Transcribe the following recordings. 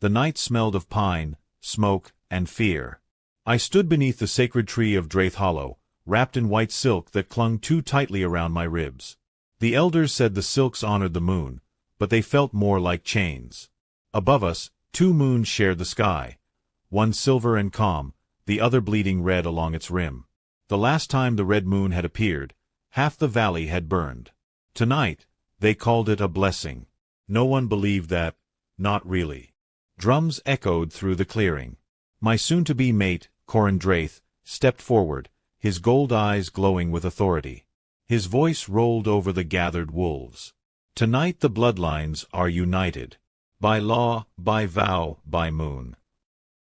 The night smelled of pine, smoke, and fear. I stood beneath the sacred tree of Draith Hollow, wrapped in white silk that clung too tightly around my ribs. The elders said the silks honored the moon, but they felt more like chains. Above us, 2 moons shared the sky, one silver and calm, the other bleeding red along its rim. The last time the red moon had appeared, half the valley had burned. Tonight, they called it a blessing. No one believed that, not really. Drums echoed through the clearing. My soon-to-be mate, Corin Draith, stepped forward, his gold eyes glowing with authority. His voice rolled over the gathered wolves. Tonight the bloodlines are united. By law, by vow, by moon.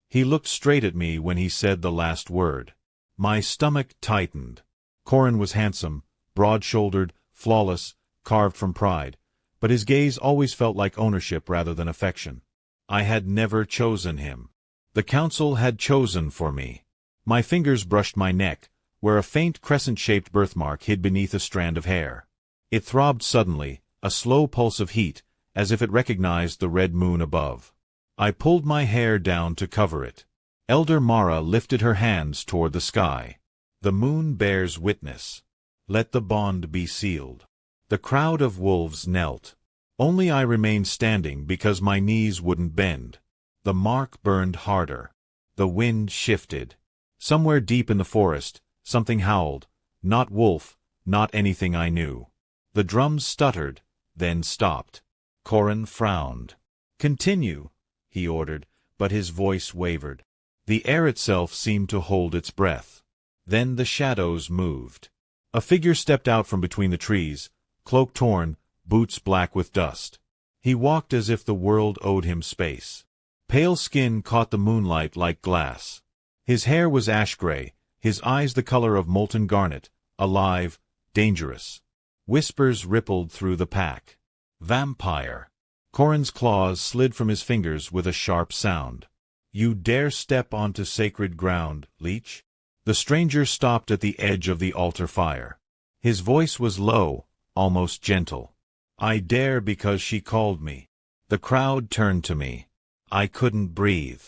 He looked straight at me when he said the last word. My stomach tightened. Corin was handsome, broad-shouldered, flawless, carved from pride, but his gaze always felt like ownership rather than affection. I had never chosen him. The council had chosen for me. My fingers brushed my neck, where a faint crescent-shaped birthmark hid beneath a strand of hair. It throbbed suddenly, a slow pulse of heat, as if it recognized the red moon above. I pulled my hair down to cover it. Elder Mara lifted her hands toward the sky. The moon bears witness. Let the bond be sealed. The crowd of wolves knelt. Only I remained standing because my knees wouldn't bend. The mark burned harder. The wind shifted. Somewhere deep in the forest, something howled. Not wolf, not anything I knew. The drums stuttered, then stopped. Corin frowned. "Continue," he ordered, but his voice wavered. The air itself seemed to hold its breath. Then the shadows moved. A figure stepped out from between the trees, cloak torn, boots black with dust. He walked as if the world owed him space. Pale skin caught the moonlight like glass. His hair was ash-gray, his eyes the color of molten garnet, alive, dangerous. Whispers rippled through the pack. "Vampire." Corin's claws slid from his fingers with a sharp sound. "You dare step onto sacred ground, leech?" The stranger stopped at the edge of the altar fire. His voice was low, almost gentle. "I dare because she called me." The crowd turned to me. I couldn't breathe.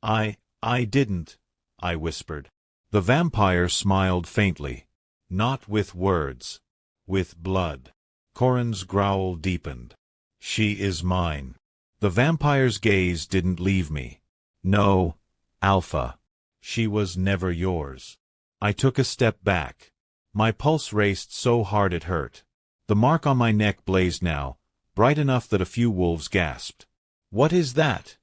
I didn't," I whispered. The vampire smiled faintly. "Not with words. With blood." Corin's growl deepened. "She is mine." The vampire's gaze didn't leave me. "No, Alpha. She was never yours." I took a step back. My pulse raced so hard it hurt. The mark on my neck blazed now, bright enough that a few wolves gasped. "What is that?"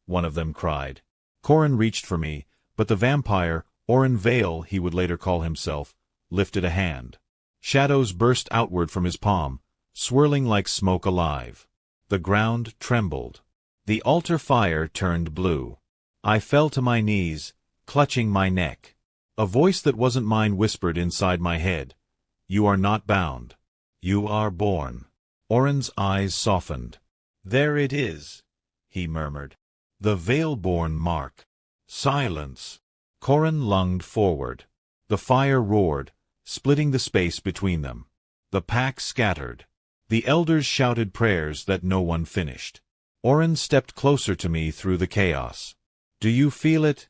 one of them cried. Corin reached for me, but the vampire, Orin Vale he would later call himself, lifted a hand. Shadows burst outward from his palm, swirling like smoke alive. The ground trembled. The altar fire turned blue. I fell to my knees, clutching my neck. A voice that wasn't mine whispered inside my head, "You are not bound. You are born." Orin's eyes softened. "There it is," he murmured. "The Vale-born mark." Silence. Corin lunged forward. The fire roared, splitting the space between them. The pack scattered. The elders shouted prayers that no one finished. Orin stepped closer to me through the chaos. "Do you feel it?"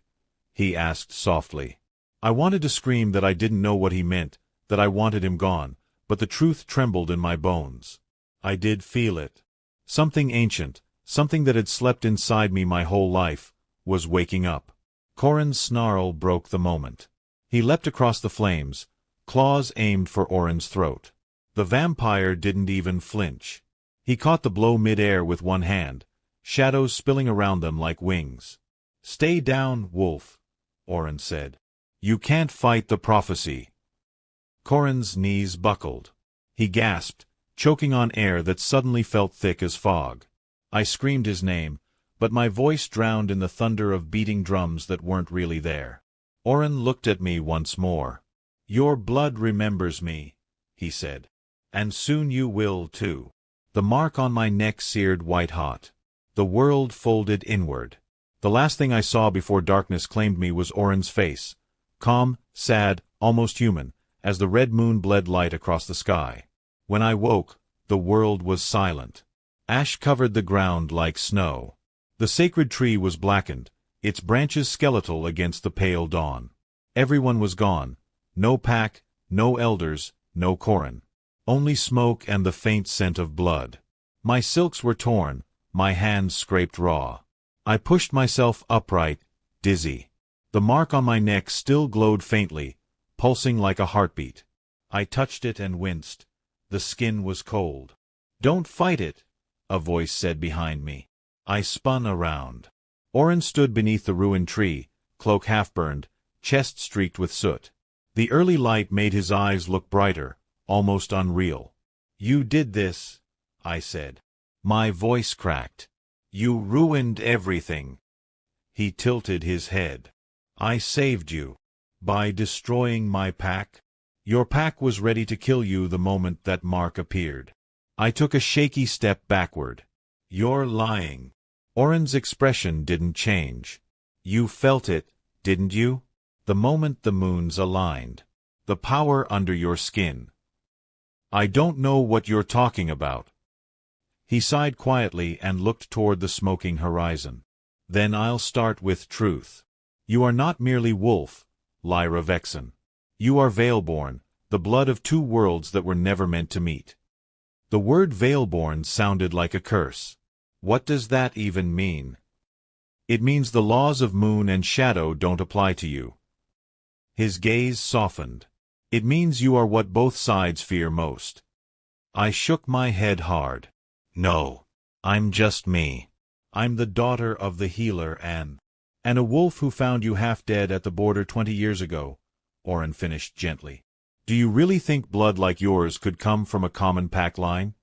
he asked softly. I wanted to scream that I didn't know what he meant, that I wanted him gone, but the truth trembled in my bones. I did feel it. Something ancient, something that had slept inside me my whole life, was waking up. Corin's snarl broke the moment. He leapt across the flames, claws aimed for Orin's throat. The vampire didn't even flinch. He caught the blow mid-air with one hand, shadows spilling around them like wings. "Stay down, wolf," Orin said. "You can't fight the prophecy." Corin's knees buckled. He gasped, choking on air that suddenly felt thick as fog. I screamed his name, but my voice drowned in the thunder of beating drums that weren't really there. Orin looked at me once more. "Your blood remembers me," he said. "And soon you will, too." The mark on my neck seared white-hot. The world folded inward. The last thing I saw before darkness claimed me was Orin's face, calm, sad, almost human, as the red moon bled light across the sky. When I woke, the world was silent. Ash covered the ground like snow. The sacred tree was blackened, its branches skeletal against the pale dawn. Everyone was gone. No pack, no elders, no Corin. Only smoke and the faint scent of blood. My silks were torn, my hands scraped raw. I pushed myself upright, dizzy. The mark on my neck still glowed faintly, pulsing like a heartbeat. I touched it and winced. The skin was cold. "Don't fight it," a voice said behind me. I spun around. Oren stood beneath the ruined tree, cloak half-burned, chest streaked with soot. The early light made his eyes look brighter, almost unreal. "You did this," I said. My voice cracked. "You ruined everything." He tilted his head. "I saved you. By destroying my pack. Your pack was ready to kill you the moment that mark appeared." I took a shaky step backward. "You're lying." Oren's expression didn't change. "You felt it, didn't you? The moment the moons aligned. The power under your skin." "I don't know what you're talking about." He sighed quietly and looked toward the smoking horizon. "Then I'll start with truth. You are not merely wolf, Lyra Vexen. You are Veilborn, the blood of two worlds that were never meant to meet." The word Veilborn sounded like a curse. "What does that even mean?" "It means the laws of moon and shadow don't apply to you." His gaze softened. "It means you are what both sides fear most." I shook my head hard. "No. I'm just me. I'm the daughter of the healer and a wolf who found you half dead at the border 20 years ago," Oren finished gently. "Do you really think blood like yours could come from a common pack line?"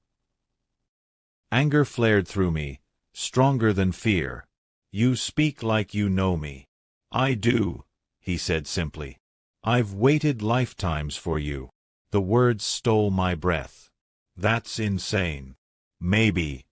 Anger flared through me, stronger than fear. "You speak like you know me." "I do," he said simply. "I've waited lifetimes for you." The words stole my breath. "That's insane." "Maybe."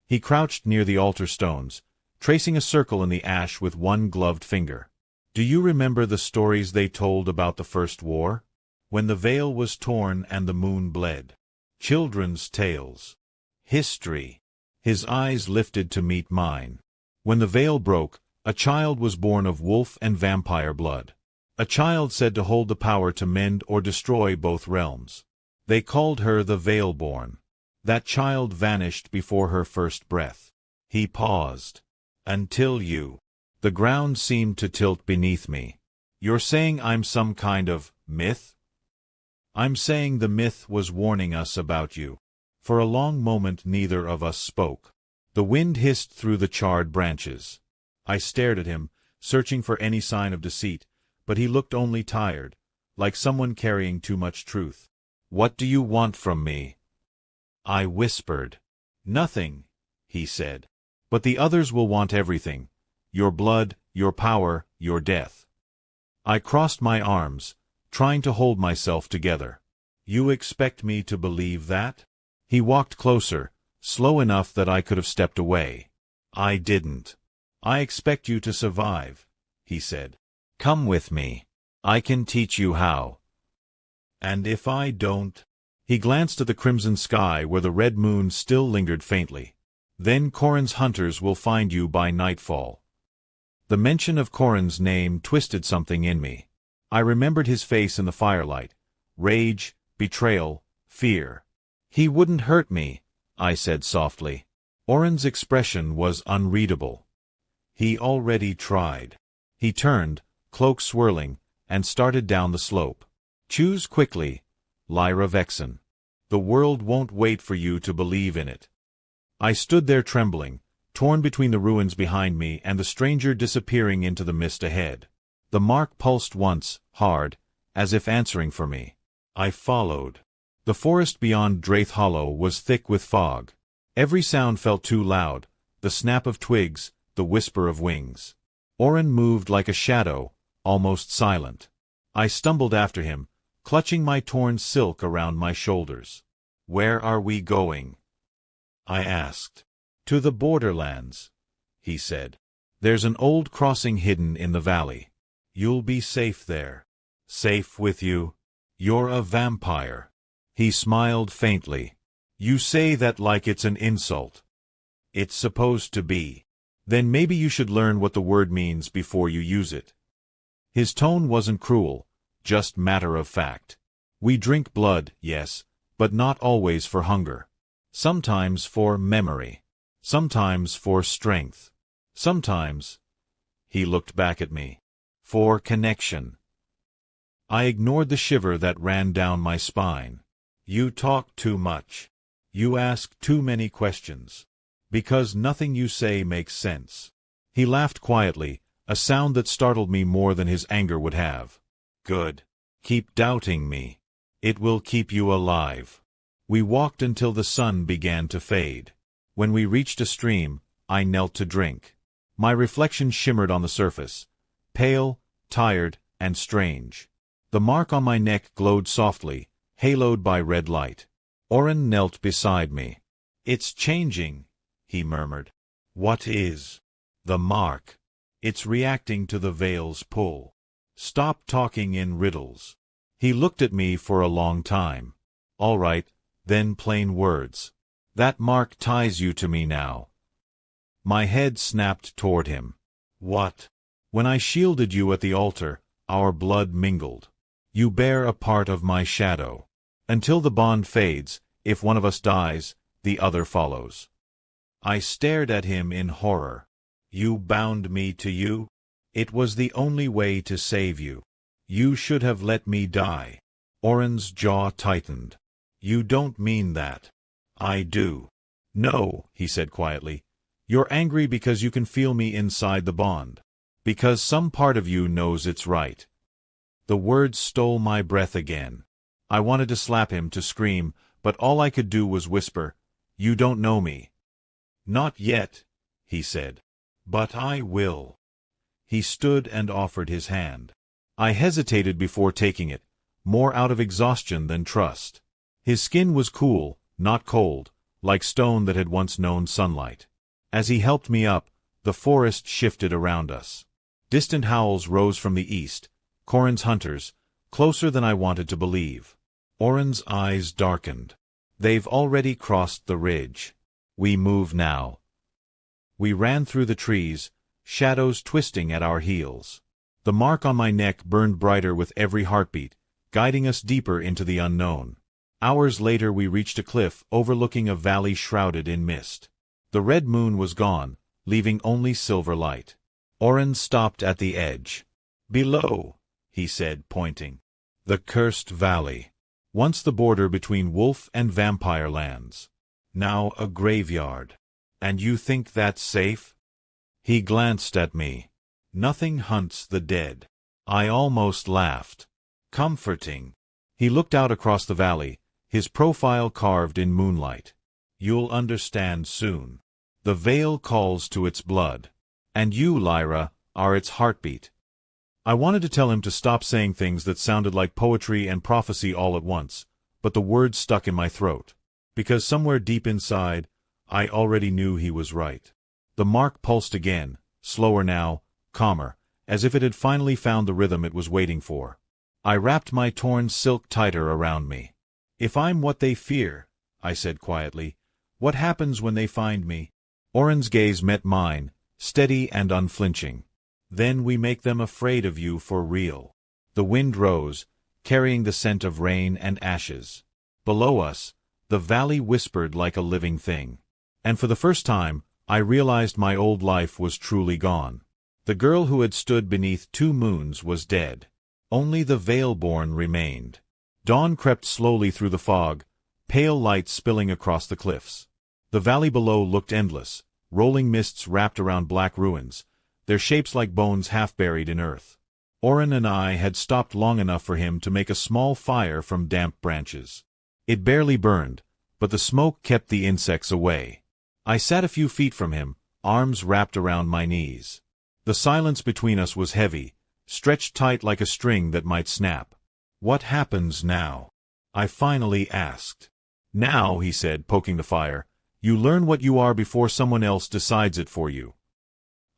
He crouched near the altar stones, tracing a circle in the ash with one gloved finger. "Do you remember the stories they told about the First War? When the veil was torn and the moon bled? Children's tales. History." His eyes lifted to meet mine. "When the veil broke, a child was born of wolf and vampire blood. A child said to hold the power to mend or destroy both realms. They called her the Veilborn. That child vanished before her first breath." He paused. "Until you." The ground seemed to tilt beneath me. "You're saying I'm some kind of myth?" "I'm saying the myth was warning us about you." For a long moment neither of us spoke. The wind hissed through the charred branches. I stared at him, searching for any sign of deceit, but he looked only tired, like someone carrying too much truth. "What do you want from me?" I whispered. "Nothing," he said. "But the others will want everything. Your blood, your power, your death." I crossed my arms, trying to hold myself together. "You expect me to believe that?" He walked closer, slow enough that I could have stepped away. "I didn't." "I expect you to survive," he said. "Come with me. I can teach you how." "And if I don't?" He glanced at the crimson sky where the red moon still lingered faintly. "Then Corin's hunters will find you by nightfall." The mention of Corin's name twisted something in me. I remembered his face in the firelight. Rage, betrayal, fear. "He wouldn't hurt me," I said softly. Oren's expression was unreadable. "He already tried." He turned, cloak swirling, and started down the slope. "Choose quickly, Lyra Vexen. The world won't wait for you to believe in it." I stood there trembling, torn between the ruins behind me and the stranger disappearing into the mist ahead. The mark pulsed once, hard, as if answering for me. I followed. The forest beyond Draith Hollow was thick with fog. Every sound felt too loud, the snap of twigs, the whisper of wings. Oren moved like a shadow, almost silent. I stumbled after him, clutching my torn silk around my shoulders. "Where are we going?" I asked. "To the borderlands," he said. "There's an old crossing hidden in the valley. You'll be safe there." "Safe with you? You're a vampire." He smiled faintly. "You say that like it's an insult." "It's supposed to be." Then maybe you should learn what the word means before you use it. His tone wasn't cruel, just matter of fact. We drink blood, yes, but not always for hunger. Sometimes for memory. Sometimes for strength. Sometimes, he looked back at me, for connection. I ignored the shiver that ran down my spine. You talk too much. You ask too many questions. Because nothing you say makes sense. He laughed quietly, a sound that startled me more than his anger would have. Good. Keep doubting me. It will keep you alive. We walked until the sun began to fade. When we reached a stream, I knelt to drink. My reflection shimmered on the surface, pale, tired, and strange. The mark on my neck glowed softly, haloed by red light. Oren knelt beside me. It's changing, he murmured. What is? The mark. It's reacting to the veil's pull. Stop talking in riddles. He looked at me for a long time. All right, then plain words. That mark ties you to me now. My head snapped toward him. What? When I shielded you at the altar, our blood mingled. You bear a part of my shadow. Until the bond fades, if one of us dies, the other follows. I stared at him in horror. You bound me to you? It was the only way to save you. You should have let me die. Oren's jaw tightened. You don't mean that. I do. No, he said quietly. You're angry because you can feel me inside the bond. Because some part of you knows it's right. The words stole my breath again. I wanted to slap him, to scream, but all I could do was whisper, You don't know me. Not yet, he said. But I will. He stood and offered his hand. I hesitated before taking it, more out of exhaustion than trust. His skin was cool, not cold, like stone that had once known sunlight. As he helped me up, the forest shifted around us. Distant howls rose from the east, Corin's hunters, closer than I wanted to believe. Oren's eyes darkened. They've already crossed the ridge. We move now. We ran through the trees, shadows twisting at our heels. The mark on my neck burned brighter with every heartbeat, guiding us deeper into the unknown. Hours later we reached a cliff overlooking a valley shrouded in mist. The red moon was gone, leaving only silver light. Oren stopped at the edge. Below, he said, pointing. The cursed valley. Once the border between wolf and vampire lands. Now a graveyard. And you think that's safe? He glanced at me. Nothing hunts the dead. I almost laughed. Comforting. He looked out across the valley, his profile carved in moonlight. You'll understand soon. The veil calls to its blood. And you, Lyra, are its heartbeat. I wanted to tell him to stop saying things that sounded like poetry and prophecy all at once, but the words stuck in my throat. Because somewhere deep inside, I already knew he was right. The mark pulsed again, slower now, calmer, as if it had finally found the rhythm it was waiting for. I wrapped my torn silk tighter around me. If I'm what they fear, I said quietly, what happens when they find me? Oren's gaze met mine, steady and unflinching. Then we make them afraid of you for real. The wind rose, carrying the scent of rain and ashes. Below us, the valley whispered like a living thing. And for the first time, I realized my old life was truly gone. The girl who had stood beneath 2 moons was dead. Only the Veilborn remained. Dawn crept slowly through the fog, pale light spilling across the cliffs. The valley below looked endless, rolling mists wrapped around black ruins, their shapes like bones half buried in earth. Oren and I had stopped long enough for him to make a small fire from damp branches. It barely burned, but the smoke kept the insects away. I sat a few feet from him, arms wrapped around my knees. The silence between us was heavy, stretched tight like a string that might snap. What happens now? I finally asked. Now, he said, poking the fire, you learn what you are before someone else decides it for you.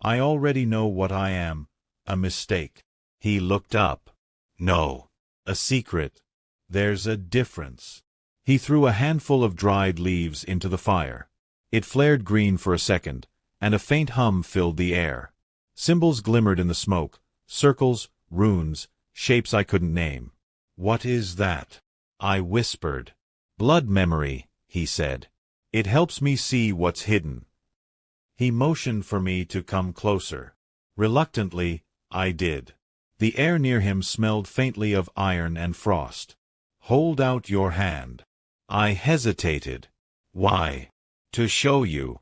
I already know what I am, a mistake. He looked up. No, a secret. There's a difference. He threw a handful of dried leaves into the fire. It flared green for a second, and a faint hum filled the air. Symbols glimmered in the smoke, circles, runes, shapes I couldn't name. "What is that?" I whispered. "Blood memory," he said. "It helps me see what's hidden." He motioned for me to come closer. Reluctantly, I did. The air near him smelled faintly of iron and frost. "Hold out your hand." I hesitated. "Why?" "To show you."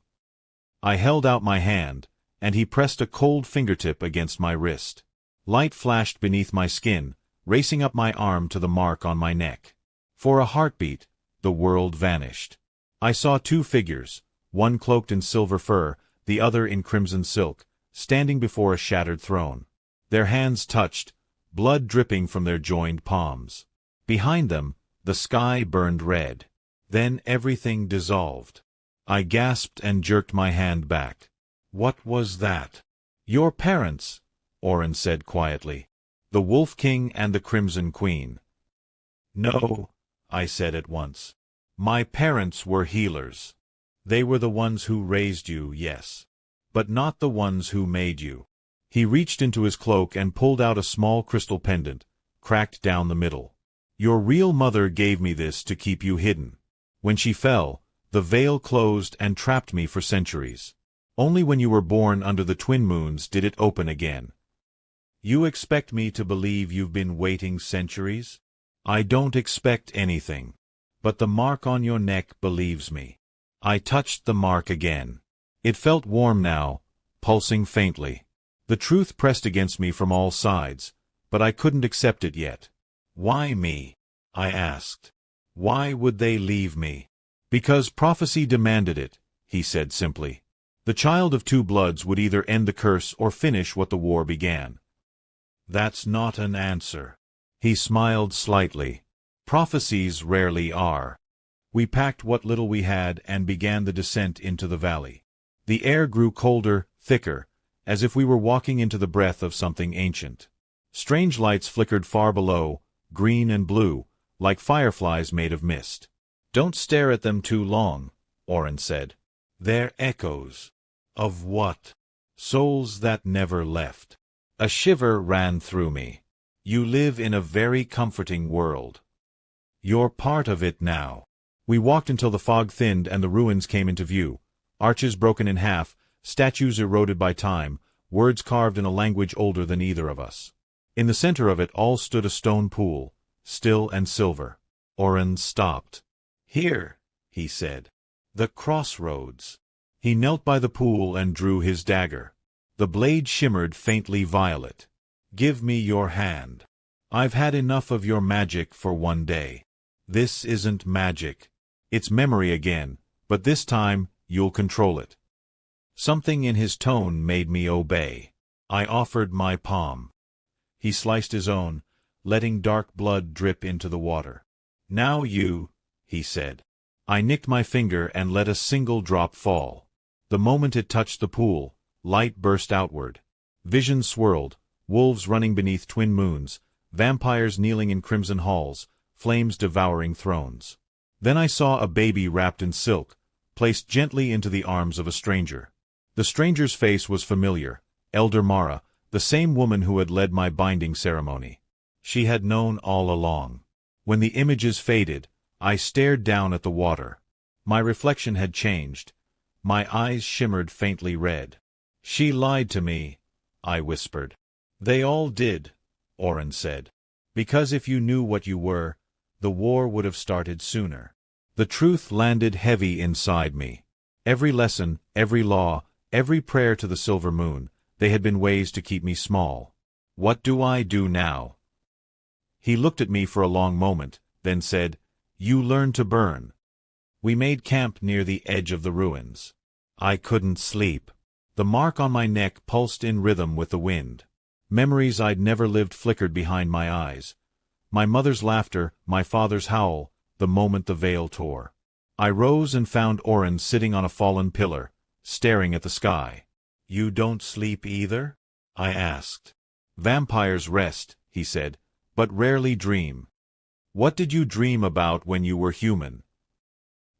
I held out my hand, and he pressed a cold fingertip against my wrist. Light flashed beneath my skin, racing up my arm to the mark on my neck. For a heartbeat, the world vanished. I saw two figures, one cloaked in silver fur, the other in crimson silk, standing before a shattered throne. Their hands touched, blood dripping from their joined palms. Behind them, the sky burned red. Then everything dissolved. I gasped and jerked my hand back. "What was that?" "Your parents," Oren said quietly. "The Wolf King and the Crimson Queen." "No," I said at once. "My parents were healers. They were the ones who raised you, yes. But not the ones who made you." He reached into his cloak and pulled out a small crystal pendant, cracked down the middle. "Your real mother gave me this to keep you hidden. When she fell, the veil closed and trapped me for centuries. Only when you were born under the twin moons did it open again." "You expect me to believe you've been waiting centuries?" "I don't expect anything. But the mark on your neck believes me." I touched the mark again. It felt warm now, pulsing faintly. The truth pressed against me from all sides, but I couldn't accept it yet. "Why me?" I asked. "Why would they leave me?" "Because prophecy demanded it," he said simply. "The child of two bloods would either end the curse or finish what the war began." "That's not an answer." He smiled slightly. "Prophecies rarely are." We packed what little we had and began the descent into the valley. The air grew colder, thicker, as if we were walking into the breath of something ancient. Strange lights flickered far below, green and blue, like fireflies made of mist. "Don't stare at them too long," Oren said. "They're echoes." "Of what?" "Souls that never left." A shiver ran through me. "You live in a very comforting world. You're part of it now." We walked until the fog thinned and the ruins came into view. Arches broken in half, statues eroded by time, words carved in a language older than either of us. In the center of it all stood a stone pool, still and silver. Oren stopped. "Here," he said. "The crossroads." He knelt by the pool and drew his dagger. The blade shimmered faintly violet. "Give me your hand. I've had enough of your magic for one day." "This isn't magic. It's memory again, but this time you'll control it." Something in his tone made me obey. I offered my palm. He sliced his own, letting dark blood drip into the water. "Now you," he said. I nicked my finger and let a single drop fall. The moment it touched the pool, light burst outward. Visions swirled, wolves running beneath twin moons, vampires kneeling in crimson halls, flames devouring thrones. Then I saw a baby wrapped in silk, placed gently into the arms of a stranger. The stranger's face was familiar, Elder Mara, the same woman who had led my binding ceremony. She had known all along. When the images faded, I stared down at the water. My reflection had changed. My eyes shimmered faintly red. "She lied to me," I whispered. "They all did," Oren said. "Because if you knew what you were, the war would have started sooner." The truth landed heavy inside me. Every lesson, every law, every prayer to the silver moon, they had been ways to keep me small. "What do I do now?" He looked at me for a long moment, then said, "You learn to burn." We made camp near the edge of the ruins. I couldn't sleep. The mark on my neck pulsed in rhythm with the wind. Memories I'd never lived flickered behind my eyes. My mother's laughter, my father's howl, the moment the veil tore. I rose and found Oren sitting on a fallen pillar, staring at the sky. "You don't sleep either?" I asked. "Vampires rest," he said, "but rarely dream." "What did you dream about when you were human?"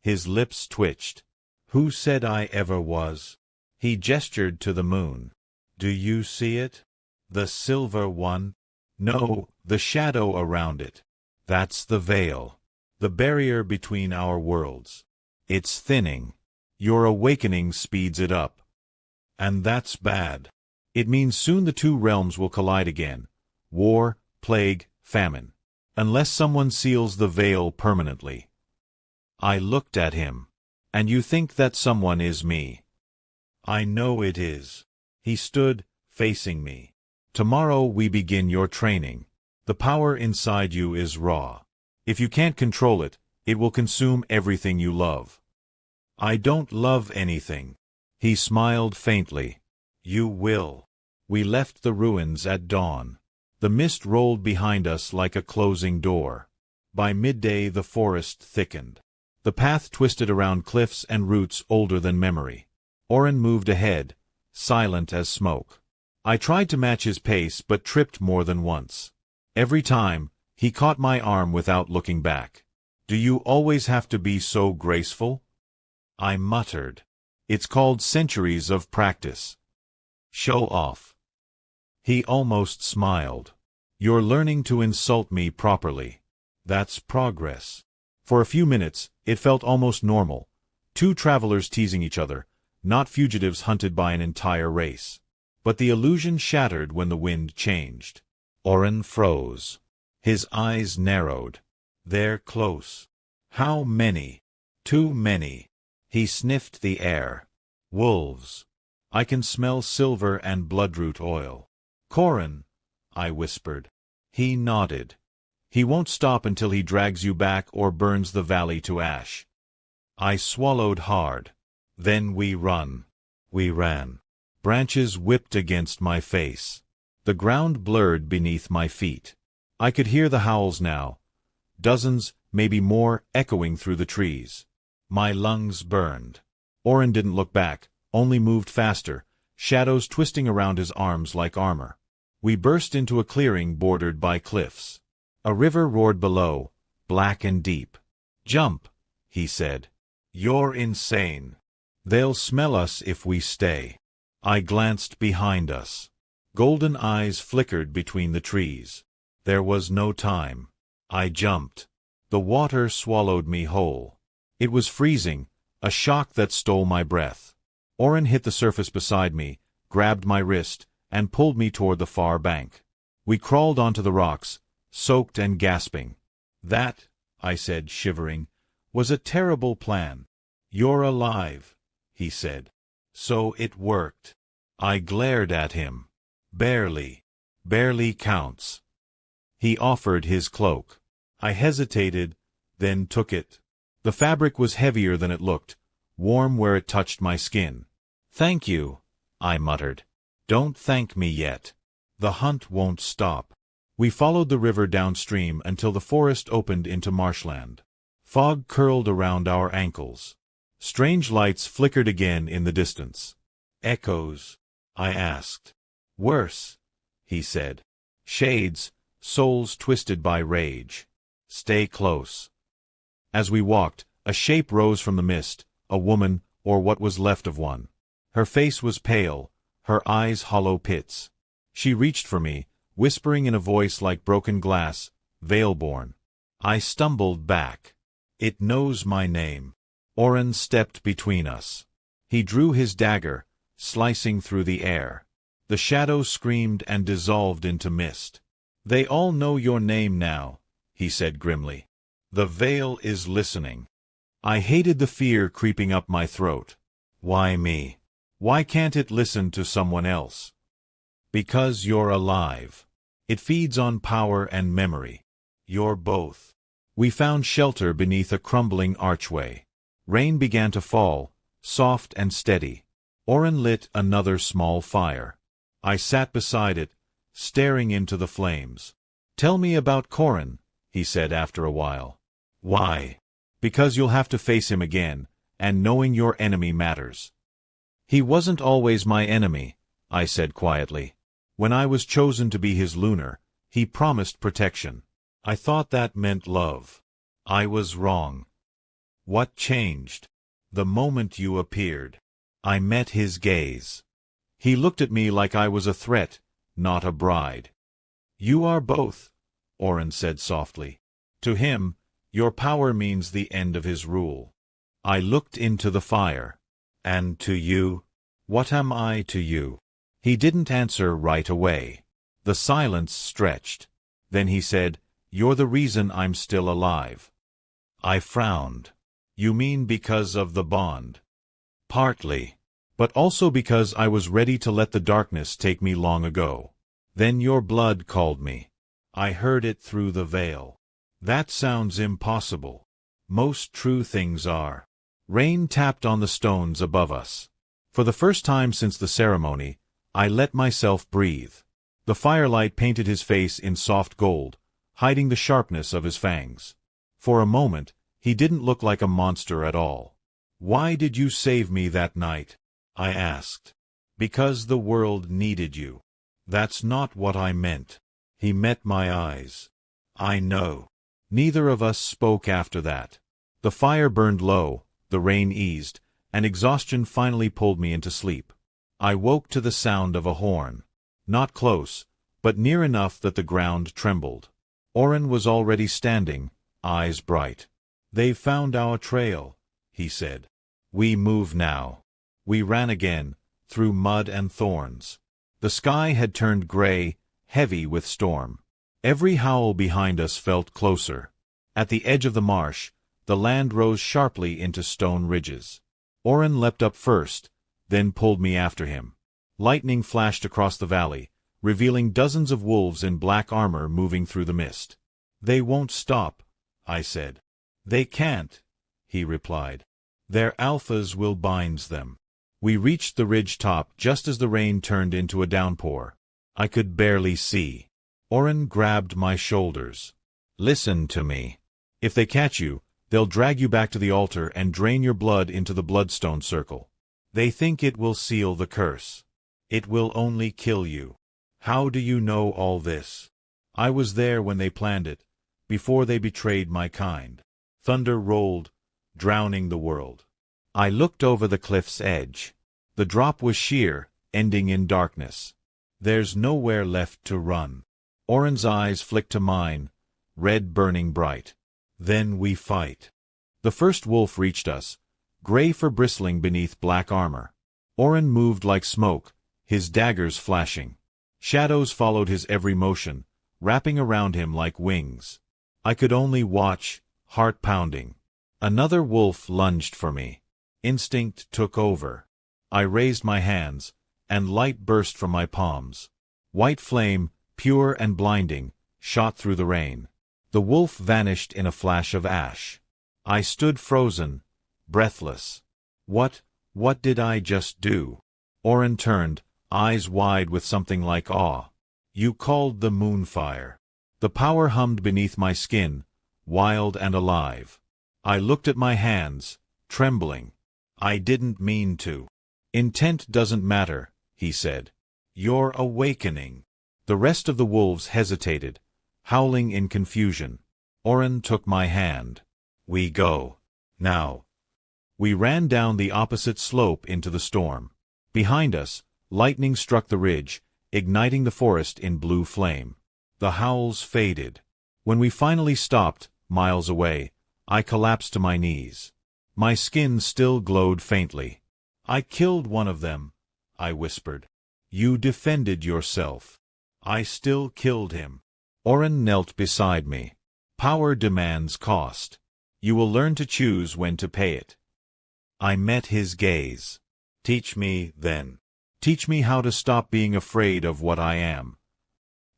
His lips twitched. "Who said I ever was?" He gestured to the moon. Do you see it? The silver one? No, the shadow around it. That's the veil. The barrier between our worlds. It's thinning. Your awakening speeds it up. And that's bad. It means soon the two realms will collide again. War, plague, famine. Unless someone seals the veil permanently. I looked at him. And you think that someone is me? I know it is. He stood, facing me. Tomorrow we begin your training. The power inside you is raw. If you can't control it, it will consume everything you love. I don't love anything. He smiled faintly. You will. We left the ruins at dawn. The mist rolled behind us like a closing door. By midday the forest thickened. The path twisted around cliffs and roots older than memory. Oren moved ahead, silent as smoke. I tried to match his pace but tripped more than once. Every time, he caught my arm without looking back. Do you always have to be so graceful? I muttered. It's called centuries of practice. Show off. He almost smiled. You're learning to insult me properly. That's progress. For a few minutes, it felt almost normal. Two travelers teasing each other, not fugitives hunted by an entire race. But the illusion shattered when the wind changed. Oren froze. His eyes narrowed. They're close. How many? Too many. He sniffed the air. Wolves. I can smell silver and bloodroot oil. Corin, I whispered. He nodded. He won't stop until he drags you back or burns the valley to ash. I swallowed hard. Then we run. We ran. Branches whipped against my face. The ground blurred beneath my feet. I could hear the howls now. Dozens, maybe more, echoing through the trees. My lungs burned. Oren didn't look back, only moved faster, shadows twisting around his arms like armor. We burst into a clearing bordered by cliffs. A river roared below, black and deep. Jump, he said. You're insane. They'll smell us if we stay. I glanced behind us. Golden eyes flickered between the trees. There was no time. I jumped. The water swallowed me whole. It was freezing, a shock that stole my breath. Oren hit the surface beside me, grabbed my wrist, and pulled me toward the far bank. We crawled onto the rocks, soaked and gasping. That, I said, shivering, was a terrible plan. You're alive, he said. So it worked. I glared at him. Barely. Barely counts. He offered his cloak. I hesitated, then took it. The fabric was heavier than it looked, warm where it touched my skin. Thank you, I muttered. Don't thank me yet. The hunt won't stop. We followed the river downstream until the forest opened into marshland. Fog curled around our ankles. Strange lights flickered again in the distance. Echoes, I asked. Worse, he said. Shades, souls twisted by rage. Stay close. As we walked, a shape rose from the mist, a woman, or what was left of one. Her face was pale, her eyes hollow pits. She reached for me, whispering in a voice like broken glass, Veilborn. I stumbled back. It knows my name. Oren stepped between us. He drew his dagger, slicing through the air. The shadow screamed and dissolved into mist. They all know your name now, he said grimly. The veil is listening. I hated the fear creeping up my throat. Why me? Why can't it listen to someone else? Because you're alive. It feeds on power and memory. You're both. We found shelter beneath a crumbling archway. Rain began to fall, soft and steady. Oren lit another small fire. I sat beside it, staring into the flames. Tell me about Corin, he said after a while. Why? Because you'll have to face him again, and knowing your enemy matters. He wasn't always my enemy, I said quietly. When I was chosen to be his lunar, he promised protection. I thought that meant love. I was wrong. What changed? The moment you appeared. I met his gaze. He looked at me like I was a threat, not a bride. You are both, Oren said softly. To him, your power means the end of his rule. I looked into the fire. And to you? What am I to you? He didn't answer right away. The silence stretched. Then he said, You're the reason I'm still alive. I frowned. You mean because of the bond? Partly. But also because I was ready to let the darkness take me long ago. Then your blood called me. I heard it through the veil. That sounds impossible. Most true things are. Rain tapped on the stones above us. For the first time since the ceremony, I let myself breathe. The firelight painted his face in soft gold, hiding the sharpness of his fangs. For a moment, he didn't look like a monster at all. Why did you save me that night? I asked. Because the world needed you. That's not what I meant. He met my eyes. I know. Neither of us spoke after that. The fire burned low, the rain eased, and exhaustion finally pulled me into sleep. I woke to the sound of a horn. Not close, but near enough that the ground trembled. Oren was already standing, eyes bright. They've found our trail, he said. We move now. We ran again, through mud and thorns. The sky had turned gray, heavy with storm. Every howl behind us felt closer. At the edge of the marsh, the land rose sharply into stone ridges. Oren leapt up first, then pulled me after him. Lightning flashed across the valley, revealing dozens of wolves in black armor moving through the mist. They won't stop, I said. They can't, he replied. Their alphas will bind them. We reached the ridge top just as the rain turned into a downpour. I could barely see. Oren grabbed my shoulders. Listen to me. If they catch you, they'll drag you back to the altar and drain your blood into the bloodstone circle. They think it will seal the curse. It will only kill you. How do you know all this? I was there when they planned it, before they betrayed my kind. Thunder rolled, drowning the world. I looked over the cliff's edge. The drop was sheer, ending in darkness. There's nowhere left to run. Oren's eyes flicked to mine, red burning bright. Then we fight. The first wolf reached us, gray fur bristling beneath black armor. Oren moved like smoke, his daggers flashing. Shadows followed his every motion, wrapping around him like wings. I could only watch, heart pounding. Another wolf lunged for me. Instinct took over. I raised my hands, and light burst from my palms. White flame, pure and blinding, shot through the rain. The wolf vanished in a flash of ash. I stood frozen, breathless. What did I just do? Oren turned, eyes wide with something like awe. You called the moonfire. The power hummed beneath my skin, wild and alive. I looked at my hands, trembling. I didn't mean to. Intent doesn't matter, he said. You're awakening. The rest of the wolves hesitated, howling in confusion. Oren took my hand. We go. Now. We ran down the opposite slope into the storm. Behind us, lightning struck the ridge, igniting the forest in blue flame. The howls faded. When we finally stopped, miles away, I collapsed to my knees. My skin still glowed faintly. I killed one of them, I whispered. You defended yourself. I still killed him. Oren knelt beside me. Power demands cost. You will learn to choose when to pay it. I met his gaze. Teach me, then. Teach me how to stop being afraid of what I am.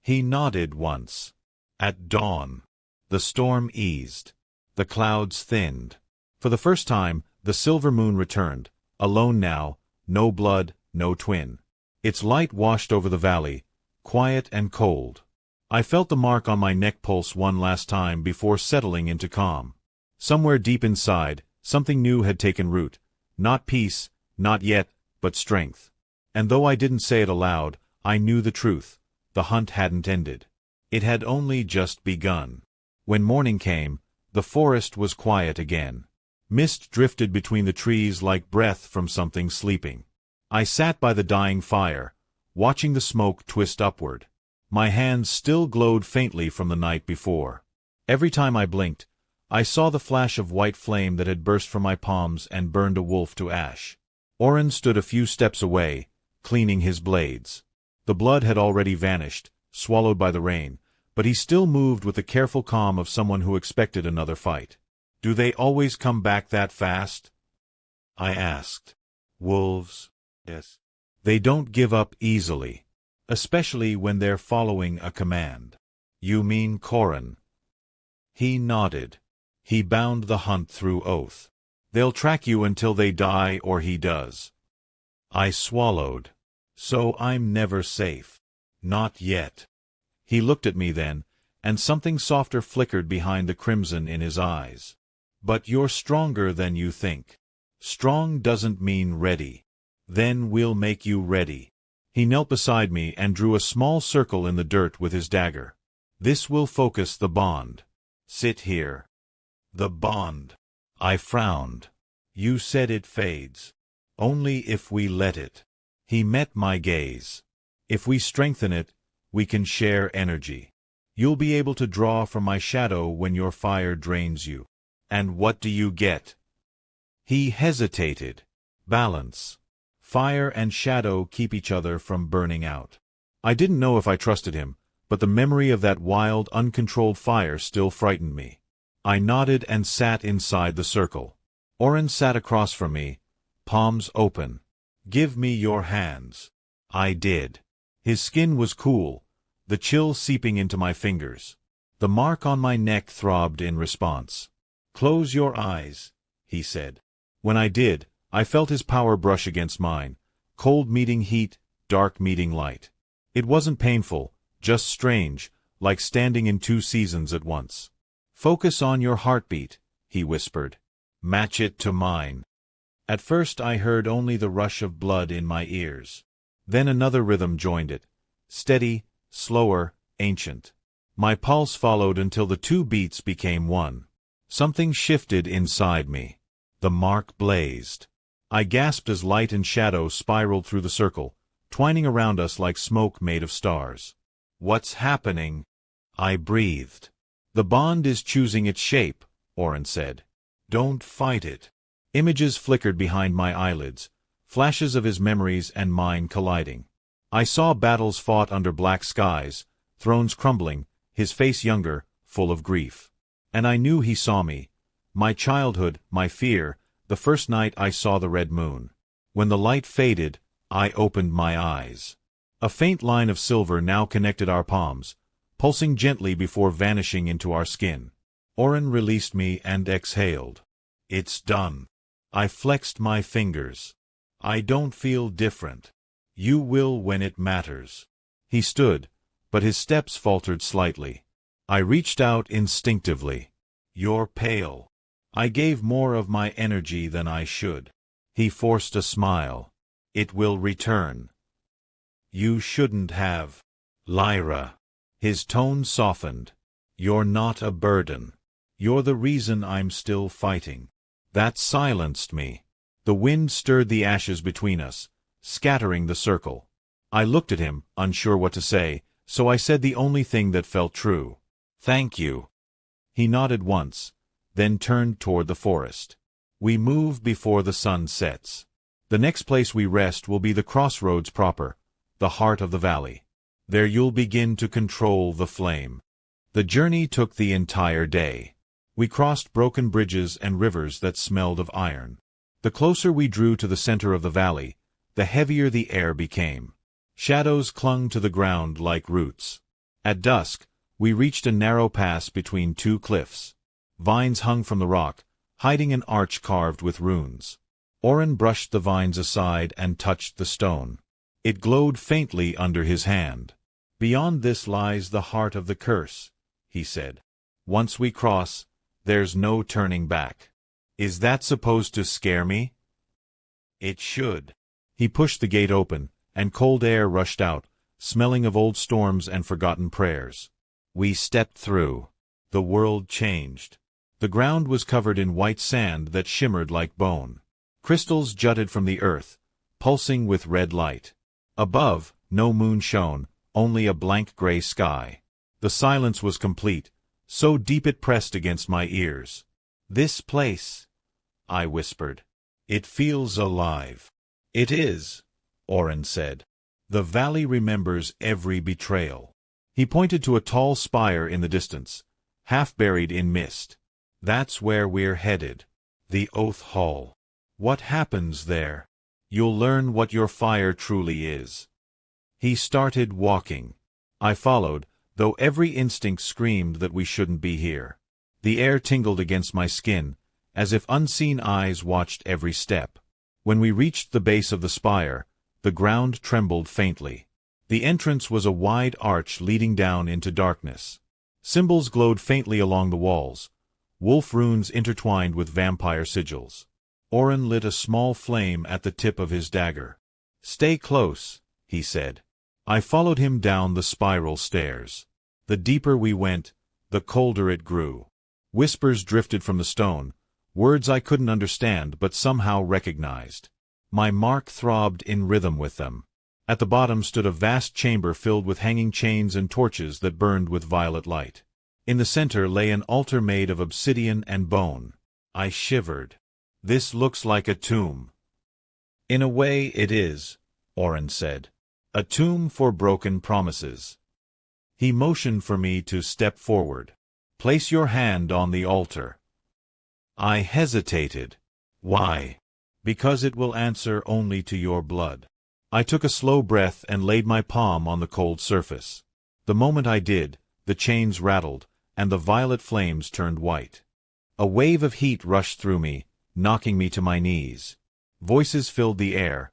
He nodded once. At dawn. The storm eased. The clouds thinned. For the first time, the silver moon returned, alone now, no blood, no twin. Its light washed over the valley, quiet and cold. I felt the mark on my neck pulse one last time before settling into calm. Somewhere deep inside, something new had taken root. Not peace, not yet, but strength. And though I didn't say it aloud, I knew the truth. The hunt hadn't ended. It had only just begun. When morning came, the forest was quiet again. Mist drifted between the trees like breath from something sleeping. I sat by the dying fire, watching the smoke twist upward. My hands still glowed faintly from the night before. Every time I blinked, I saw the flash of white flame that had burst from my palms and burned a wolf to ash. Oren stood a few steps away, cleaning his blades. The blood had already vanished, swallowed by the rain, but he still moved with the careful calm of someone who expected another fight. "Do they always come back that fast?" I asked. "Wolves?" "Yes. They don't give up easily, especially when they're following a command." "You mean Corin?" He nodded. He bound the hunt through oath. "They'll track you until they die or he does." I swallowed. "So I'm never safe." "Not yet." He looked at me then, and something softer flickered behind the crimson in his eyes. "But you're stronger than you think. Strong doesn't mean ready. Then we'll make you ready." He knelt beside me and drew a small circle in the dirt with his dagger. "This will focus the bond. Sit here." "The bond?" I frowned. "You said it fades. Only if we let it." He met my gaze. "If we strengthen it, we can share energy. You'll be able to draw from my shadow when your fire drains you." "And what do you get?" He hesitated. "Balance. Fire and shadow keep each other from burning out." I didn't know if I trusted him, but the memory of that wild, uncontrolled fire still frightened me. I nodded and sat inside the circle. Oren sat across from me, palms open. "Give me your hands." I did. His skin was cool, the chill seeping into my fingers. The mark on my neck throbbed in response. "Close your eyes," he said. When I did, I felt his power brush against mine, cold meeting heat, dark meeting light. It wasn't painful, just strange, like standing in two seasons at once. "Focus on your heartbeat," he whispered. "Match it to mine." At first I heard only the rush of blood in my ears. Then another rhythm joined it, steady, slower, ancient. My pulse followed until the two beats became one. Something shifted inside me. The mark blazed. I gasped as light and shadow spiraled through the circle, twining around us like smoke made of stars. "What's happening?" I breathed. "The bond is choosing its shape," Oren said. "Don't fight it." Images flickered behind my eyelids, flashes of his memories and mine colliding. I saw battles fought under black skies, thrones crumbling, his face younger, full of grief. And I knew he saw me. My childhood, my fear, the first night I saw the red moon. When the light faded, I opened my eyes. A faint line of silver now connected our palms, pulsing gently before vanishing into our skin. Oren released me and exhaled. "It's done." I flexed my fingers. "I don't feel different." "You will when it matters." He stood, but his steps faltered slightly. I reached out instinctively. "You're pale." I gave more of my energy than I should. He forced a smile. "It will return." "You shouldn't have." "Lyra." His tone softened. "You're not a burden. You're the reason I'm still fighting." That silenced me. The wind stirred the ashes between us, scattering the circle. I looked at him, unsure what to say, so I said the only thing that felt true. "Thank you." He nodded once, then turned toward the forest. "We move before the sun sets. The next place we rest will be the crossroads proper, the heart of the valley. There you'll begin to control the flame." The journey took the entire day. We crossed broken bridges and rivers that smelled of iron. The closer we drew to the center of the valley, the heavier the air became. Shadows clung to the ground like roots. At dusk, we reached a narrow pass between two cliffs. Vines hung from the rock, hiding an arch carved with runes. Oren brushed the vines aside and touched the stone. It glowed faintly under his hand. "Beyond this lies the heart of the curse," he said. "Once we cross, there's no turning back." "Is that supposed to scare me?" "It should." He pushed the gate open, and cold air rushed out, smelling of old storms and forgotten prayers. We stepped through. The world changed. The ground was covered in white sand that shimmered like bone. Crystals jutted from the earth, pulsing with red light. Above, no moon shone, only a blank gray sky. The silence was complete, so deep it pressed against my ears. "This place," I whispered. "It feels alive." "It is," Oren said. "The valley remembers every betrayal." He pointed to a tall spire in the distance, half buried in mist. "That's where we're headed. The Oath Hall. What happens there? You'll learn what your fire truly is." He started walking. I followed, though every instinct screamed that we shouldn't be here. The air tingled against my skin, as if unseen eyes watched every step. When we reached the base of the spire, the ground trembled faintly. The entrance was a wide arch leading down into darkness. Symbols glowed faintly along the walls, wolf runes intertwined with vampire sigils. Oren lit a small flame at the tip of his dagger. "Stay close," he said. I followed him down the spiral stairs. The deeper we went, the colder it grew. Whispers drifted from the stone, words I couldn't understand but somehow recognized. My mark throbbed in rhythm with them. At the bottom stood a vast chamber filled with hanging chains and torches that burned with violet light. In the center lay an altar made of obsidian and bone. I shivered. "This looks like a tomb." "In a way it is," Oren said. "A tomb for broken promises." He motioned for me to step forward. "Place your hand on the altar." I hesitated. "Why?" "Because it will answer only to your blood." I took a slow breath and laid my palm on the cold surface. The moment I did, the chains rattled, and the violet flames turned white. A wave of heat rushed through me, knocking me to my knees. Voices filled the air.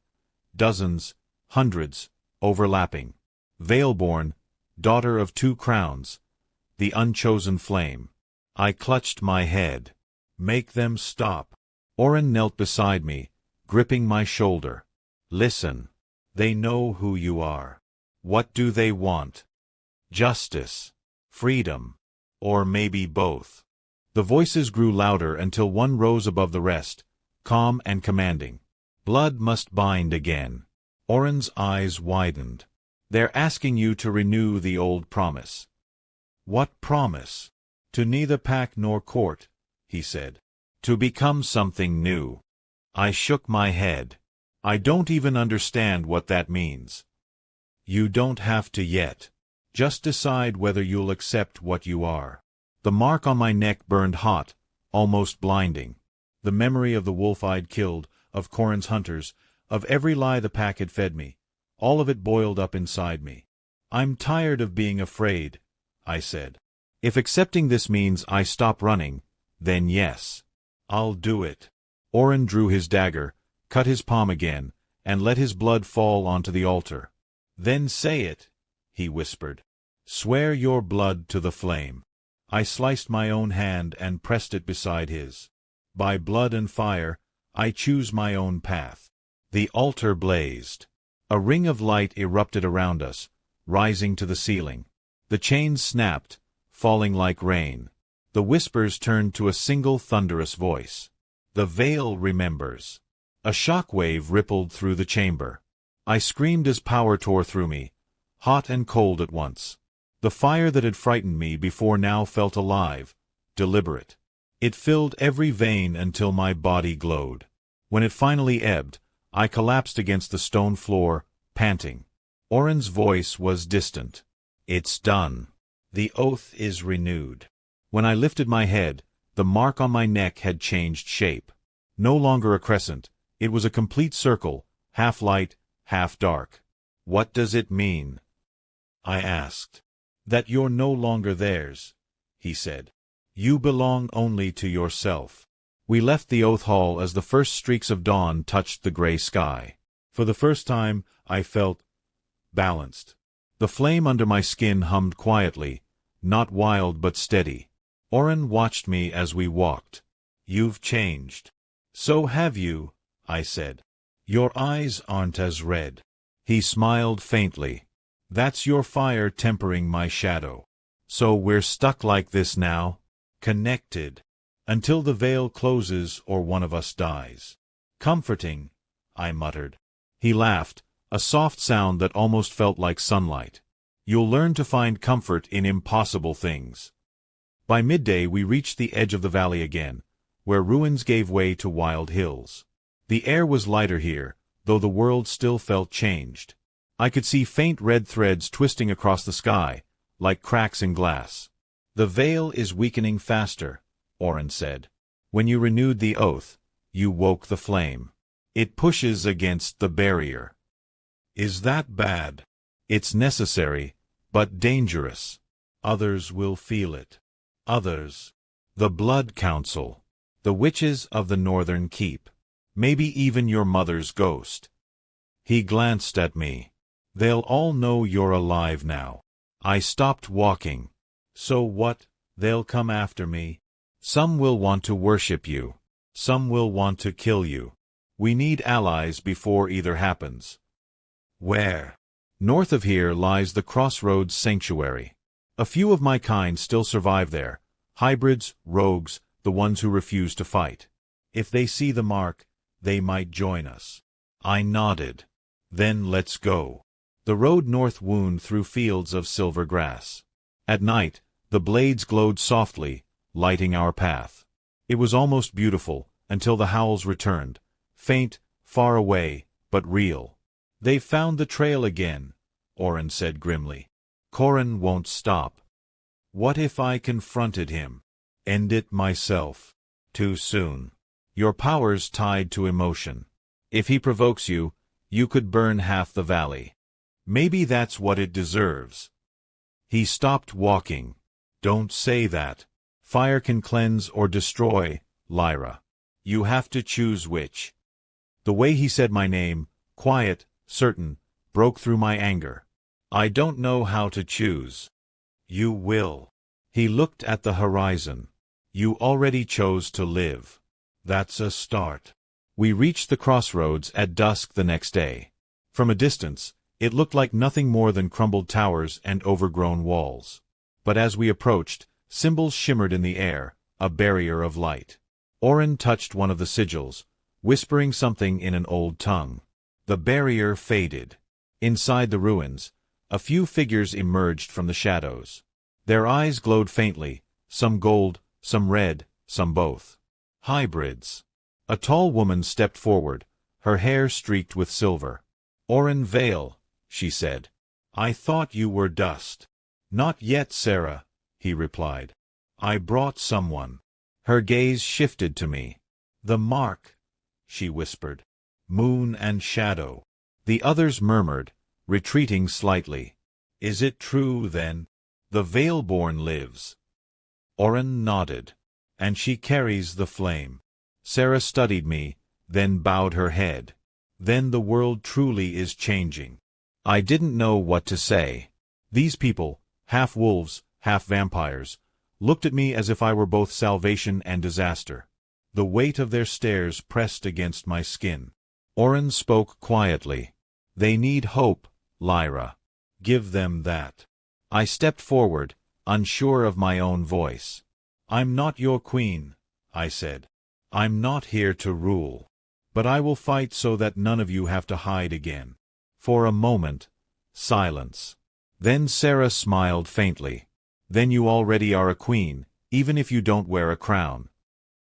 Dozens, hundreds, overlapping. Veilborn, daughter of two crowns, the unchosen flame. I clutched my head. "Make them stop." Oren knelt beside me, gripping my shoulder. "Listen. They know who you are. What do they want? Justice? Freedom? Or maybe both?" The voices grew louder until one rose above the rest, calm and commanding. "Blood must bind again." Oren's eyes widened. "They're asking you to renew the old promise." "What promise?" "To neither pack nor court," he said. "To become something new." I shook my head. "I don't even understand what that means." "You don't have to yet. Just decide whether you'll accept what you are." The mark on my neck burned hot, almost blinding. The memory of the wolf I'd killed, of Corin's hunters, of every lie the pack had fed me, all of it boiled up inside me. "I'm tired of being afraid," I said. "If accepting this means I stop running, then yes. I'll do it." Oren drew his dagger, cut his palm again, and let his blood fall onto the altar. "Then say it," he whispered. "Swear your blood to the flame." I sliced my own hand and pressed it beside his. "By blood and fire, I choose my own path." The altar blazed. A ring of light erupted around us, rising to the ceiling. The chains snapped, falling like rain. The whispers turned to a single thunderous voice. "The veil remembers." A shockwave rippled through the chamber. I screamed as power tore through me, hot and cold at once. The fire that had frightened me before now felt alive, deliberate. It filled every vein until my body glowed. When it finally ebbed, I collapsed against the stone floor, panting. Oren's voice was distant. "It's done. The oath is renewed." When I lifted my head, the mark on my neck had changed shape. No longer a crescent, it was a complete circle, half light, half dark. "What does it mean?" I asked. "That you're no longer theirs," he said. "You belong only to yourself." We left the Oath Hall as the first streaks of dawn touched the gray sky. For the first time, I felt balanced. The flame under my skin hummed quietly, not wild but steady. Oren watched me as we walked. "You've changed." "So have you," I said. "Your eyes aren't as red." He smiled faintly. "That's your fire tempering my shadow." "So we're stuck like this now?" "Connected." Until the veil closes or one of us dies. Comforting, I muttered. He laughed, a soft sound that almost felt like sunlight. You'll learn to find comfort in impossible things. By midday we reached the edge of the valley again, where ruins gave way to wild hills. The air was lighter here, though the world still felt changed. I could see faint red threads twisting across the sky, like cracks in glass. The veil is weakening faster, Oren said. When you renewed the oath, you woke the flame. It pushes against the barrier. Is that bad? It's necessary, but dangerous. Others will feel it. Others. The Blood Council. The witches of the Northern Keep. Maybe even your mother's ghost. He glanced at me. They'll all know you're alive now. I stopped walking. So what? They'll come after me. Some will want to worship you. Some will want to kill you. We need allies before either happens. Where? North of here lies the Crossroads Sanctuary. A few of my kind still survive there. Hybrids, rogues, the ones who refuse to fight. If they see the mark, they might join us. I nodded. Then let's go. The road north wound through fields of silver grass. At night, the blades glowed softly, lighting our path. It was almost beautiful, until the howls returned. Faint, far away, but real. They've found the trail again, Oren said grimly. Corin won't stop. What if I confronted him? End it myself. Too soon. Your power's tied to emotion. If he provokes you, you could burn half the valley. Maybe that's what it deserves. He stopped walking. Don't say that. Fire can cleanse or destroy, Lyra. You have to choose which. The way he said my name, quiet, certain, broke through my anger. I don't know how to choose. You will. He looked at the horizon. You already chose to live. That's a start. We reached the crossroads at dusk the next day. From a distance, it looked like nothing more than crumbled towers and overgrown walls. But as we approached, symbols shimmered in the air, a barrier of light. Oren touched one of the sigils, whispering something in an old tongue. The barrier faded. Inside the ruins, a few figures emerged from the shadows. Their eyes glowed faintly, some gold, some red, some both. Hybrids. A tall woman stepped forward, her hair streaked with silver. Oren Vale, she said. I thought you were dust. Not yet, Sarah, he replied. I brought someone. Her gaze shifted to me. The mark, she whispered. Moon and shadow. The others murmured, retreating slightly. Is it true, then? The Veilborn lives. Oren nodded. And she carries the flame. Sarah studied me, then bowed her head. Then the world truly is changing. I didn't know what to say. These people, half wolves, half vampires, looked at me as if I were both salvation and disaster. The weight of their stares pressed against my skin. Oren spoke quietly. They need hope, Lyra. Give them that. I stepped forward, unsure of my own voice. I'm not your queen, I said. I'm not here to rule. But I will fight so that none of you have to hide again. For a moment, silence. Then Sarah smiled faintly. Then you already are a queen, even if you don't wear a crown.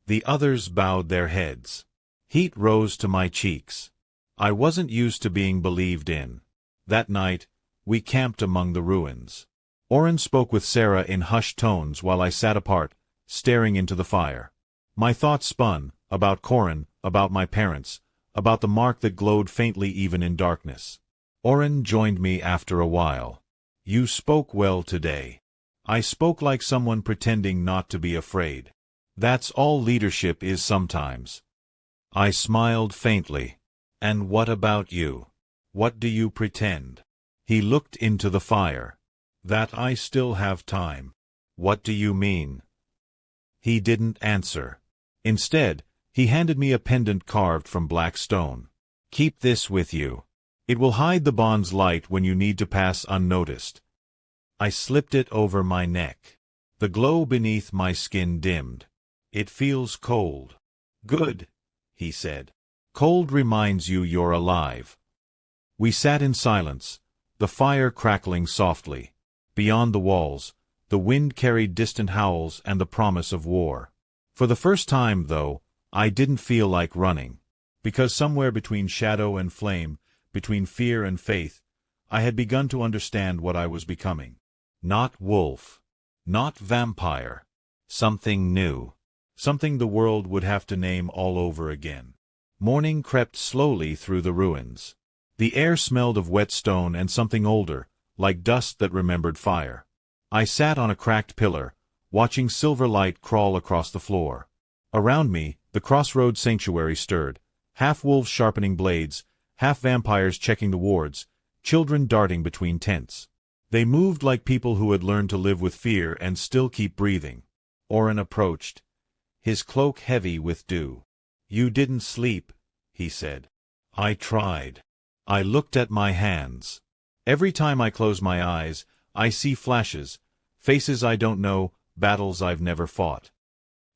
The others bowed their heads. Heat rose to my cheeks. I wasn't used to being believed in. That night, we camped among the ruins. Oren spoke with Sarah in hushed tones while I sat apart, staring into the fire. My thoughts spun, about Corin, about my parents, about the mark that glowed faintly even in darkness. Oren joined me after a while. You spoke well today. I spoke like someone pretending not to be afraid. That's all leadership is sometimes. I smiled faintly. And what about you? What do you pretend? He looked into the fire. That I still have time. What do you mean? He didn't answer. Instead, he handed me a pendant carved from black stone. Keep this with you. It will hide the bond's light when you need to pass unnoticed. I slipped it over my neck. The glow beneath my skin dimmed. It feels cold. Good, he said. Cold reminds you you're alive. We sat in silence, the fire crackling softly. Beyond the walls, the wind carried distant howls and the promise of war. For the first time, though, I didn't feel like running. Because somewhere between shadow and flame, between fear and faith, I had begun to understand what I was becoming. Not wolf. Not vampire. Something new. Something the world would have to name all over again. Morning crept slowly through the ruins. The air smelled of wet stone and something older, like dust that remembered fire. I sat on a cracked pillar, watching silver light crawl across the floor. Around me, the crossroads sanctuary stirred, half wolves sharpening blades, half vampires checking the wards, children darting between tents. They moved like people who had learned to live with fear and still keep breathing. Oren approached, his cloak heavy with dew. "You didn't sleep," he said. I tried. I looked at my hands. Every time I close my eyes, I see flashes, faces I don't know, battles I've never fought.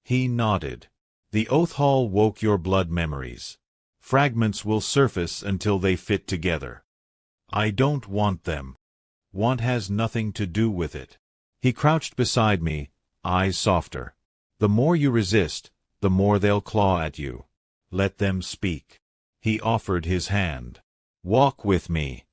He nodded. "The Oath Hall woke your blood memories. Fragments will surface until they fit together. I don't want them. Want has nothing to do with it." He crouched beside me, eyes softer. "The more you resist, the more they'll claw at you. Let them speak." He offered his hand. "Walk with me."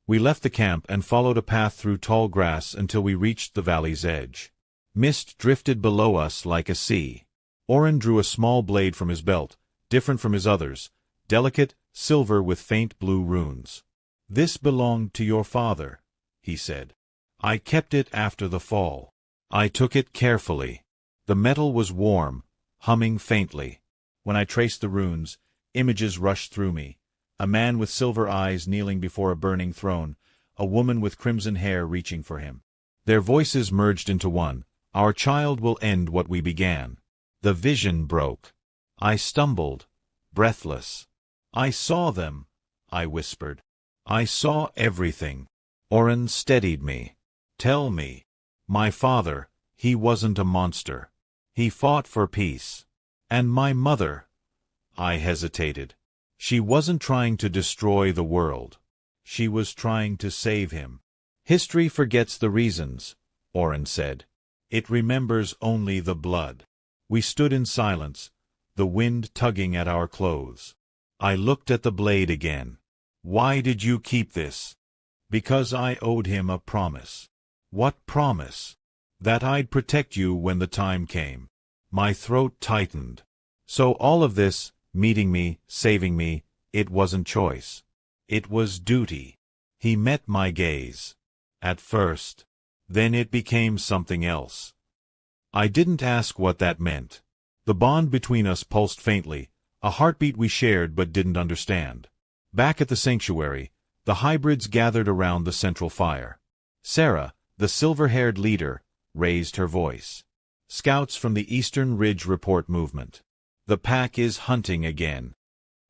We left the camp and followed a path through tall grass until we reached the valley's edge. Mist drifted below us like a sea. Oren drew a small blade from his belt, different from his others, delicate, silver with faint blue runes. "This belonged to your father," he said. "I kept it after the fall. I took it carefully." The metal was warm, humming faintly. When I traced the runes, images rushed through me. A man with silver eyes kneeling before a burning throne, a woman with crimson hair reaching for him. Their voices merged into one. "Our child will end what we began." The vision broke. I stumbled, breathless. "I saw them," I whispered. "I saw everything." Oren steadied me. "Tell me. My father, he wasn't a monster. He fought for peace. And my mother—" I hesitated. "She wasn't trying to destroy the world. She was trying to save him." "History forgets the reasons," Oren said. "It remembers only the blood." We stood in silence, the wind tugging at our clothes. I looked at the blade again. "Why did you keep this?" "Because I owed him a promise." "What promise?" "That I'd protect you when the time came." My throat tightened. So all of this, meeting me, saving me, it wasn't choice. It was duty. He met my gaze. At first. Then it became something else. I didn't ask what that meant. The bond between us pulsed faintly, a heartbeat we shared but didn't understand. Back at the sanctuary, the hybrids gathered around the central fire. Sarah, the silver-haired leader, raised her voice. "Scouts from the Eastern Ridge report movement. The pack is hunting again."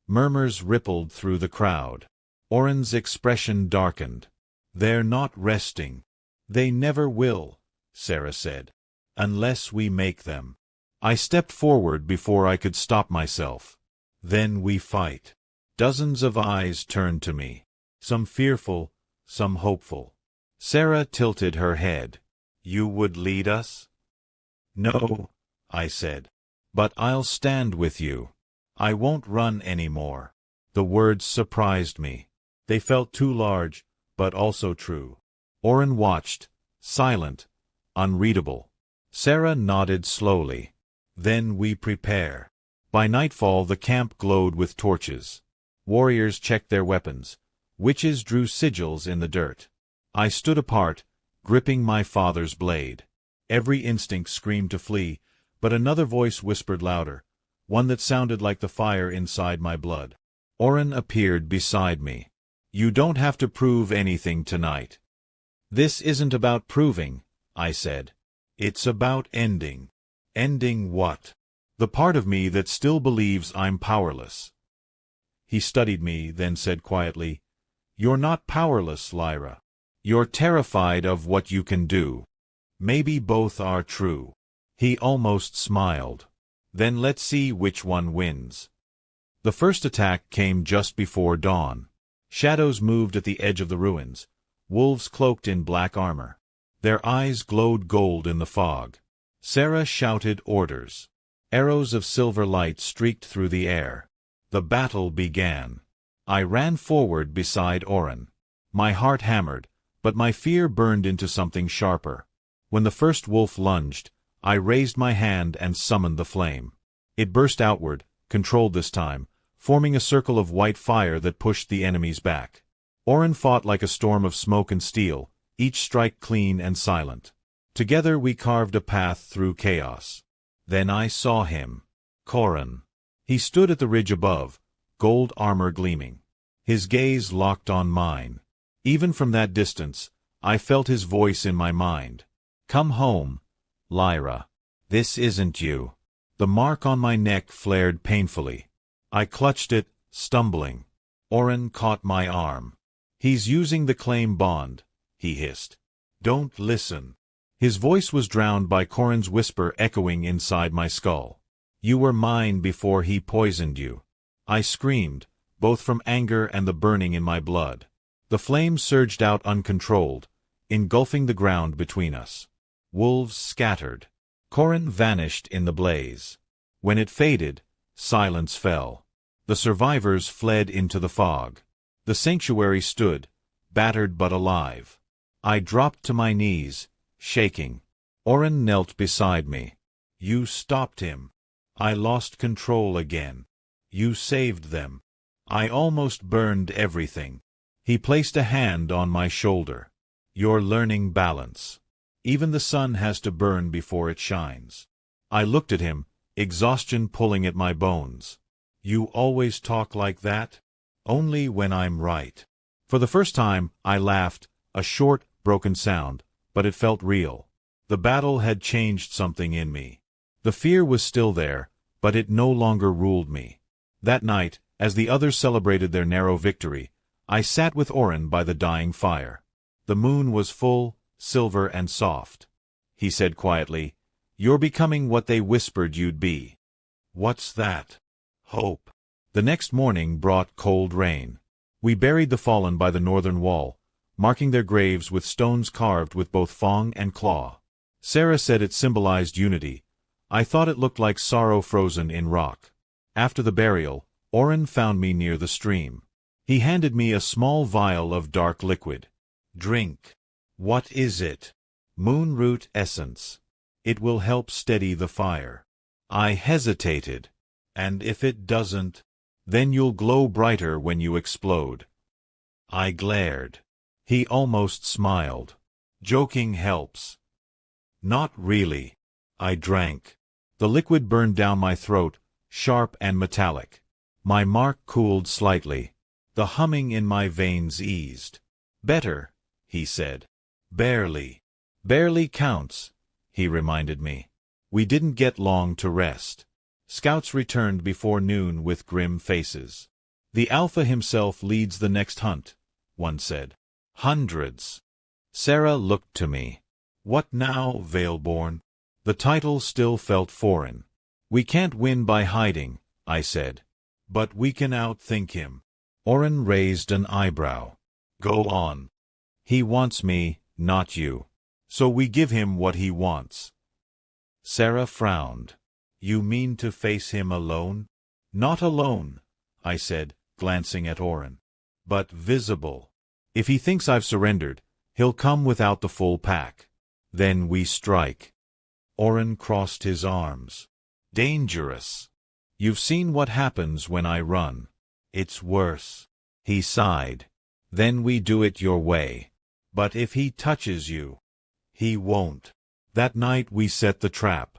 Murmurs rippled through the crowd. Oren's expression darkened. "They're not resting." "They never will," Sarah said. "Unless we make them." I stepped forward before I could stop myself. "Then we fight." Dozens of eyes turned to me. Some fearful, some hopeful. Sarah tilted her head. "You would lead us?" "No," I said. "But I'll stand with you. I won't run anymore." The words surprised me. They felt too large, but also true. Oren watched, silent, unreadable. Sarah nodded slowly. "Then we prepare." By nightfall the camp glowed with torches. Warriors checked their weapons. Witches drew sigils in the dirt. I stood apart, gripping my father's blade. Every instinct screamed to flee, but another voice whispered louder, one that sounded like the fire inside my blood. Oren appeared beside me. "You don't have to prove anything tonight." "This isn't about proving," I said. "It's about ending." "Ending what?" "The part of me that still believes I'm powerless." He studied me, then said quietly, "You're not powerless, Lyra. You're terrified of what you can do. Maybe both are true." He almost smiled. Then let's see which one wins. The first attack came just before dawn. Shadows moved at the edge of the ruins, wolves cloaked in black armor. Their eyes glowed gold in the fog. Sarah shouted orders. Arrows of silver light streaked through the air. The battle began. I ran forward beside Oren. My heart hammered, but my fear burned into something sharper. When the first wolf lunged, I raised my hand and summoned the flame. It burst outward, controlled this time, forming a circle of white fire that pushed the enemies back. Oren fought like a storm of smoke and steel, each strike clean and silent. Together we carved a path through chaos. Then I saw him. Corin. He stood at the ridge above, gold armor gleaming. His gaze locked on mine. Even from that distance, I felt his voice in my mind. Come home, Lyra. This isn't you. The mark on my neck flared painfully. I clutched it, stumbling. Oren caught my arm. He's using the claim bond, he hissed. Don't listen. His voice was drowned by Corin's whisper echoing inside my skull. You were mine before he poisoned you. I screamed, both from anger and the burning in my blood. The flames surged out uncontrolled, engulfing the ground between us. Wolves scattered. Corin vanished in the blaze. When it faded, silence fell. The survivors fled into the fog. The sanctuary stood, battered but alive. I dropped to my knees, shaking. Oren knelt beside me. You stopped him. I lost control again. You saved them. I almost burned everything. He placed a hand on my shoulder. You're learning balance. Even the sun has to burn before it shines. I looked at him, exhaustion pulling at my bones. You always talk like that? Only when I'm right. For the first time, I laughed, a short, broken sound, but it felt real. The battle had changed something in me. The fear was still there, but it no longer ruled me. That night, as the others celebrated their narrow victory, I sat with Oren by the dying fire. The moon was full, silver and soft. He said quietly, You're becoming what they whispered you'd be. What's that? Hope. The next morning brought cold rain. We buried the fallen by the northern wall, marking their graves with stones carved with both fang and claw. Sarah said it symbolized unity. I thought it looked like sorrow frozen in rock. After the burial, Oren found me near the stream. He handed me a small vial of dark liquid. Drink. What is it? Moonroot essence. It will help steady the fire. I hesitated. And if it doesn't, then you'll glow brighter when you explode. I glared. He almost smiled. Joking helps. Not really. I drank. The liquid burned down my throat, sharp and metallic. My mark cooled slightly. The humming in my veins eased. Better, he said. Barely. Barely counts, he reminded me. We didn't get long to rest. Scouts returned before noon with grim faces. The Alpha himself leads the next hunt, one said. Hundreds. Sarah looked to me. What now, Veilborn? The title still felt foreign. We can't win by hiding, I said. But we can outthink him. Oren raised an eyebrow. Go on. He wants me, not you. So we give him what he wants. Sarah frowned. You mean to face him alone? Not alone, I said, glancing at Oren. But visible. If he thinks I've surrendered, he'll come without the full pack. Then we strike. Oren crossed his arms. Dangerous. You've seen what happens when I run. It's worse. He sighed. Then we do it your way. But if he touches you, he won't. That night we set the trap.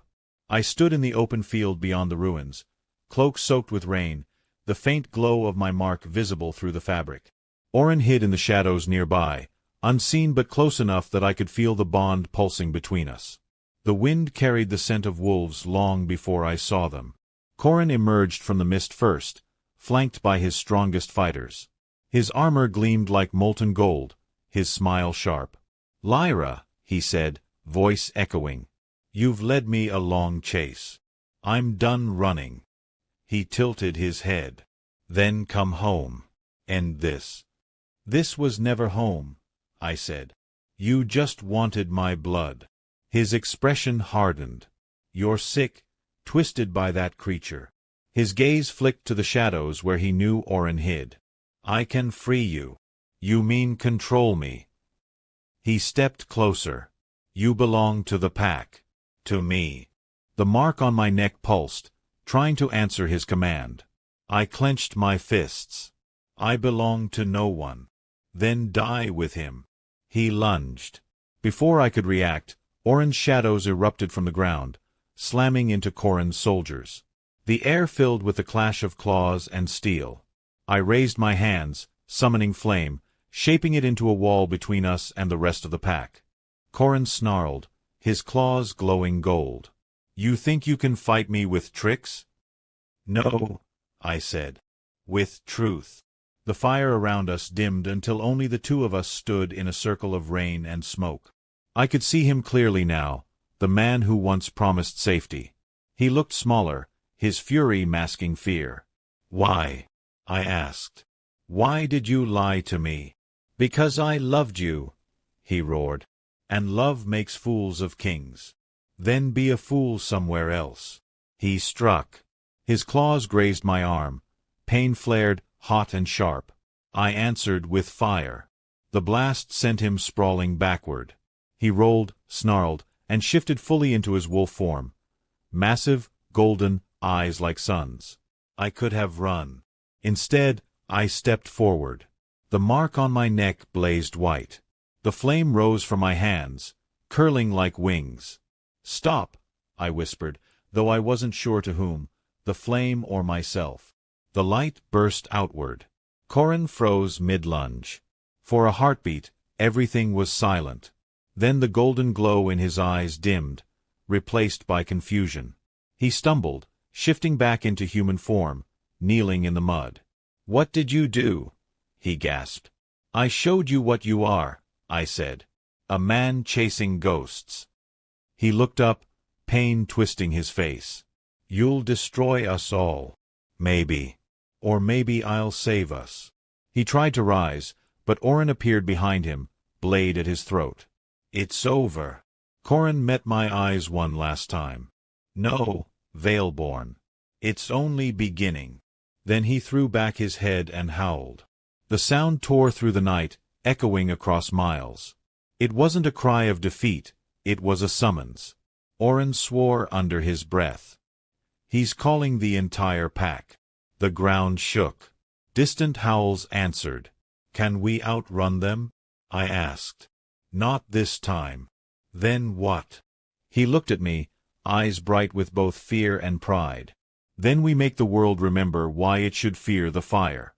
I stood in the open field beyond the ruins, cloak soaked with rain, the faint glow of my mark visible through the fabric. Oren hid in the shadows nearby, unseen but close enough that I could feel the bond pulsing between us. The wind carried the scent of wolves long before I saw them. Corin emerged from the mist first, flanked by his strongest fighters. His armor gleamed like molten gold, his smile sharp. Lyra, he said, voice echoing. You've led me a long chase. I'm done running. He tilted his head. Then come home. End this. This was never home, I said. You just wanted my blood. His expression hardened. You're sick, twisted by that creature. His gaze flicked to the shadows where he knew Oren hid. I can free you. You mean control me. He stepped closer. You belong to the pack. To me. The mark on my neck pulsed, trying to answer his command. I clenched my fists. I belong to no one. Then die with him. He lunged. Before I could react, orange shadows erupted from the ground, slamming into Corin's soldiers. The air filled with the clash of claws and steel. I raised my hands, summoning flame, shaping it into a wall between us and the rest of the pack. Corin snarled, his claws glowing gold. You think you can fight me with tricks? No, I said. With truth. The fire around us dimmed until only the two of us stood in a circle of rain and smoke. I could see him clearly now, the man who once promised safety. He looked smaller, his fury masking fear. Why? I asked. Why did you lie to me? Because I loved you, he roared. And love makes fools of kings. Then be a fool somewhere else. He struck. His claws grazed my arm. Pain flared, hot and sharp. I answered with fire. The blast sent him sprawling backward. He rolled, snarled, and shifted fully into his wolf form. Massive, golden, eyes like suns. I could have run. Instead, I stepped forward. The mark on my neck blazed white. The flame rose from my hands, curling like wings. Stop, I whispered, though I wasn't sure to whom, the flame or myself. The light burst outward. Corin froze mid-lunge. For a heartbeat, everything was silent. Then the golden glow in his eyes dimmed, replaced by confusion. He stumbled, shifting back into human form, kneeling in the mud. What did you do? He gasped. I showed you what you are, I said. A man chasing ghosts. He looked up, pain twisting his face. You'll destroy us all. Maybe. Or maybe I'll save us. He tried to rise, but Oren appeared behind him, blade at his throat. It's over. Corin met my eyes one last time. No, Veilborn. It's only beginning. Then he threw back his head and howled. The sound tore through the night, echoing across miles. It wasn't a cry of defeat, it was a summons. Oren swore under his breath. He's calling the entire pack. The ground shook. Distant howls answered. Can we outrun them? I asked. Not this time. Then what? He looked at me, eyes bright with both fear and pride. Then we make the world remember why it should fear the fire.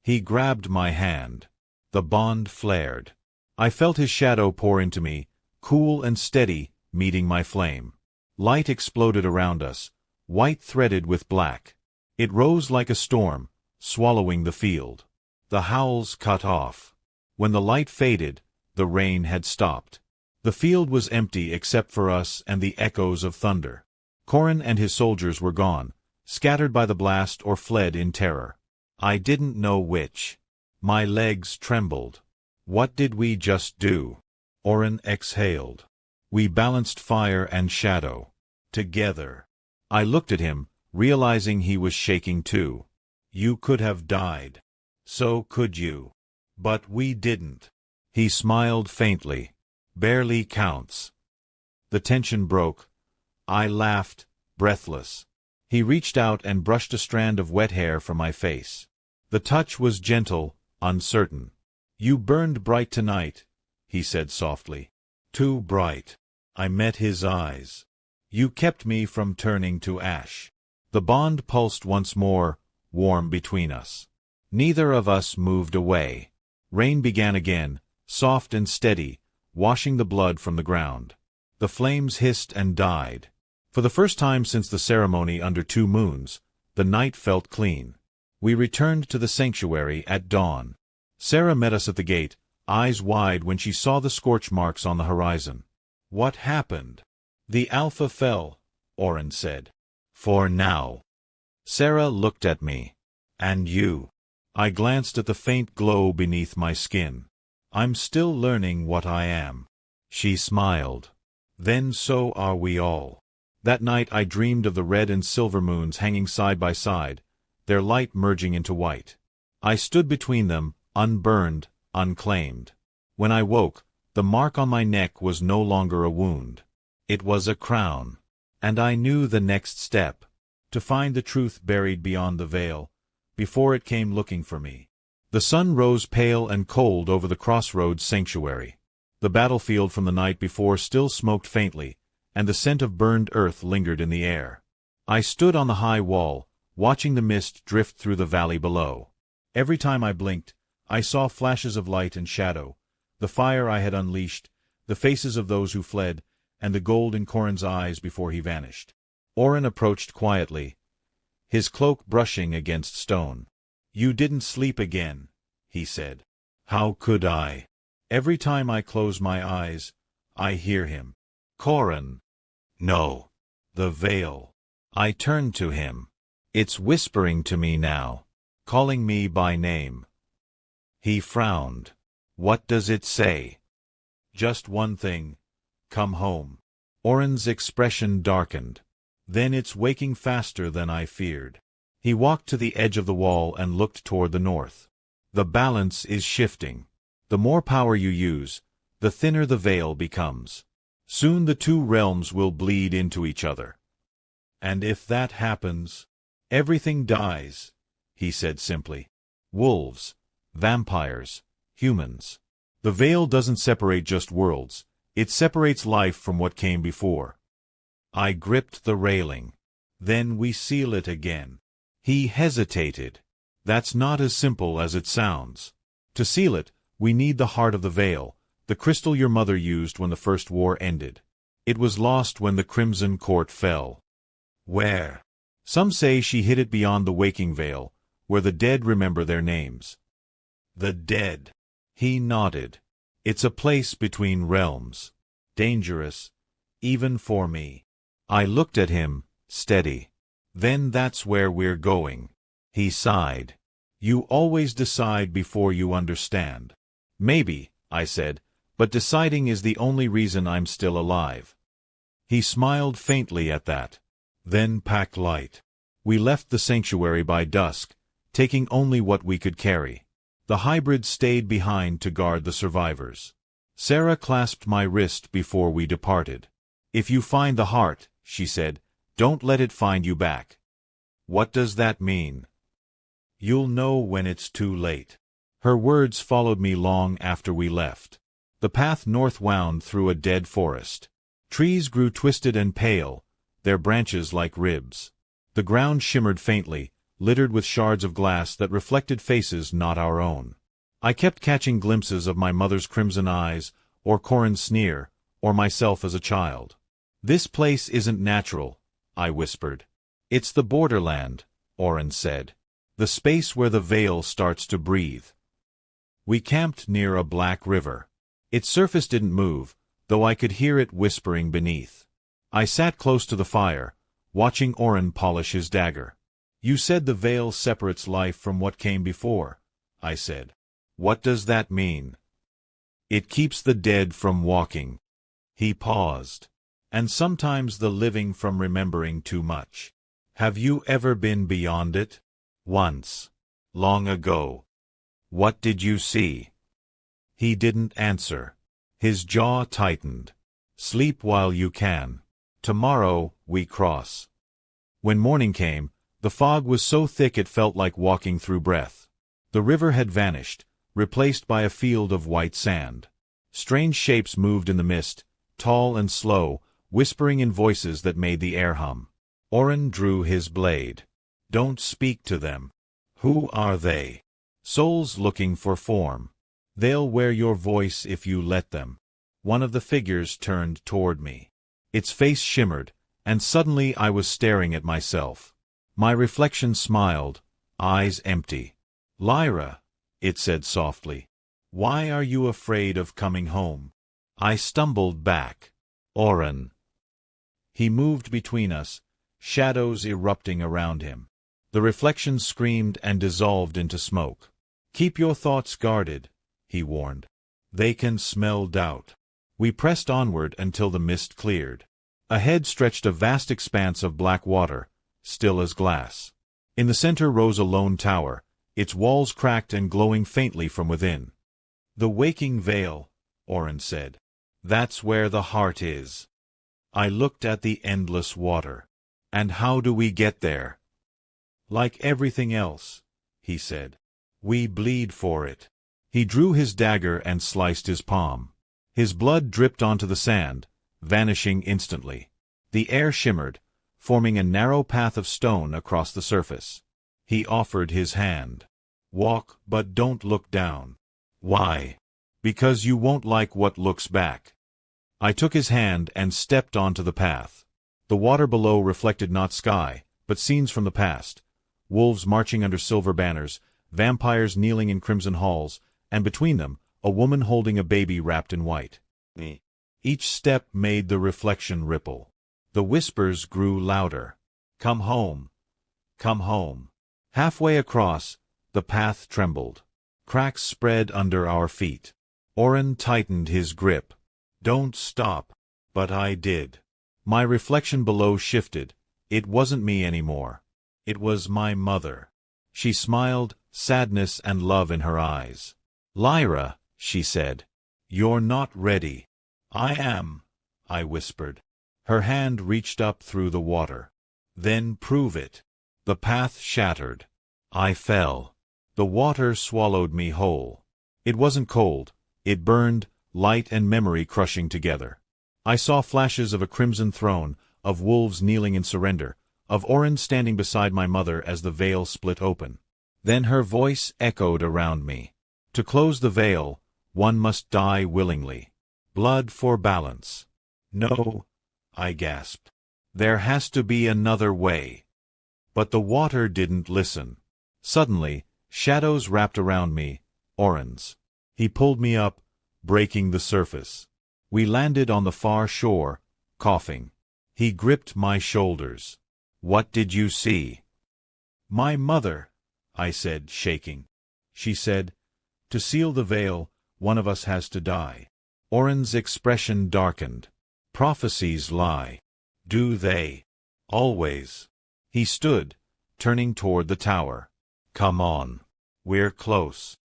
He grabbed my hand. The bond flared. I felt his shadow pour into me, cool and steady, meeting my flame. Light exploded around us, white threaded with black. It rose like a storm, swallowing the field. The howls cut off. When the light faded, the rain had stopped. The field was empty except for us and the echoes of thunder. Corin and his soldiers were gone, scattered by the blast or fled in terror. I didn't know which. My legs trembled. What did we just do? Oren exhaled. We balanced fire and shadow. Together. I looked at him, realizing he was shaking too. You could have died. So could you. But we didn't. He smiled faintly. Barely counts. The tension broke. I laughed, breathless. He reached out and brushed a strand of wet hair from my face. The touch was gentle, uncertain. You burned bright tonight, he said softly. Too bright. I met his eyes. You kept me from turning to ash. The bond pulsed once more, warm between us. Neither of us moved away. Rain began again, soft and steady, washing the blood from the ground. The flames hissed and died. For the first time since the ceremony under 2 moons, the night felt clean. We returned to the sanctuary at dawn. Sarah met us at the gate, eyes wide when she saw the scorch marks on the horizon. What happened? The Alpha fell, Oren said. For now. Sarah looked at me. And you? I glanced at the faint glow beneath my skin. I'm still learning what I am. She smiled. Then so are we all. That night I dreamed of the red and silver moons hanging side by side, their light merging into white. I stood between them, unburned, unclaimed. When I woke, the mark on my neck was no longer a wound. It was a crown. And I knew the next step, to find the truth buried beyond the veil, before it came looking for me. The sun rose pale and cold over the crossroads sanctuary. The battlefield from the night before still smoked faintly, and the scent of burned earth lingered in the air. I stood on the high wall, watching the mist drift through the valley below. Every time I blinked, I saw flashes of light and shadow, the fire I had unleashed, the faces of those who fled, and the gold in Corin's eyes before he vanished. Oren approached quietly, his cloak brushing against stone. "You didn't sleep again," he said. "How could I? Every time I close my eyes, I hear him." "Corin." "No. The veil." I turned to him. "It's whispering to me now, calling me by name." He frowned. "What does it say?" "Just one thing. Come home." Oren's expression darkened. "Then it's waking faster than I feared." He walked to the edge of the wall and looked toward the north. "The balance is shifting. The more power you use, the thinner the veil becomes. Soon the two realms will bleed into each other. And if that happens, everything dies," he said simply. "Wolves, vampires, humans. The veil doesn't separate just worlds. It separates life from what came before." I gripped the railing. "Then we seal it again." He hesitated. "That's not as simple as it sounds. To seal it, we need the heart of the veil, the crystal your mother used when the First War ended. It was lost when the Crimson Court fell." "Where?" "Some say she hid it beyond the waking veil, where the dead remember their names." "The dead?" He nodded. "It's a place between realms. Dangerous, even for me." I looked at him, steady. "Then that's where we're going." He sighed. "You always decide before you understand." "Maybe," I said, "but deciding is the only reason I'm still alive." He smiled faintly at that. "Then pack light." We left the sanctuary by dusk, taking only what we could carry. The hybrid stayed behind to guard the survivors. Sarah clasped my wrist before we departed. "If you find the heart," she said, "don't let it find you back." "What does that mean?" "You'll know when it's too late." Her words followed me long after we left. The path north wound through a dead forest. Trees grew twisted and pale, their branches like ribs. The ground shimmered faintly, littered with shards of glass that reflected faces not our own. I kept catching glimpses of my mother's crimson eyes, or Corin's sneer, or myself as a child. "This place isn't natural," I whispered. "It's the borderland," Oren said. "The space where the veil starts to breathe." We camped near a black river. Its surface didn't move, though I could hear it whispering beneath. I sat close to the fire, watching Oren polish his dagger. "You said the veil separates life from what came before," I said. "What does that mean?" "It keeps the dead from walking." He paused. "And sometimes the living from remembering too much. Have you ever been beyond it?" "Once. Long ago." "What did you see?" He didn't answer. His jaw tightened. "Sleep while you can. Tomorrow we cross." When morning came, the fog was so thick it felt like walking through breath. The river had vanished, replaced by a field of white sand. Strange shapes moved in the mist, tall and slow, whispering in voices that made the air hum. Oren drew his blade. "Don't speak to them." "Who are they?" "Souls looking for form. They'll wear your voice if you let them." One of the figures turned toward me. Its face shimmered, and suddenly I was staring at myself. My reflection smiled, eyes empty. "Lyra," it said softly, "why are you afraid of coming home?" I stumbled back. "Oren." He moved between us, shadows erupting around him. The reflection screamed and dissolved into smoke. "Keep your thoughts guarded," he warned. "They can smell doubt." We pressed onward until the mist cleared. Ahead stretched a vast expanse of black water, still as glass. In the center rose a lone tower, its walls cracked and glowing faintly from within. "The waking vale," Oren said. "That's where the heart is." I looked at the endless water. "And how do we get there?" "Like everything else," he said. "We bleed for it." He drew his dagger and sliced his palm. His blood dripped onto the sand, vanishing instantly. The air shimmered, forming a narrow path of stone across the surface. He offered his hand. "Walk, but don't look down." "Why?" "Because you won't like what looks back." I took his hand and stepped onto the path. The water below reflected not sky, but scenes from the past. Wolves marching under silver banners, vampires kneeling in crimson halls, and between them, a woman holding a baby wrapped in white. Each step made the reflection ripple. The whispers grew louder. "Come home. Come home." Halfway across, the path trembled. Cracks spread under our feet. Oren tightened his grip. "Don't stop." But I did. My reflection below shifted. It wasn't me anymore. It was my mother. She smiled, sadness and love in her eyes. "Lyra," she said, "you're not ready." "I am," I whispered. Her hand reached up through the water. "Then prove it." The path shattered. I fell. The water swallowed me whole. It wasn't cold. It burned, light and memory crushing together. I saw flashes of a crimson throne, of wolves kneeling in surrender, of Oren standing beside my mother as the veil split open. Then her voice echoed around me. "To close the veil, one must die willingly. Blood for balance." "No," I gasped. "There has to be another way." But the water didn't listen. Suddenly, shadows wrapped around me, Oren's. He pulled me up, breaking the surface. We landed on the far shore, coughing. He gripped my shoulders. "What did you see?" "My mother," I said, shaking. "She said, 'To seal the veil, one of us has to die.'" Oren's expression darkened. "Prophecies lie." "Do they?" "Always." He stood, turning toward the tower. "Come on. We're close."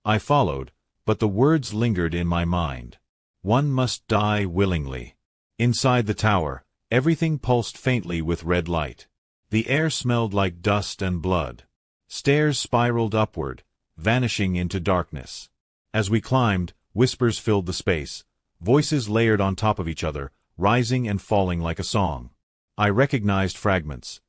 I followed, but the words lingered in my mind. One must die willingly. Inside the tower, everything pulsed faintly with red light. The air smelled like dust and blood. Stairs spiraled upward, vanishing into darkness. As we climbed, whispers filled the space, voices layered on top of each other, rising and falling like a song. I recognized fragments.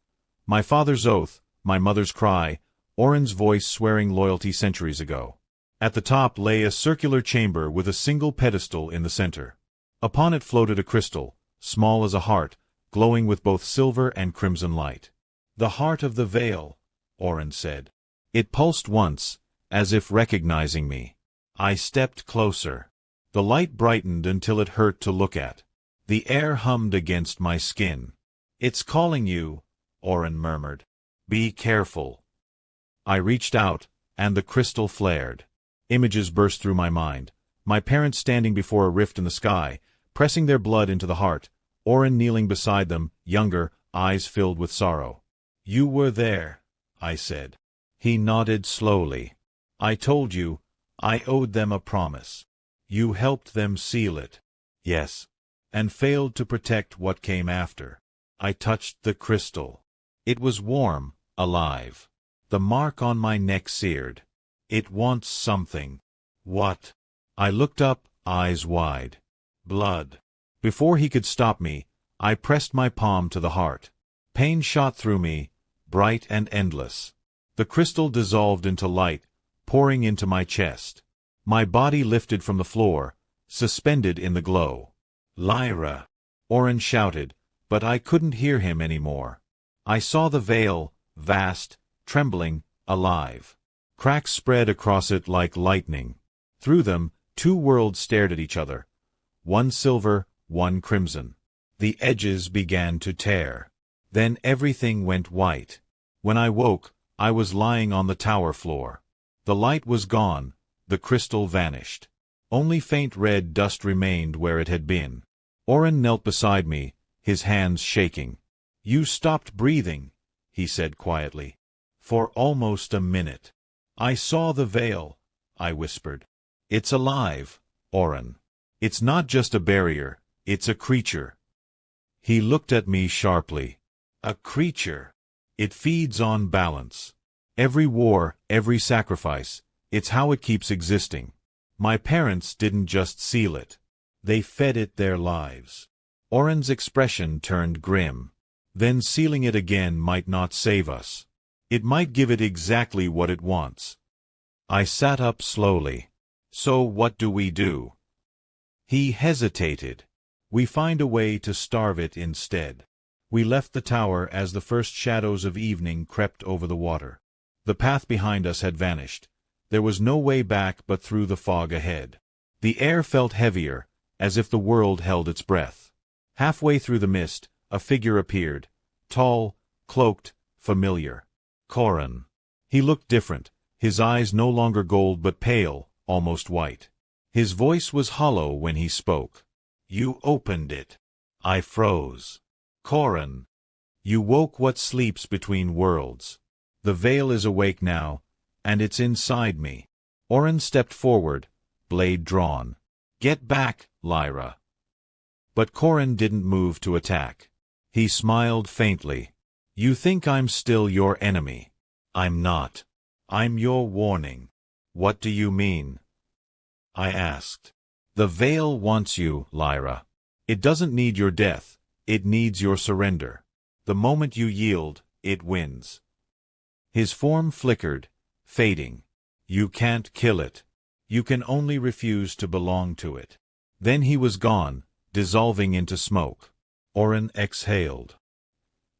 My father's oath, my mother's cry, Oren's voice swearing loyalty centuries ago. At the top lay a circular chamber with a single pedestal in the center. Upon it floated a crystal, small as a heart, glowing with both silver and crimson light. "The heart of the veil," Oren said. It pulsed once, as if recognizing me. I stepped closer. The light brightened until it hurt to look at. The air hummed against my skin. "It's calling you," Oren murmured. "Be careful." I reached out, and the crystal flared. Images burst through my mind. My parents standing before a rift in the sky, pressing their blood into the heart, Oren kneeling beside them, younger, eyes filled with sorrow. "You were there," I said. He nodded slowly. "I told you, I owed them a promise. You helped them seal it." "Yes." "And failed to protect what came after." I touched the crystal. It was warm, alive. The mark on my neck seared. "It wants something." "What?" I looked up, eyes wide. "Blood." Before he could stop me, I pressed my palm to the heart. Pain shot through me, bright and endless. The crystal dissolved into light, pouring into my chest. My body lifted from the floor, suspended in the glow. "Lyra!" Oren shouted, but I couldn't hear him anymore. I saw the veil, vast, trembling, alive. Cracks spread across it like lightning. Through them, two worlds stared at each other. One silver, one crimson. The edges began to tear. Then everything went white. When I woke, I was lying on the tower floor. The light was gone, the crystal vanished. Only faint red dust remained where it had been. Oren knelt beside me, his hands shaking. "You stopped breathing," he said quietly. "For almost a minute." "I saw the veil," I whispered. "It's alive, Oren. It's not just a barrier, it's a creature." He looked at me sharply. "A creature. It feeds on balance. Every war, every sacrifice, it's how it keeps existing. My parents didn't just seal it. They fed it their lives." Oren's expression turned grim. "Then sealing it again might not save us. It might give it exactly what it wants." I sat up slowly. "So what do we do?" He hesitated. "We find a way to starve it instead." We left the tower as the first shadows of evening crept over the water. The path behind us had vanished. There was no way back but through the fog ahead. The air felt heavier, as if the world held its breath. Halfway through the mist, a figure appeared. Tall, cloaked, familiar. Corin. He looked different, his eyes no longer gold but pale, almost white. His voice was hollow when he spoke. "You opened it." I froze. "Corin. You woke what sleeps between worlds. The veil is awake now, and it's inside me." Oren stepped forward, blade drawn. "Get back, Lyra." But Corin didn't move to attack. He smiled faintly. "You think I'm still your enemy. I'm not. I'm your warning." "What do you mean?" I asked. "The veil wants you, Lyra. It doesn't need your death, it needs your surrender. The moment you yield, it wins." His form flickered, fading. "You can't kill it. You can only refuse to belong to it." Then he was gone, dissolving into smoke. Oren exhaled.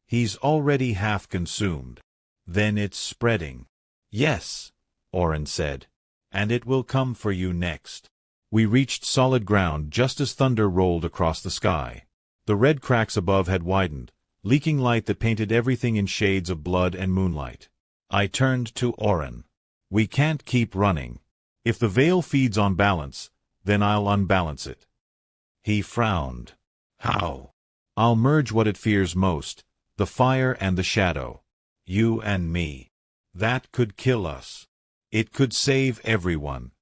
"He's already half consumed. Then it's spreading." "Yes," Oren said. "And it will come for you next." We reached solid ground just as thunder rolled across the sky. The red cracks above had widened, leaking light that painted everything in shades of blood and moonlight. I turned to Oren. "We can't keep running. If the veil feeds on balance, then I'll unbalance it." He frowned. "How?" "I'll merge what it fears most, the fire and the shadow. You and me. That could kill us. It could save everyone."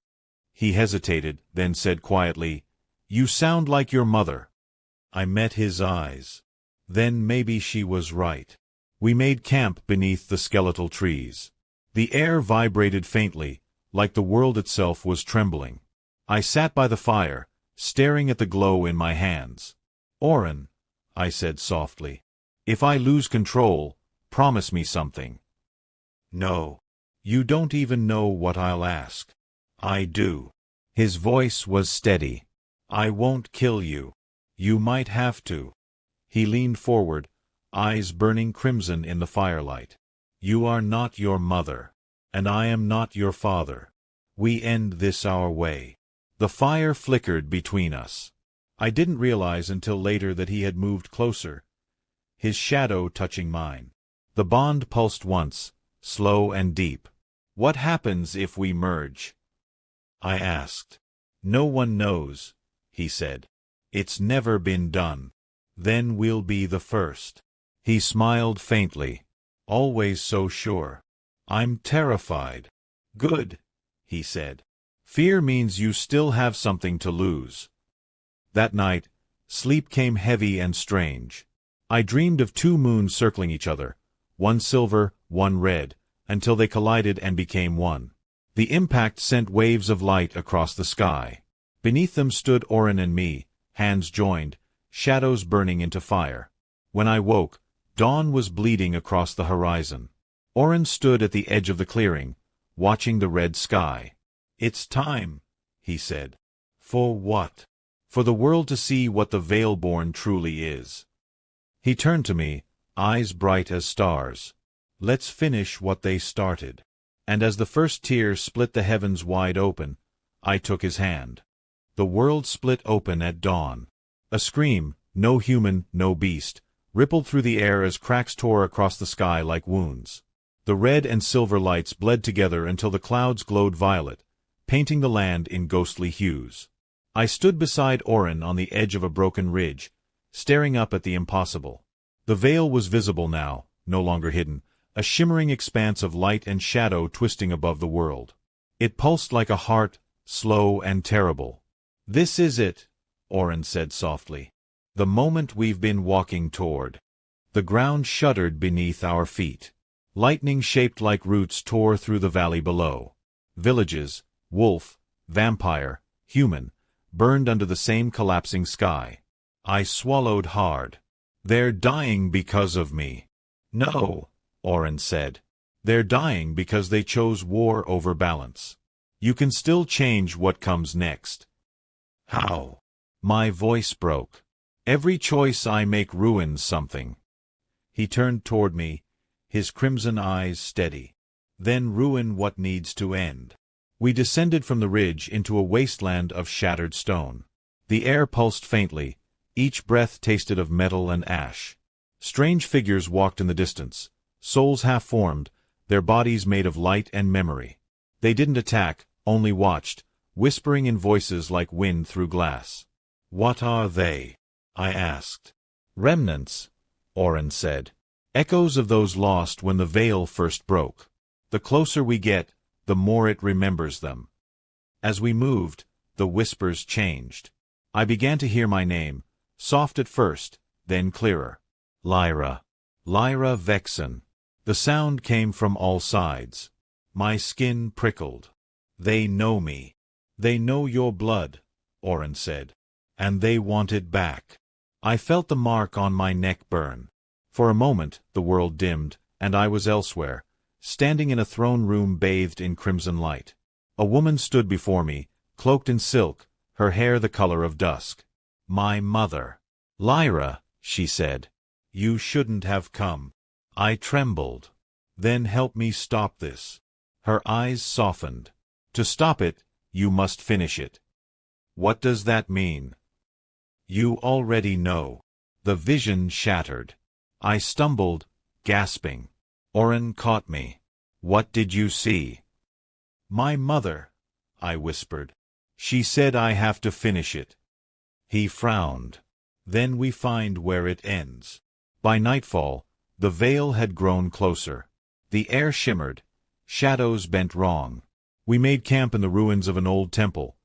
He hesitated, then said quietly, "You sound like your mother." I met his eyes. Then maybe she was right. We made camp beneath the skeletal trees. The air vibrated faintly, like the world itself was trembling. I sat by the fire, staring at the glow in my hands. "Oren," I said softly, "if I lose control, promise me something." "No. You don't even know what I'll ask." "I do." His voice was steady. "I won't kill you. You might have to." He leaned forward, eyes burning crimson in the firelight. "You are not your mother, and I am not your father. We end this our way." The fire flickered between us. I didn't realize until later that he had moved closer, his shadow touching mine. The bond pulsed once, slow and deep. "What happens if we merge?" I asked. "No one knows," he said. "It's never been done. Then we'll be the first." He smiled faintly. "Always so sure." "I'm terrified." "Good," he said. "Fear means you still have something to lose." That night, sleep came heavy and strange. I dreamed of two moons circling each other, one silver, one red, until they collided and became one. The impact sent waves of light across the sky. Beneath them stood Oren and me, hands joined, shadows burning into fire. When I woke, dawn was bleeding across the horizon. Oren stood at the edge of the clearing, watching the red sky. "It's time," he said. "For what?" "For the world to see what the Veil-born truly is." He turned to me, eyes bright as stars. "Let's finish what they started." And as the first tear split the heavens wide open, I took his hand. The world split open at dawn. A scream, no human, no beast, rippled through the air as cracks tore across the sky like wounds. The red and silver lights bled together until the clouds glowed violet, painting the land in ghostly hues. I stood beside Oren on the edge of a broken ridge, staring up at the impossible. The veil was visible now, no longer hidden, a shimmering expanse of light and shadow twisting above the world. It pulsed like a heart, slow and terrible. "This is it," Oren said softly. "The moment we've been walking toward." The ground shuddered beneath our feet. Lightning shaped like roots tore through the valley below. Villages, wolf, vampire, human, burned under the same collapsing sky. I swallowed hard. "They're dying because of me." "No," Oren said. "They're dying because they chose war over balance. You can still change what comes next." "How?" My voice broke. "Every choice I make ruins something." He turned toward me, his crimson eyes steady. "Then ruin what needs to end." We descended from the ridge into a wasteland of shattered stone. The air pulsed faintly, each breath tasted of metal and ash. Strange figures walked in the distance, souls half-formed, their bodies made of light and memory. They didn't attack, only watched, whispering in voices like wind through glass. "What are they?" I asked. "Remnants," Oren said. "Echoes of those lost when the veil first broke. The closer we get, the more it remembers them." As we moved, the whispers changed. I began to hear my name, soft at first, then clearer. "Lyra. Lyra Vexen." The sound came from all sides. My skin prickled. "They know me." "They know your blood," Oren said. "And they want it back." I felt the mark on my neck burn. For a moment, the world dimmed, and I was elsewhere, standing in a throne room bathed in crimson light. A woman stood before me, cloaked in silk, her hair the color of dusk. "My mother." "Lyra," she said. "You shouldn't have come." I trembled. "Then help me stop this." Her eyes softened. "To stop it, you must finish it." "What does that mean?" "You already know." The vision shattered. I stumbled, gasping. Oren caught me. "What did you see?" "My mother," I whispered. "She said I have to finish it." He frowned. "Then we find where it ends." By nightfall, the veil had grown closer. The air shimmered. Shadows bent wrong. We made camp in the ruins of an old temple,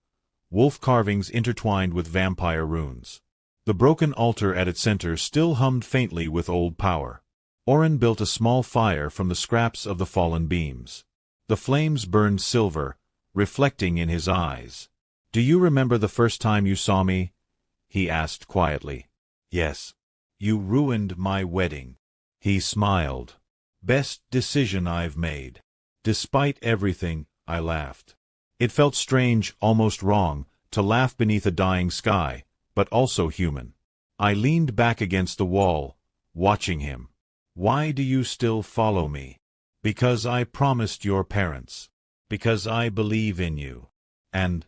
wolf carvings intertwined with vampire runes. The broken altar at its center still hummed faintly with old power. Oren built a small fire from the scraps of the fallen beams. The flames burned silver, reflecting in his eyes. "Do you remember the first time you saw me?" he asked quietly. "Yes." "You ruined my wedding." He smiled. "Best decision I've made." "Despite everything," I laughed. It felt strange, almost wrong, to laugh beneath a dying sky, but also human. I leaned back against the wall, watching him. "Why do you still follow me?" "Because I promised your parents. Because I believe in you. And—"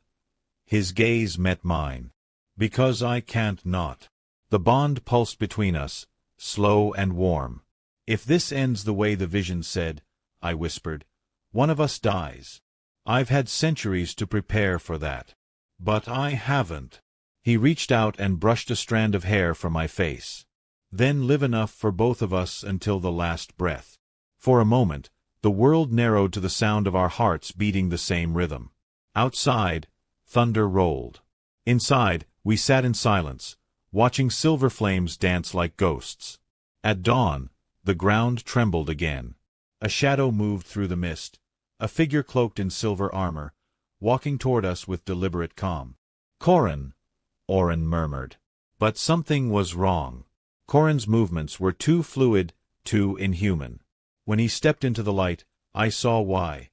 his gaze met mine. "Because I can't not." The bond pulsed between us, slow and warm. "If this ends the way the vision said," I whispered, "one of us dies. I've had centuries to prepare for that." "But I haven't." He reached out and brushed a strand of hair from my face. "Then live enough for both of us until the last breath." For a moment, the world narrowed to the sound of our hearts beating the same rhythm. Outside, thunder rolled. Inside, we sat in silence, watching silver flames dance like ghosts. At dawn, the ground trembled again. A shadow moved through the mist, a figure cloaked in silver armor, walking toward us with deliberate calm. "Corin," Oren murmured. But something was wrong. Corin's movements were too fluid, too inhuman. When he stepped into the light, I saw why.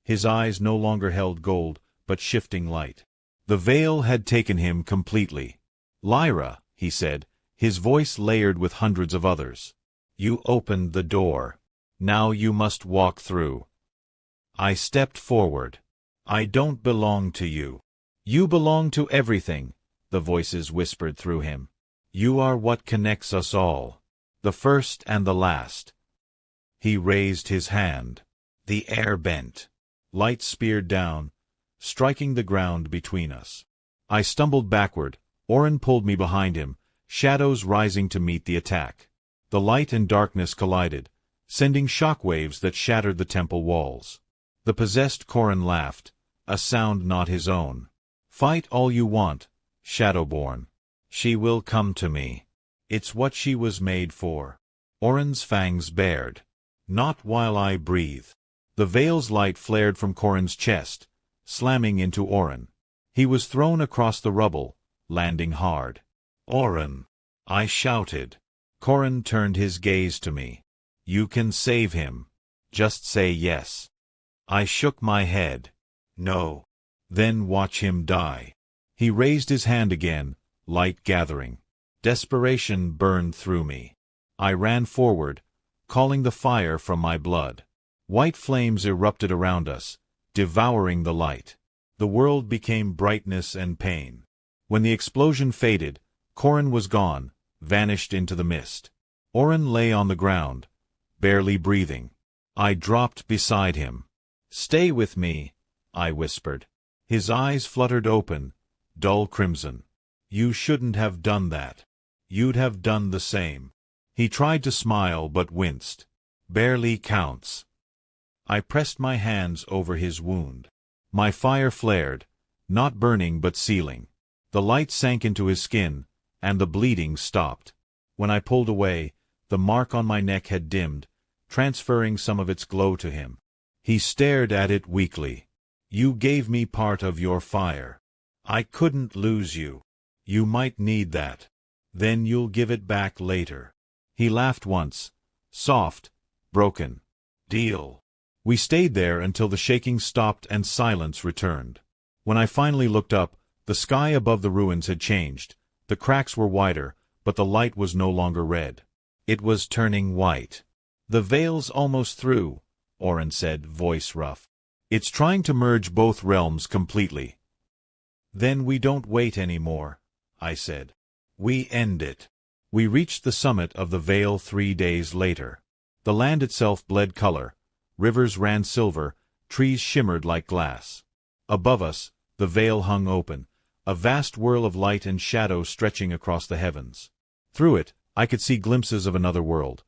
His eyes no longer held gold, but shifting light. The veil had taken him completely. "Lyra," he said, his voice layered with hundreds of others. "You opened the door. Now you must walk through." I stepped forward. "I don't belong to you." "You belong to everything," the voices whispered through him. "You are what connects us all." The first and the last. He raised his hand. The air bent. Light speared down, striking the ground between us. I stumbled backward. Oren pulled me behind him, shadows rising to meet the attack. The light and darkness collided, sending shockwaves that shattered the temple walls. The possessed Korin laughed, a sound not his own. Fight all you want, Shadowborn. She will come to me. It's what she was made for. Oren's fangs bared. Not while I breathe. The veil's light flared from Korin's chest, slamming into Oren. He was thrown across the rubble, landing hard. Oren! I shouted. Korin turned his gaze to me. You can save him. Just say yes. I shook my head. No. Then watch him die. He raised his hand again, light gathering. Desperation burned through me. I ran forward, calling the fire from my blood. White flames erupted around us, devouring the light. The world became brightness and pain. When the explosion faded, Korin was gone, vanished into the mist. Oren lay on the ground, barely breathing. I dropped beside him. Stay with me, I whispered. His eyes fluttered open, dull crimson. You shouldn't have done that. You'd have done the same. He tried to smile but winced. Barely counts. I pressed my hands over his wound. My fire flared, not burning but sealing. The light sank into his skin, and the bleeding stopped. When I pulled away, the mark on my neck had dimmed, transferring some of its glow to him. He stared at it weakly. You gave me part of your fire. I couldn't lose you. You might need that. Then you'll give it back later. He laughed once, soft, broken. Deal. We stayed there until the shaking stopped and silence returned. When I finally looked up, the sky above the ruins had changed. The cracks were wider, but the light was no longer red. It was turning white. The veil's almost through, Oren said, voice rough. It's trying to merge both realms completely. Then we don't wait anymore, I said. We end it. We reached the summit of the veil 3 days later. The land itself bled color. Rivers ran silver, trees shimmered like glass. Above us, the veil hung open, a vast whirl of light and shadow stretching across the heavens. Through it, I could see glimpses of another world.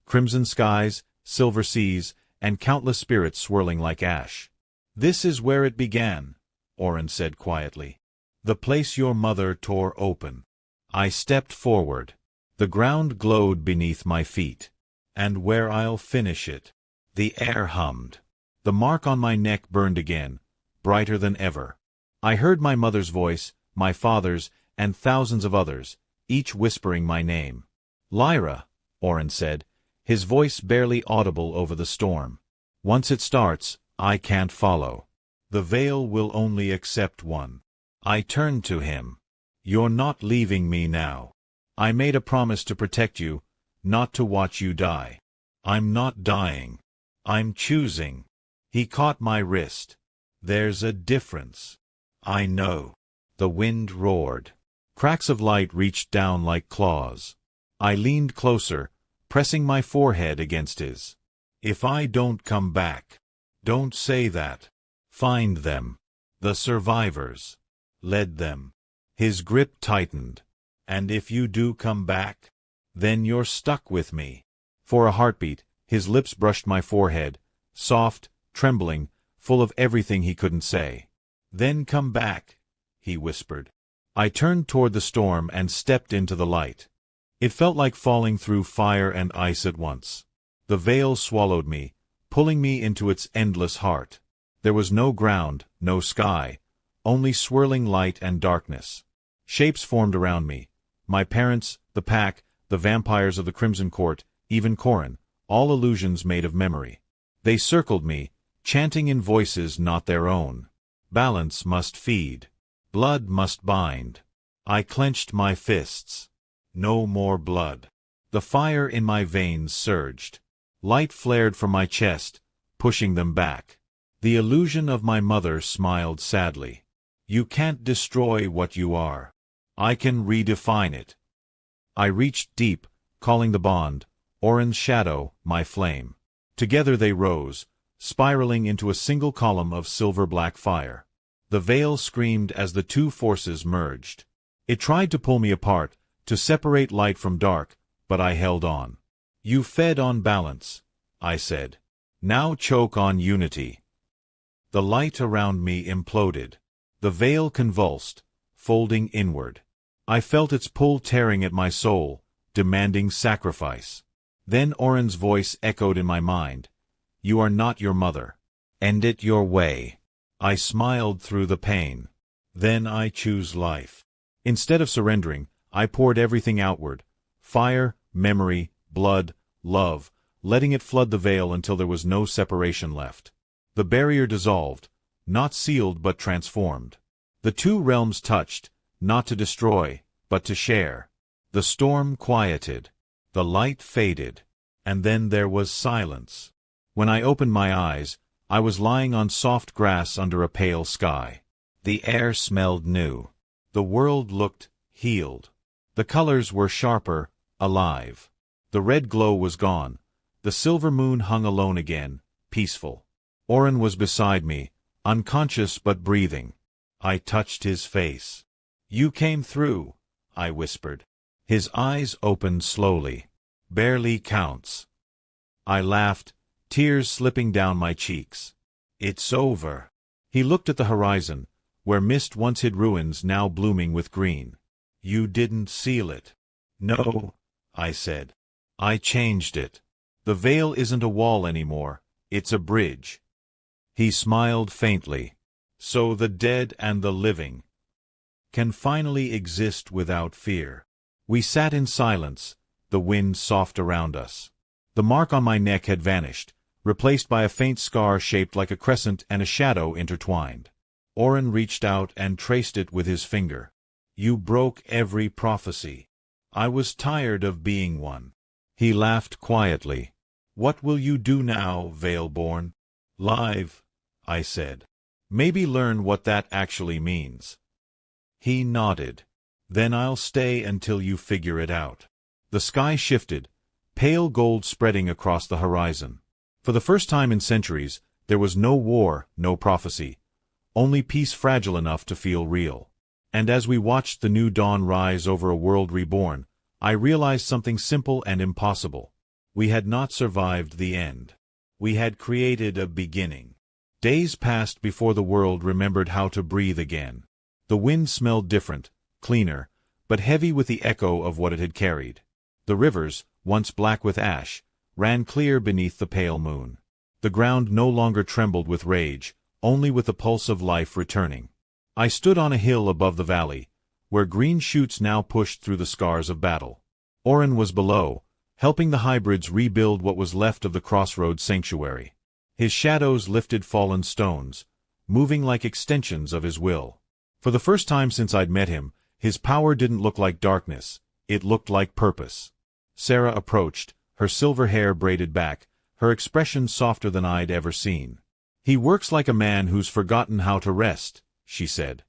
Crimson skies, silver seas, and countless spirits swirling like ash. This is where it began, Oren said quietly. The place your mother tore open. I stepped forward. The ground glowed beneath my feet. And where I'll finish it. The air hummed. The mark on my neck burned again, brighter than ever. I heard my mother's voice, my father's, and thousands of others, each whispering my name. Lyra, Oren said, his voice barely audible over the storm. Once it starts, I can't follow. The veil will only accept one. I turned to him. You're not leaving me now. I made a promise to protect you, not to watch you die. I'm not dying. I'm choosing. He caught my wrist. There's a difference. I know. The wind roared. Cracks of light reached down like claws. I leaned closer, pressing my forehead against his. If I don't come back, don't say that. Find them. The survivors. Lead them. His grip tightened. And if you do come back, then you're stuck with me. For a heartbeat, his lips brushed my forehead, soft, trembling, full of everything he couldn't say. Then come back, he whispered. I turned toward the storm and stepped into the light. It felt like falling through fire and ice at once. The veil swallowed me, pulling me into its endless heart. There was no ground, no sky, only swirling light and darkness. Shapes formed around me. My parents, the pack, the vampires of the Crimson Court, even Korin, all illusions made of memory. They circled me, chanting in voices not their own. Balance must feed. Blood must bind. I clenched my fists. No more blood. The fire in my veins surged. Light flared from my chest, pushing them back. The illusion of my mother smiled sadly. You can't destroy what you are. I can redefine it. I reached deep, calling the bond, Oren's shadow, my flame. Together they rose, spiraling into a single column of silver-black fire. The veil screamed as the two forces merged. It tried to pull me apart, to separate light from dark, but I held on. You fed on balance, I said. Now choke on unity. The light around me imploded. The veil convulsed, folding inward. I felt its pull tearing at my soul, demanding sacrifice. Then Oren's voice echoed in my mind. You are not your mother. End it your way. I smiled through the pain. Then I choose life. Instead of surrendering, I poured everything outward. Fire, memory, blood, love, letting it flood the veil until there was no separation left. The barrier dissolved, not sealed but transformed. The two realms touched, not to destroy, but to share. The storm quieted. The light faded. And then there was silence. When I opened my eyes, I was lying on soft grass under a pale sky. The air smelled new. The world looked healed. The colors were sharper, alive. The red glow was gone. The silver moon hung alone again, peaceful. Oren was beside me, unconscious but breathing. I touched his face. You came through, I whispered. His eyes opened slowly. Barely counts. I laughed, tears slipping down my cheeks. It's over. He looked at the horizon, where mist once hid ruins now blooming with green. You didn't seal it. No, I said. I changed it. The veil isn't a wall anymore, it's a bridge. He smiled faintly. So the dead and the living can finally exist without fear. We sat in silence, the wind soft around us. The mark on my neck had vanished, replaced by a faint scar shaped like a crescent and a shadow intertwined. Oren reached out and traced it with his finger. You broke every prophecy. I was tired of being one. He laughed quietly. What will you do now, Veilborn? Live, I said. Maybe learn what that actually means. He nodded. Then I'll stay until you figure it out. The sky shifted, pale gold spreading across the horizon. For the first time in centuries, there was no war, no prophecy, only peace fragile enough to feel real. And as we watched the new dawn rise over a world reborn, I realized something simple and impossible. We had not survived the end. We had created a beginning. Days passed before the world remembered how to breathe again. The wind smelled different, cleaner, but heavy with the echo of what it had carried. The rivers, once black with ash, ran clear beneath the pale moon. The ground no longer trembled with rage, only with the pulse of life returning. I stood on a hill above the valley, where green shoots now pushed through the scars of battle. Oren was below, helping the hybrids rebuild what was left of the crossroads sanctuary. His shadows lifted fallen stones, moving like extensions of his will. For the first time since I'd met him, his power didn't look like darkness, it looked like purpose. Sarah approached, her silver hair braided back, her expression softer than I'd ever seen. He works like a man who's forgotten how to rest, she said.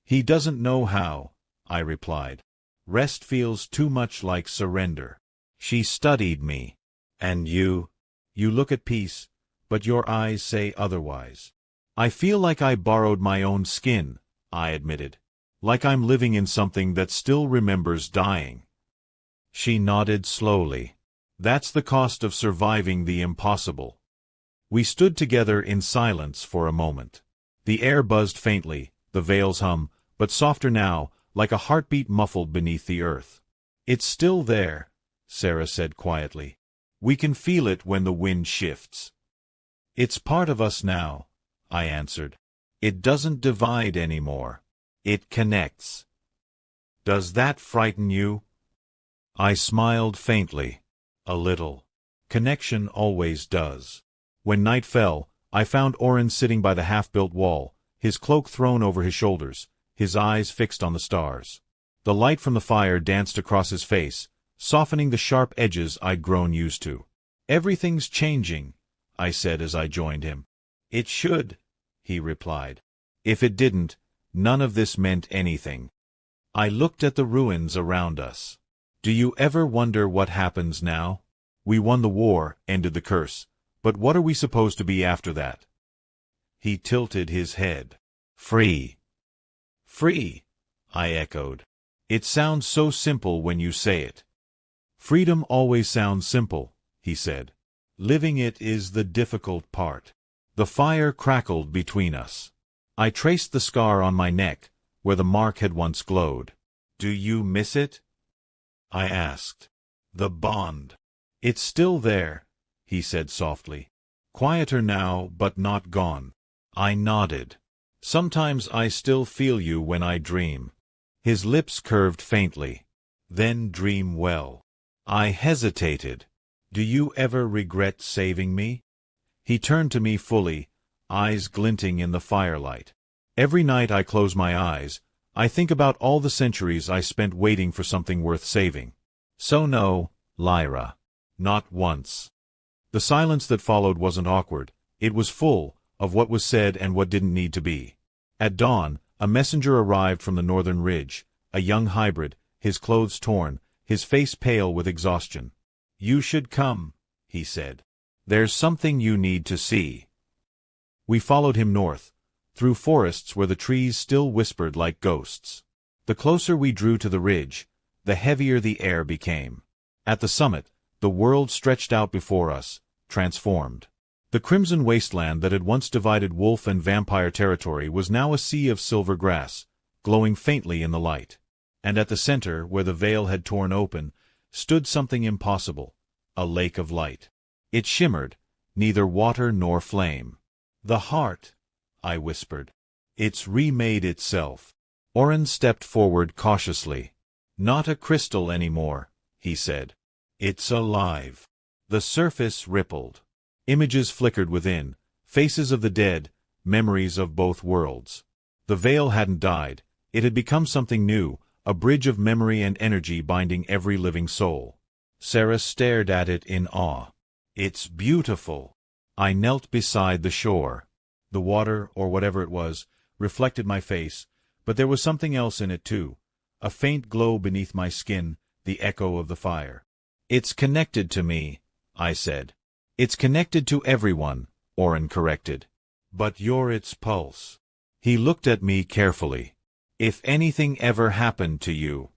He doesn't know how, I replied. Rest feels too much like surrender. She studied me. And you? You look at peace, but your eyes say otherwise. I feel like I borrowed my own skin, I admitted. Like I'm living in something that still remembers dying. She nodded slowly. That's the cost of surviving the impossible. We stood together in silence for a moment. The air buzzed faintly, the veils hum, but softer now, like a heartbeat muffled beneath the earth. It's still there, Sarah said quietly. We can feel it when the wind shifts. It's part of us now, I answered. It doesn't divide anymore. It connects. Does that frighten you? I smiled faintly. A little. Connection always does. When night fell, I found Oren sitting by the half-built wall, his cloak thrown over his shoulders, his eyes fixed on the stars. The light from the fire danced across his face, softening the sharp edges I'd grown used to. Everything's changing, I said as I joined him. It should, he replied. If it didn't, none of this meant anything. I looked at the ruins around us. Do you ever wonder what happens now? We won the war, ended the curse, but what are we supposed to be after that? He tilted his head. Free. Free, I echoed. It sounds so simple when you say it. Freedom always sounds simple, he said. Living it is the difficult part. The fire crackled between us. I traced the scar on my neck, where the mark had once glowed. Do you miss it? I asked. The bond. It's still there, he said softly. Quieter now, but not gone. I nodded. Sometimes I still feel you when I dream. His lips curved faintly. Then dream well. I hesitated. Do you ever regret saving me? He turned to me fully, eyes glinting in the firelight. Every night I close my eyes, I think about all the centuries I spent waiting for something worth saving. So no, Lyra. Not once. The silence that followed wasn't awkward. It was full of what was said and what didn't need to be. At dawn, a messenger arrived from the northern ridge, a young hybrid, his clothes torn, his face pale with exhaustion. You should come, he said. There's something you need to see. We followed him north, through forests where the trees still whispered like ghosts. The closer we drew to the ridge, the heavier the air became. At the summit, the world stretched out before us, transformed. The crimson wasteland that had once divided wolf and vampire territory was now a sea of silver grass, glowing faintly in the light. And at the center, where the veil had torn open, stood something impossible, a lake of light. It shimmered, neither water nor flame. The heart, I whispered. It's remade itself. Oren stepped forward cautiously. Not a crystal anymore, he said. It's alive. The surface rippled. Images flickered within, faces of the dead, memories of both worlds. The veil hadn't died, it had become something new, a bridge of memory and energy binding every living soul. Sarah stared at it in awe. It's beautiful. I knelt beside the shore. The water, or whatever it was, reflected my face, but there was something else in it too. A faint glow beneath my skin, the echo of the fire. It's connected to me, I said. It's connected to everyone, Oren corrected. But you're its pulse. He looked at me carefully. If anything ever happened to you.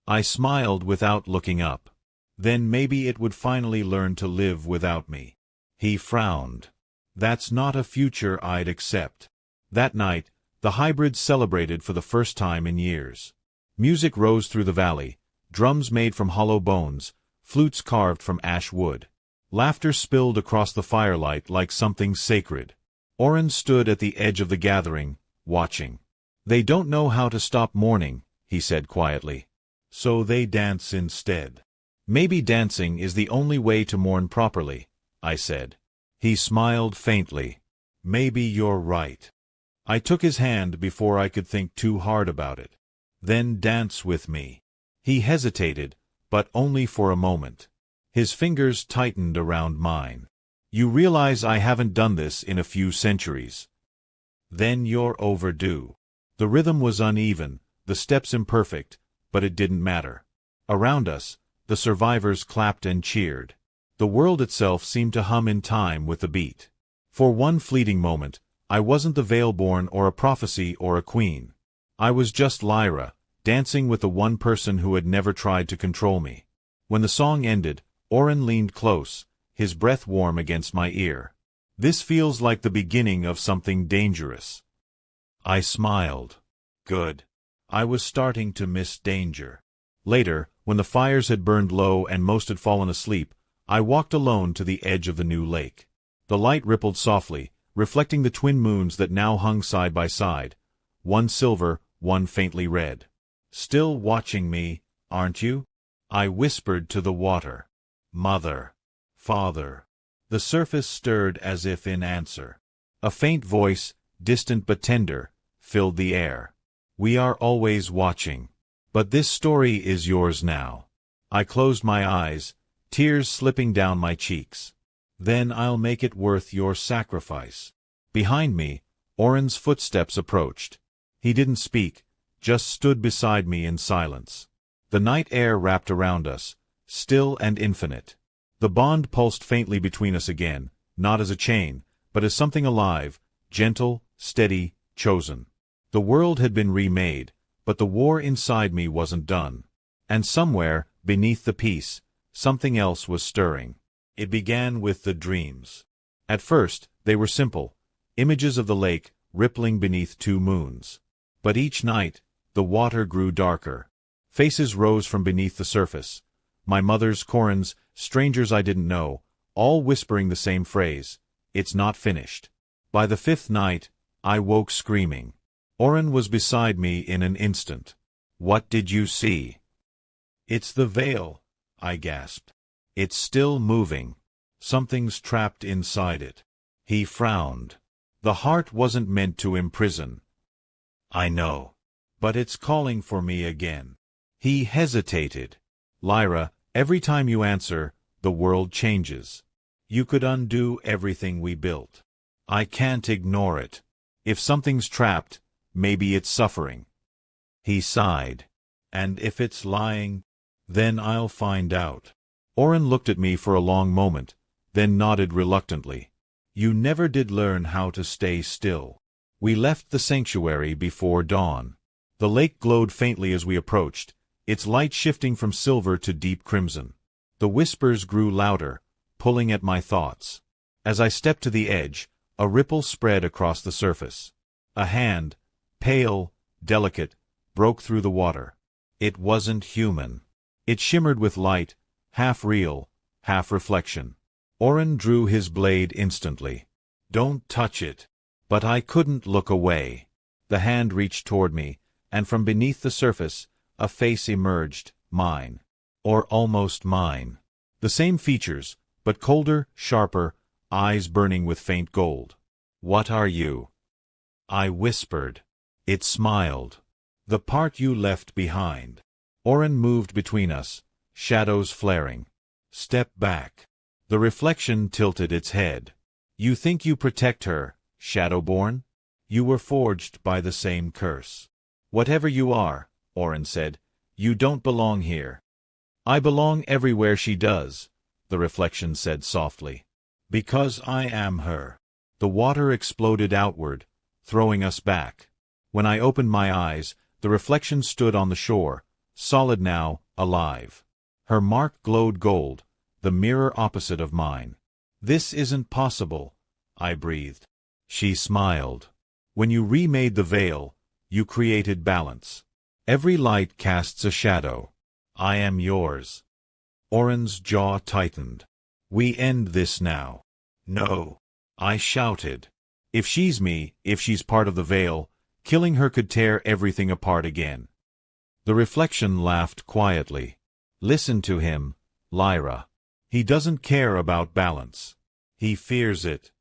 I smiled without looking up. Then maybe it would finally learn to live without me. He frowned. That's not a future I'd accept. That night, the hybrids celebrated for the first time in years. Music rose through the valley, drums made from hollow bones, flutes carved from ash wood. Laughter spilled across the firelight like something sacred. Oren stood at the edge of the gathering, watching. They don't know how to stop mourning, he said quietly. So they dance instead. Maybe dancing is the only way to mourn properly, I said. He smiled faintly. Maybe you're right. I took his hand before I could think too hard about it. Then dance with me. He hesitated, but only for a moment. His fingers tightened around mine. You realize I haven't done this in a few centuries. Then you're overdue. The rhythm was uneven, the steps imperfect, but it didn't matter. Around us, the survivors clapped and cheered. The world itself seemed to hum in time with the beat. For one fleeting moment, I wasn't the Veilborn or a prophecy or a queen. I was just Lyra, dancing with the one person who had never tried to control me. When the song ended, Oren leaned close, his breath warm against my ear. This feels like the beginning of something dangerous. I smiled. Good. I was starting to miss danger. Later, when the fires had burned low and most had fallen asleep, I walked alone to the edge of the new lake. The light rippled softly, reflecting the twin moons that now hung side by side, one silver, one faintly red. Still watching me, aren't you? I whispered to the water. Mother. Father. The surface stirred as if in answer. A faint voice, distant but tender, filled the air. We are always watching. But this story is yours now. I closed my eyes, tears slipping down my cheeks. Then I'll make it worth your sacrifice. Behind me, Oren's footsteps approached. He didn't speak, just stood beside me in silence. The night air wrapped around us, still and infinite. The bond pulsed faintly between us again, not as a chain, but as something alive, gentle, steady, chosen. The world had been remade, but the war inside me wasn't done. And somewhere, beneath the peace, something else was stirring. It began with the dreams. At first, they were simple, images of the lake rippling beneath two moons. But each night, the water grew darker. Faces rose from beneath the surface. My mother's, Corin's, strangers I didn't know, all whispering the same phrase, "It's not finished." By the fifth night, I woke screaming. Oren was beside me in an instant. "What did you see?" "It's the veil," I gasped. "It's still moving. Something's trapped inside it." He frowned. "The heart wasn't meant to imprison." "I know. But it's calling for me again." He hesitated. "Lyra, every time you answer, the world changes. You could undo everything we built. I can't ignore it. If something's trapped, maybe it's suffering." He sighed. "And if it's lying, then I'll find out." Oren looked at me for a long moment, then nodded reluctantly. "You never did learn how to stay still." We left the sanctuary before dawn. The lake glowed faintly as we approached, its light shifting from silver to deep crimson. The whispers grew louder, pulling at my thoughts. As I stepped to the edge, a ripple spread across the surface. A hand, pale, delicate, broke through the water. It wasn't human. It shimmered with light, half real, half reflection. Oren drew his blade instantly. "Don't touch it." But I couldn't look away. The hand reached toward me, and from beneath the surface, a face emerged, mine. Or almost mine. The same features, but colder, sharper, eyes burning with faint gold. "What are you?" I whispered. It smiled. "The part you left behind." Oren moved between us, shadows flaring. "Step back." The reflection tilted its head. "You think you protect her, Shadowborn? You were forged by the same curse." "Whatever you are," Oren said, "you don't belong here." "I belong everywhere she does," the reflection said softly. "Because I am her." The water exploded outward, throwing us back. When I opened my eyes, the reflection stood on the shore, solid now, alive. Her mark glowed gold, the mirror opposite of mine. "This isn't possible," I breathed. She smiled. "When you remade the veil, you created balance. Every light casts a shadow. I am yours." Oren's jaw tightened. "We end this now." "No," I shouted. "If she's me, if she's part of the veil, killing her could tear everything apart again." The reflection laughed quietly. "Listen to him, Lyra. He doesn't care about balance. He fears it.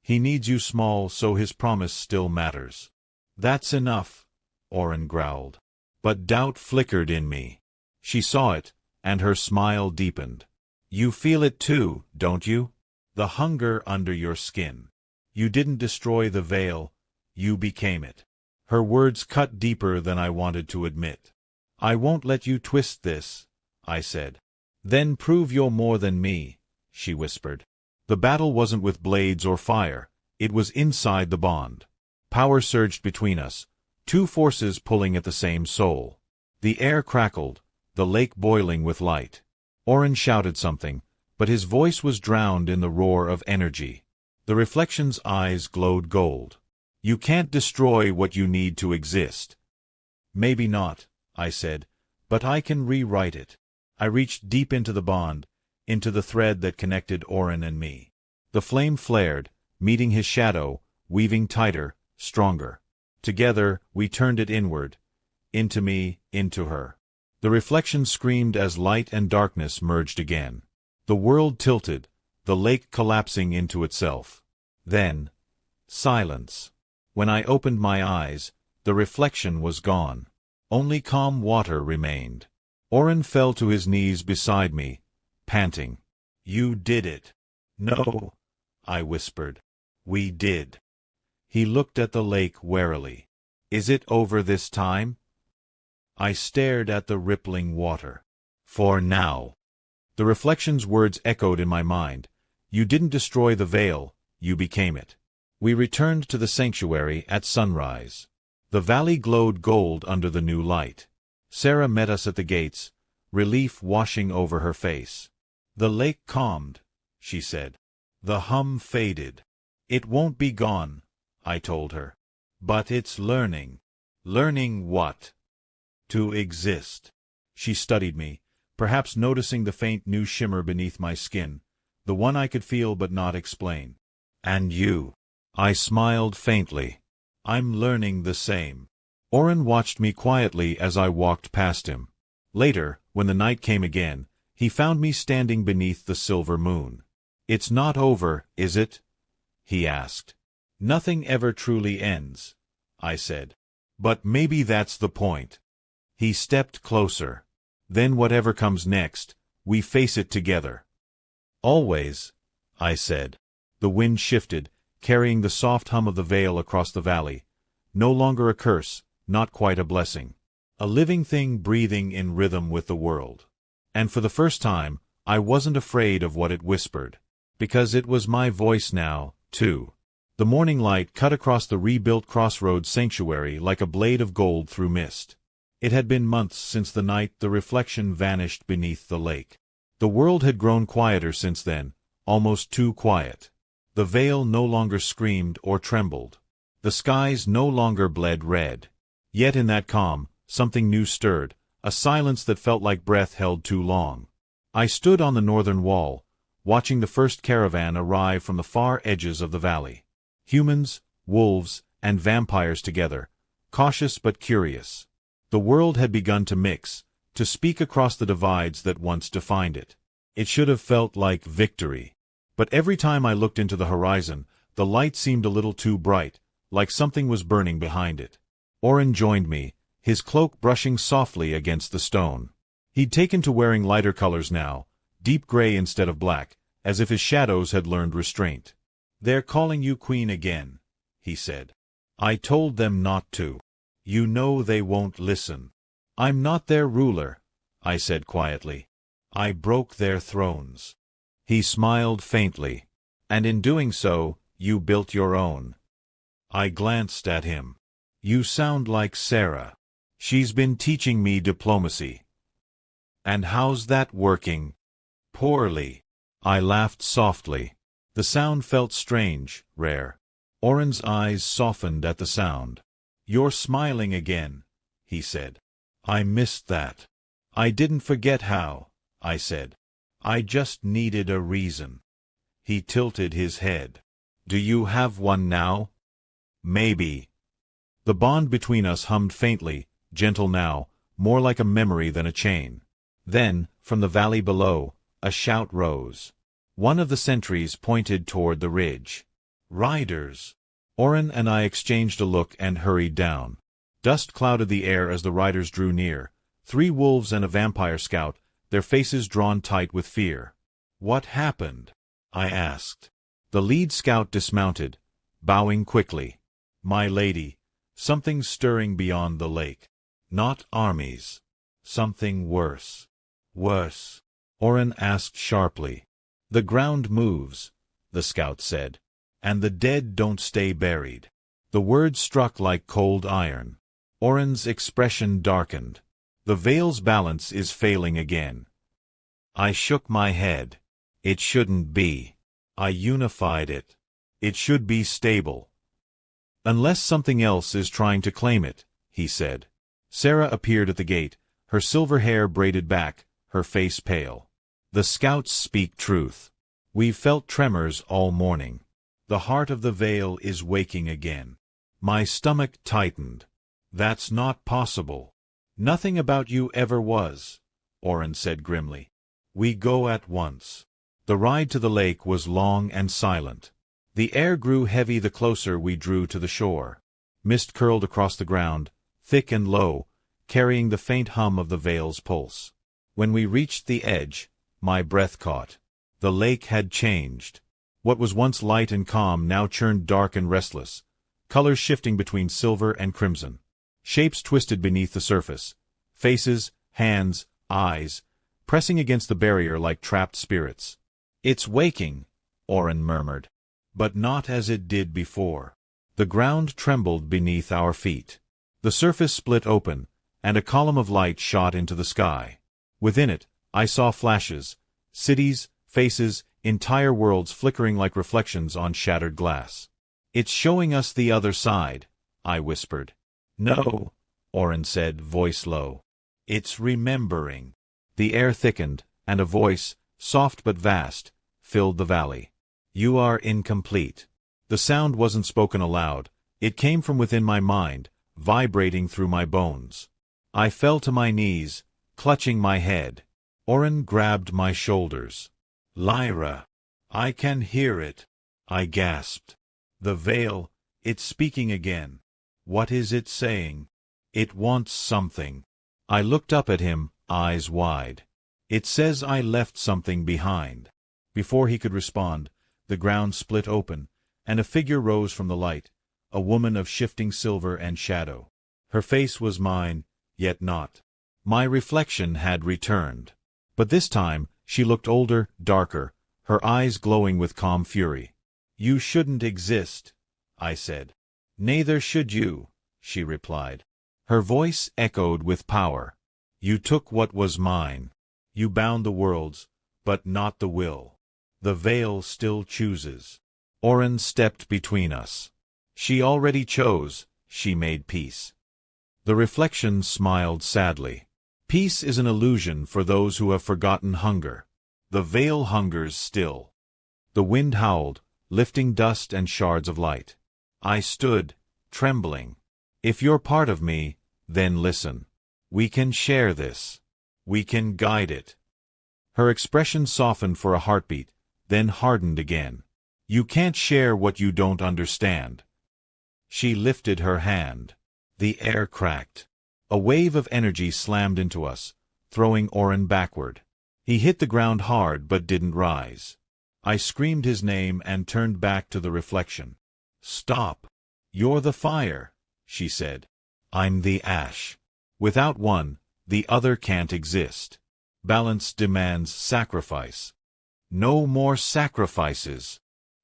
He needs you small so his promise still matters." "That's enough," Oren growled. But doubt flickered in me. She saw it, and her smile deepened. "You feel it too, don't you? The hunger under your skin. You didn't destroy the veil, you became it." Her words cut deeper than I wanted to admit. "I won't let you twist this," I said. "Then prove you're more than me," she whispered. The battle wasn't with blades or fire, it was inside the bond. Power surged between us, two forces pulling at the same soul. The air crackled, the lake boiling with light. Oren shouted something, but his voice was drowned in the roar of energy. The reflection's eyes glowed gold. "You can't destroy what you need to exist." "Maybe not," I said, "but I can rewrite it." I reached deep into the bond, into the thread that connected Oren and me. The flame flared, meeting his shadow, weaving tighter, stronger. Together, we turned it inward, into me, into her. The reflection screamed as light and darkness merged again. The world tilted, the lake collapsing into itself. Then, silence. When I opened my eyes, the reflection was gone. Only calm water remained. Oren fell to his knees beside me, panting. "You did it." "No," I whispered. "We did." He looked at the lake warily. "Is it over this time?" I stared at the rippling water. For now. The reflection's words echoed in my mind. You didn't destroy the veil, you became it. We returned to the sanctuary at sunrise. The valley glowed gold under the new light. Sarah met us at the gates, relief washing over her face. The lake calmed, she said. The hum faded. It won't be gone, I told her. But it's learning. Learning what? To exist. She studied me, perhaps noticing the faint new shimmer beneath my skin, the one I could feel but not explain. And you? I smiled faintly. I'm learning the same. Oren watched me quietly as I walked past him. Later, when the night came again, he found me standing beneath the silver moon. It's not over, is it? He asked. Nothing ever truly ends, I said. But maybe that's the point. He stepped closer. Then whatever comes next, we face it together. Always, I said. The wind shifted, carrying the soft hum of the veil across the valley. No longer a curse, not quite a blessing. A living thing breathing in rhythm with the world. And for the first time, I wasn't afraid of what it whispered. Because it was my voice now, too. The morning light cut across the rebuilt crossroads sanctuary like a blade of gold through mist. It had been months since the night the reflection vanished beneath the lake. The world had grown quieter since then, almost too quiet. The veil no longer screamed or trembled. The skies no longer bled red. Yet in that calm, something new stirred, a silence that felt like breath held too long. I stood on the northern wall, watching the first caravan arrive from the far edges of the valley. Humans, wolves, and vampires together, cautious but curious. The world had begun to mix, to speak across the divides that once defined it. It should have felt like victory. But every time I looked into the horizon, the light seemed a little too bright, like something was burning behind it. Oren joined me, his cloak brushing softly against the stone. He'd taken to wearing lighter colors now, deep gray instead of black, as if his shadows had learned restraint. They're calling you queen again, he said. I told them not to. You know they won't listen. I'm not their ruler, I said quietly. I broke their thrones. He smiled faintly. And in doing so, you built your own. I glanced at him. You sound like Sarah. She's been teaching me diplomacy. And how's that working? Poorly. I laughed softly. The sound felt strange, rare. Oren's eyes softened at the sound. You're smiling again, he said. I missed that. I didn't forget how, I said. I just needed a reason. He tilted his head. Do you have one now? Maybe. The bond between us hummed faintly, gentle now, more like a memory than a chain. Then, from the valley below, a shout rose. One of the sentries pointed toward the ridge. Riders! Oren and I exchanged a look and hurried down. Dust clouded the air as the riders drew near. 3 wolves and a vampire scout, their faces drawn tight with fear. What happened? I asked. The lead scout dismounted, bowing quickly. My lady, something's stirring beyond the lake. Not armies. Something worse. Worse? Oren asked sharply. The ground moves, the scout said. And the dead don't stay buried. The words struck like cold iron. Oren's expression darkened. The veil's balance is failing again. I shook my head. It shouldn't be. I unified it. It should be stable. Unless something else is trying to claim it, he said. Sarah appeared at the gate, her silver hair braided back, her face pale. The scouts speak truth. We've felt tremors all morning. The heart of the veil is waking again. My stomach tightened. That's not possible. Nothing about you ever was, Oren said grimly. We go at once. The ride to the lake was long and silent. The air grew heavy the closer we drew to the shore. Mist curled across the ground, thick and low, carrying the faint hum of the veil's pulse. When we reached the edge, my breath caught. The lake had changed. What was once light and calm now churned dark and restless, colors shifting between silver and crimson. Shapes twisted beneath the surface, Faces, hands, eyes, pressing against the barrier like trapped spirits. "It's waking," Oren murmured. But not as it did before. The ground trembled beneath our feet. The surface split open, and a column of light shot into the sky. Within it, I saw flashes, cities, faces, entire worlds flickering like reflections on shattered glass. "It's showing us the other side," I whispered. "No," Oren said, voice low. "It's remembering." The air thickened, and a voice, soft but vast, filled the valley. "You are incomplete." The sound wasn't spoken aloud. It came from within my mind, vibrating through my bones. I fell to my knees, clutching my head. Oren grabbed my shoulders. "Lyra, I can hear it," I gasped. "The veil, it's speaking again." "What is it saying?" "It wants something." I looked up at him, eyes wide. "It says I left something behind." Before he could respond, the ground split open, and a figure rose from the light, a woman of shifting silver and shadow. Her face was mine, yet not. My reflection had returned. But this time, she looked older, darker, her eyes glowing with calm fury. "You shouldn't exist," I said. "Neither should you," she replied. Her voice echoed with power. "You took what was mine. You bound the worlds, but not the will. The veil still chooses." Oren stepped between us. "She already chose," she made peace. The reflection smiled sadly. "Peace is an illusion for those who have forgotten hunger. The veil hungers still." The wind howled, lifting dust and shards of light. I stood, trembling. "If you're part of me, then listen. We can share this. We can guide it." Her expression softened for a heartbeat, then hardened again. "You can't share what you don't understand." She lifted her hand. The air cracked. A wave of energy slammed into us, throwing Oren backward. He hit the ground hard but didn't rise. I screamed his name and turned back to the reflection. "Stop. You're the fire," she said. "I'm the ash. Without one, the other can't exist. Balance demands sacrifice." "No more sacrifices,"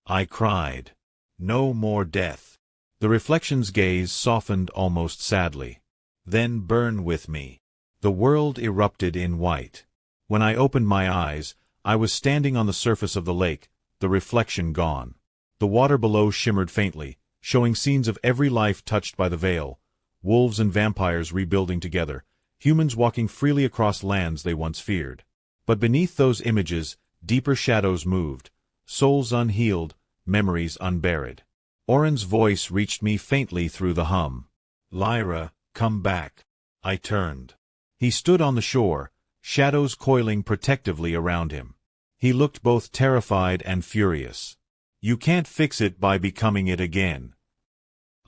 I cried. "No more death." The reflection's gaze softened almost sadly. "Then burn with me." The world erupted in white. When I opened my eyes, I was standing on the surface of the lake, the reflection gone. The water below shimmered faintly, showing scenes of every life touched by the veil, wolves and vampires rebuilding together, humans walking freely across lands they once feared. But beneath those images, deeper shadows moved, souls unhealed, memories unburied. Oren's voice reached me faintly through the hum. "Lyra, come back." I turned. He stood on the shore, shadows coiling protectively around him. He looked both terrified and furious. "You can't fix it by becoming it again."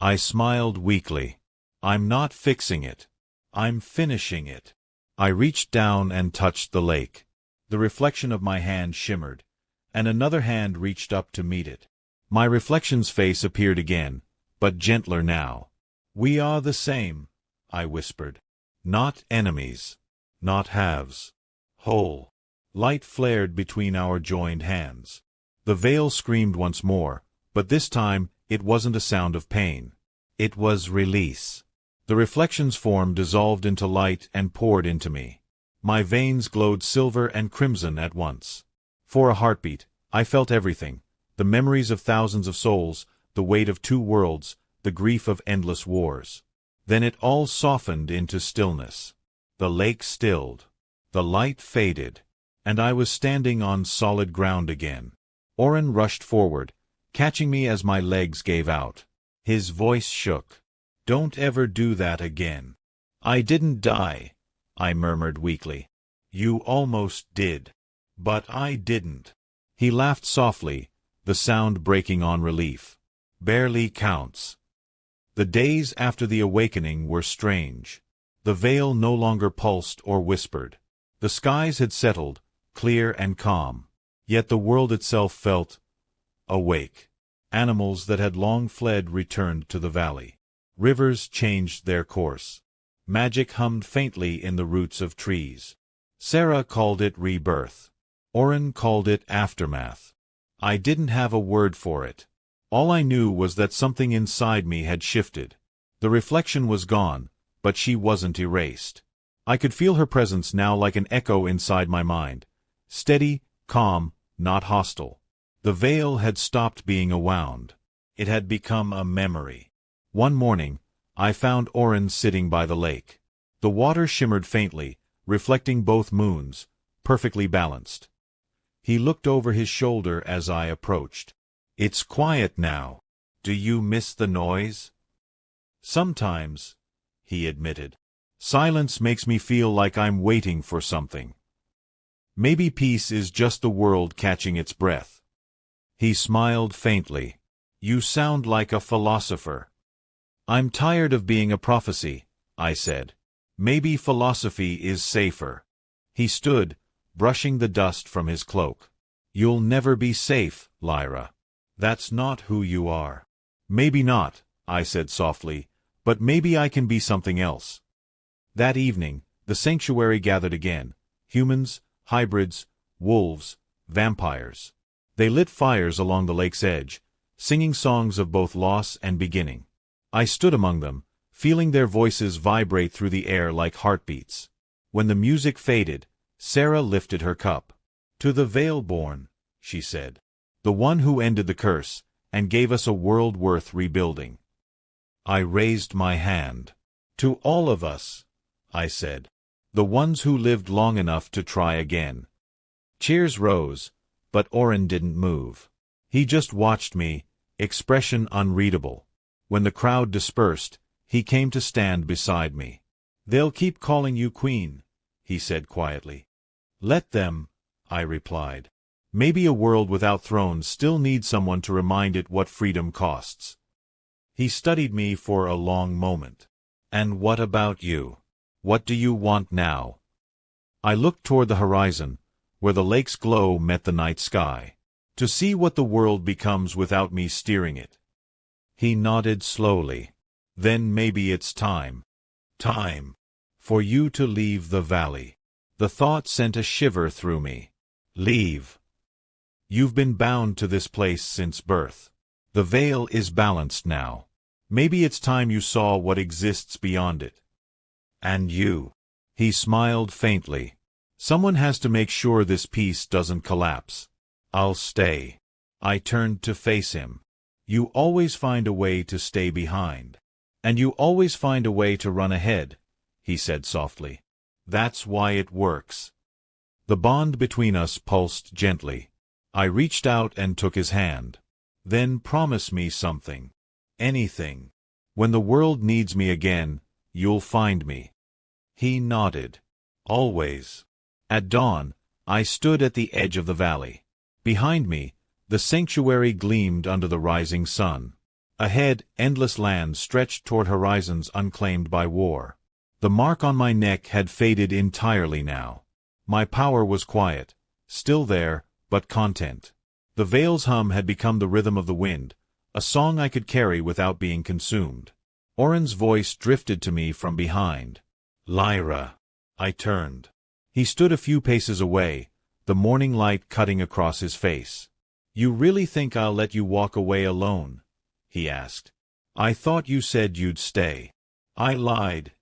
I smiled weakly. "I'm not fixing it. I'm finishing it." I reached down and touched the lake. The reflection of my hand shimmered, and another hand reached up to meet it. My reflection's face appeared again, but gentler now. "We are the same," I whispered. "Not enemies. Not halves. Whole." Light flared between our joined hands. The veil screamed once more, but this time it wasn't a sound of pain. It was release. The reflection's form dissolved into light and poured into me. My veins glowed silver and crimson at once. For a heartbeat, I felt everything, the memories of thousands of souls, the weight of two worlds, the grief of endless wars. Then it all softened into stillness. The lake stilled. The light faded. And I was standing on solid ground again. Oren rushed forward, catching me as my legs gave out. His voice shook. "Don't ever do that again." "I didn't die," I murmured weakly. "You almost did. But I didn't." He laughed softly, the sound breaking on relief. "Barely counts." The days after the awakening were strange. The veil no longer pulsed or whispered. The skies had settled, clear and calm. Yet the world itself felt awake. Animals that had long fled returned to the valley. Rivers changed their course. Magic hummed faintly in the roots of trees. Sarah called it rebirth. Oren called it aftermath. I didn't have a word for it. All I knew was that something inside me had shifted. The reflection was gone, but she wasn't erased. I could feel her presence now like an echo inside my mind. Steady, calm, not hostile. The veil had stopped being a wound. It had become a memory. One morning, I found Oren sitting by the lake. The water shimmered faintly, reflecting both moons, perfectly balanced. He looked over his shoulder as I approached. "It's quiet now. Do you miss the noise?" "Sometimes," he admitted. "Silence makes me feel like I'm waiting for something. Maybe peace is just the world catching its breath." He smiled faintly. "You sound like a philosopher." "I'm tired of being a prophecy," I said. "Maybe philosophy is safer." He stood, brushing the dust from his cloak. "You'll never be safe, Lyra. That's not who you are." "Maybe not," I said softly, "but maybe I can be something else." That evening, the sanctuary gathered again. Humans, hybrids, wolves, vampires. They lit fires along the lake's edge, singing songs of both loss and beginning. I stood among them, feeling their voices vibrate through the air like heartbeats. When the music faded, Sarah lifted her cup. "To the Veil-born," she said. "The one who ended the curse, and gave us a world worth rebuilding." I raised my hand. "To all of us," I said. "The ones who lived long enough to try again." Cheers rose, but Oren didn't move. He just watched me, expression unreadable. When the crowd dispersed, he came to stand beside me. "They'll keep calling you queen," he said quietly. "Let them," I replied. "Maybe a world without thrones still needs someone to remind it what freedom costs." He studied me for a long moment. "And what about you? What do you want now?" I looked toward the horizon, where the lake's glow met the night sky. "To see what the world becomes without me steering it." He nodded slowly. "Then maybe it's time. Time. For you to leave the valley." The thought sent a shiver through me. Leave. You've been bound to this place since birth. The veil is balanced now. Maybe it's time you saw what exists beyond it. And you. He smiled faintly. Someone has to make sure this piece doesn't collapse. I'll stay. I turned to face him. You always find a way to stay behind. And you always find a way to run ahead, he said softly. That's why it works. The bond between us pulsed gently. I reached out and took his hand. Then promise me something. Anything. When the world needs me again, you'll find me. He nodded. Always. At dawn, I stood at the edge of the valley. Behind me, the sanctuary gleamed under the rising sun. Ahead, endless lands stretched toward horizons unclaimed by war. The mark on my neck had faded entirely now. My power was quiet, still there, but content. The veil's hum had become the rhythm of the wind, a song I could carry without being consumed. Oren's voice drifted to me from behind. Lyra. I turned. He stood a few paces away, the morning light cutting across his face. You really think I'll let you walk away alone? He asked. I thought you said you'd stay. I lied,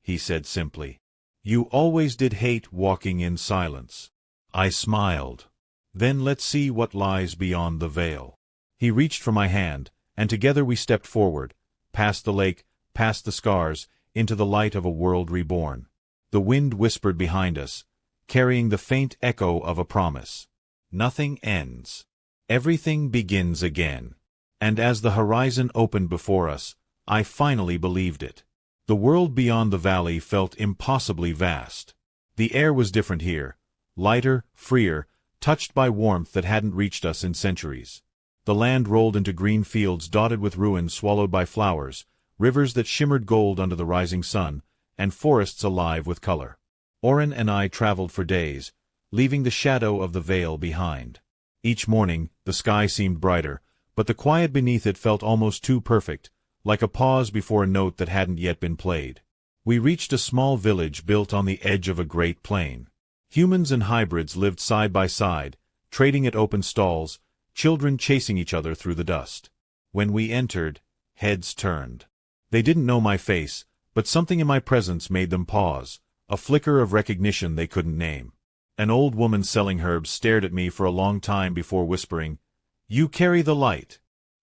he said simply. You always did hate walking in silence. I smiled. Then let's see what lies beyond the veil. He reached for my hand, and together we stepped forward, past the lake, past the scars, into the light of a world reborn. The wind whispered behind us, carrying the faint echo of a promise. Nothing ends. Everything begins again. And as the horizon opened before us, I finally believed it. The world beyond the valley felt impossibly vast. The air was different here, lighter, freer, touched by warmth that hadn't reached us in centuries. The land rolled into green fields dotted with ruins swallowed by flowers, rivers that shimmered gold under the rising sun, and forests alive with color. Oren and I traveled for days, leaving the shadow of the veil behind. Each morning, the sky seemed brighter, but the quiet beneath it felt almost too perfect, like a pause before a note that hadn't yet been played. We reached a small village built on the edge of a great plain. Humans and hybrids lived side by side, trading at open stalls, children chasing each other through the dust. When we entered, heads turned. They didn't know my face, but something in my presence made them pause, a flicker of recognition they couldn't name. An old woman selling herbs stared at me for a long time before whispering, "You carry the light."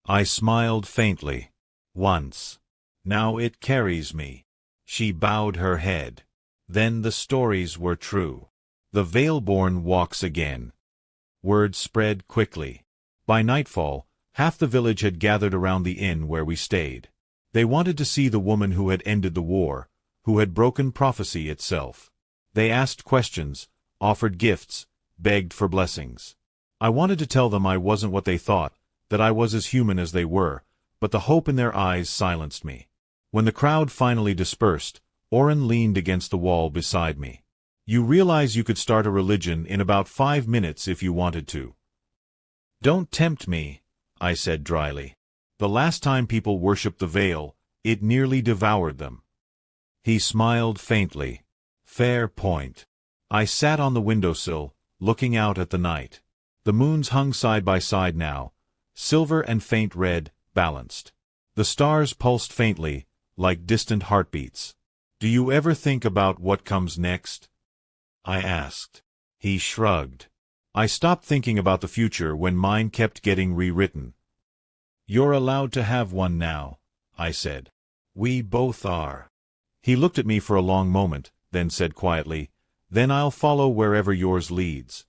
I smiled faintly. Once. Now it carries me. She bowed her head. Then the stories were true. The Veilborn walks again. Word spread quickly. By nightfall, half the village had gathered around the inn where we stayed. They wanted to see the woman who had ended the war, who had broken prophecy itself. They asked questions, offered gifts, begged for blessings. I wanted to tell them I wasn't what they thought, that I was as human as they were, but the hope in their eyes silenced me. When the crowd finally dispersed, Oren leaned against the wall beside me. "You realize you could start a religion in about 5 minutes if you wanted to." "Don't tempt me," I said dryly. "The last time people worshipped the veil, it nearly devoured them." He smiled faintly. "Fair point." I sat on the windowsill, looking out at the night. The moons hung side by side now, silver and faint red, balanced. The stars pulsed faintly, like distant heartbeats. "Do you ever think about what comes next?" I asked. He shrugged. "I stopped thinking about the future when mine kept getting rewritten." "You're allowed to have one now," I said. "We both are." He looked at me for a long moment, then said quietly, "Then I'll follow wherever yours leads."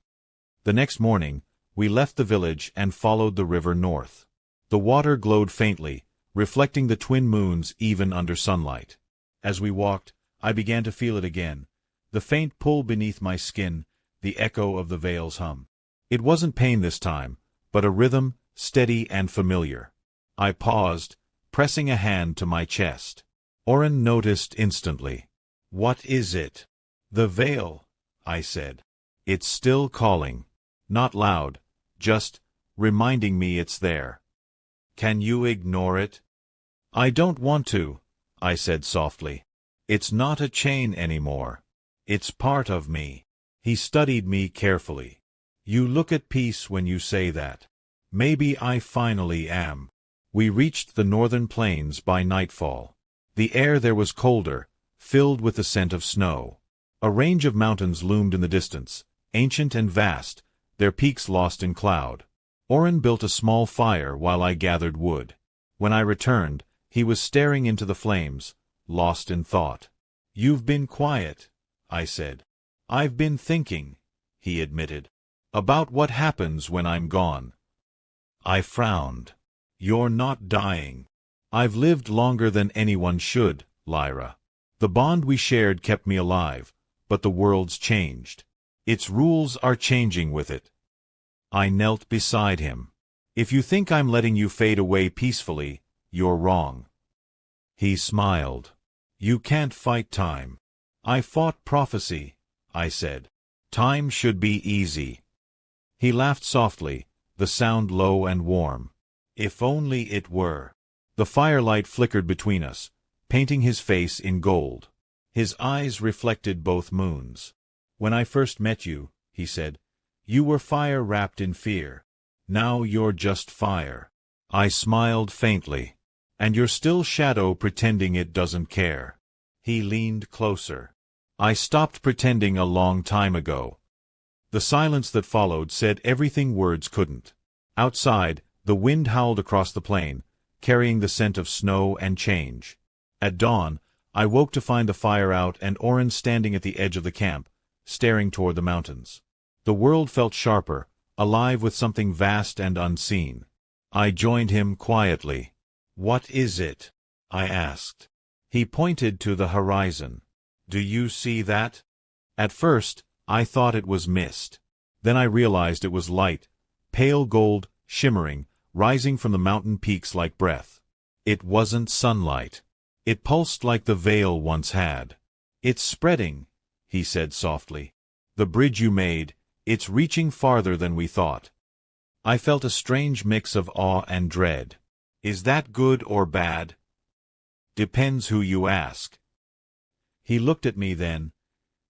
The next morning, we left the village and followed the river north. The water glowed faintly, reflecting the twin moons even under sunlight. As we walked, I began to feel it again, the faint pull beneath my skin, the echo of the veil's hum. It wasn't pain this time, but a rhythm, steady and familiar. I paused, pressing a hand to my chest. Oren noticed instantly. "What is it?" "The veil," I said. "It's still calling. Not loud, just reminding me it's there. Can you ignore it?" "I don't want to," I said softly. "It's not a chain anymore. It's part of me." He studied me carefully. "You look at peace when you say that. Maybe I finally am." We reached the northern plains by nightfall. The air there was colder, filled with the scent of snow. A range of mountains loomed in the distance, ancient and vast, their peaks lost in cloud. Oren built a small fire while I gathered wood. When I returned, he was staring into the flames, lost in thought. "You've been quiet," I said. "I've been thinking," he admitted, "about what happens when I'm gone." I frowned. "You're not dying." "I've lived longer than anyone should, Lyra. The bond we shared kept me alive, but the world's changed. Its rules are changing with it." I knelt beside him. "If you think I'm letting you fade away peacefully, you're wrong." He smiled. "You can't fight time." "I fought prophecy," I said. "Time should be easy." He laughed softly, the sound low and warm. "If only it were." The firelight flickered between us, painting his face in gold. His eyes reflected both moons. "When I first met you," he said, "you were fire wrapped in fear. Now you're just fire." I smiled faintly. "And you're still shadow pretending it doesn't care." He leaned closer. "I stopped pretending a long time ago." The silence that followed said everything words couldn't. Outside, the wind howled across the plain, carrying the scent of snow and change. At dawn, I woke to find the fire out and Oren standing at the edge of the camp, staring toward the mountains. The world felt sharper, alive with something vast and unseen. I joined him quietly. "What is it?" I asked. He pointed to the horizon. "Do you see that?" At first, I thought it was mist. Then I realized it was light, pale gold, shimmering, rising from the mountain peaks like breath. It wasn't sunlight. It pulsed like the veil once had. "It's spreading," he said softly. "The bridge you made, it's reaching farther than we thought." I felt a strange mix of awe and dread. Is that good or bad? Depends who you ask. He looked at me then,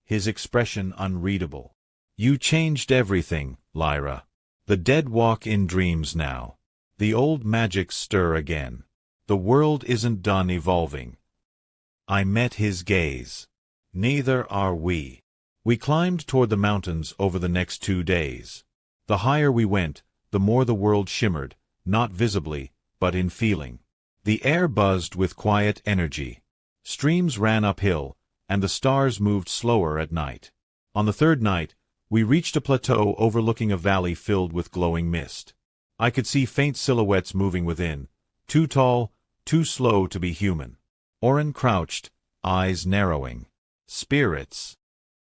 his expression unreadable. You changed everything, Lyra. The dead walk in dreams now. The old magics stir again. The world isn't done evolving. I met his gaze. Neither are we. We climbed toward the mountains over the next 2 days. The higher we went, the more the world shimmered, not visibly, but in feeling. The air buzzed with quiet energy. Streams ran uphill, and the stars moved slower at night. On the 3rd night, we reached a plateau overlooking a valley filled with glowing mist. I could see faint silhouettes moving within, too tall, too slow to be human. Oren crouched, eyes narrowing. Spirits.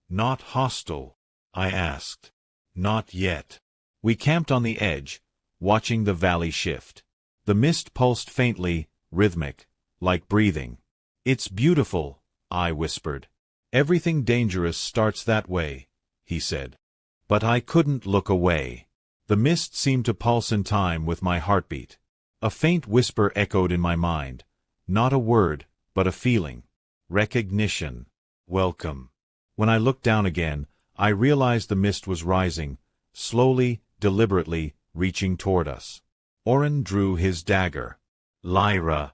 Not hostile? I asked. Not yet. We camped on the edge, watching the valley shift. The mist pulsed faintly, rhythmic, like breathing. It's beautiful, I whispered. Everything dangerous starts that way, he said. But I couldn't look away. The mist seemed to pulse in time with my heartbeat. A faint whisper echoed in my mind. Not a word, but a feeling. Recognition. Welcome. When I looked down again, I realized the mist was rising, slowly, deliberately, reaching toward us. Oren drew his dagger. Lyra.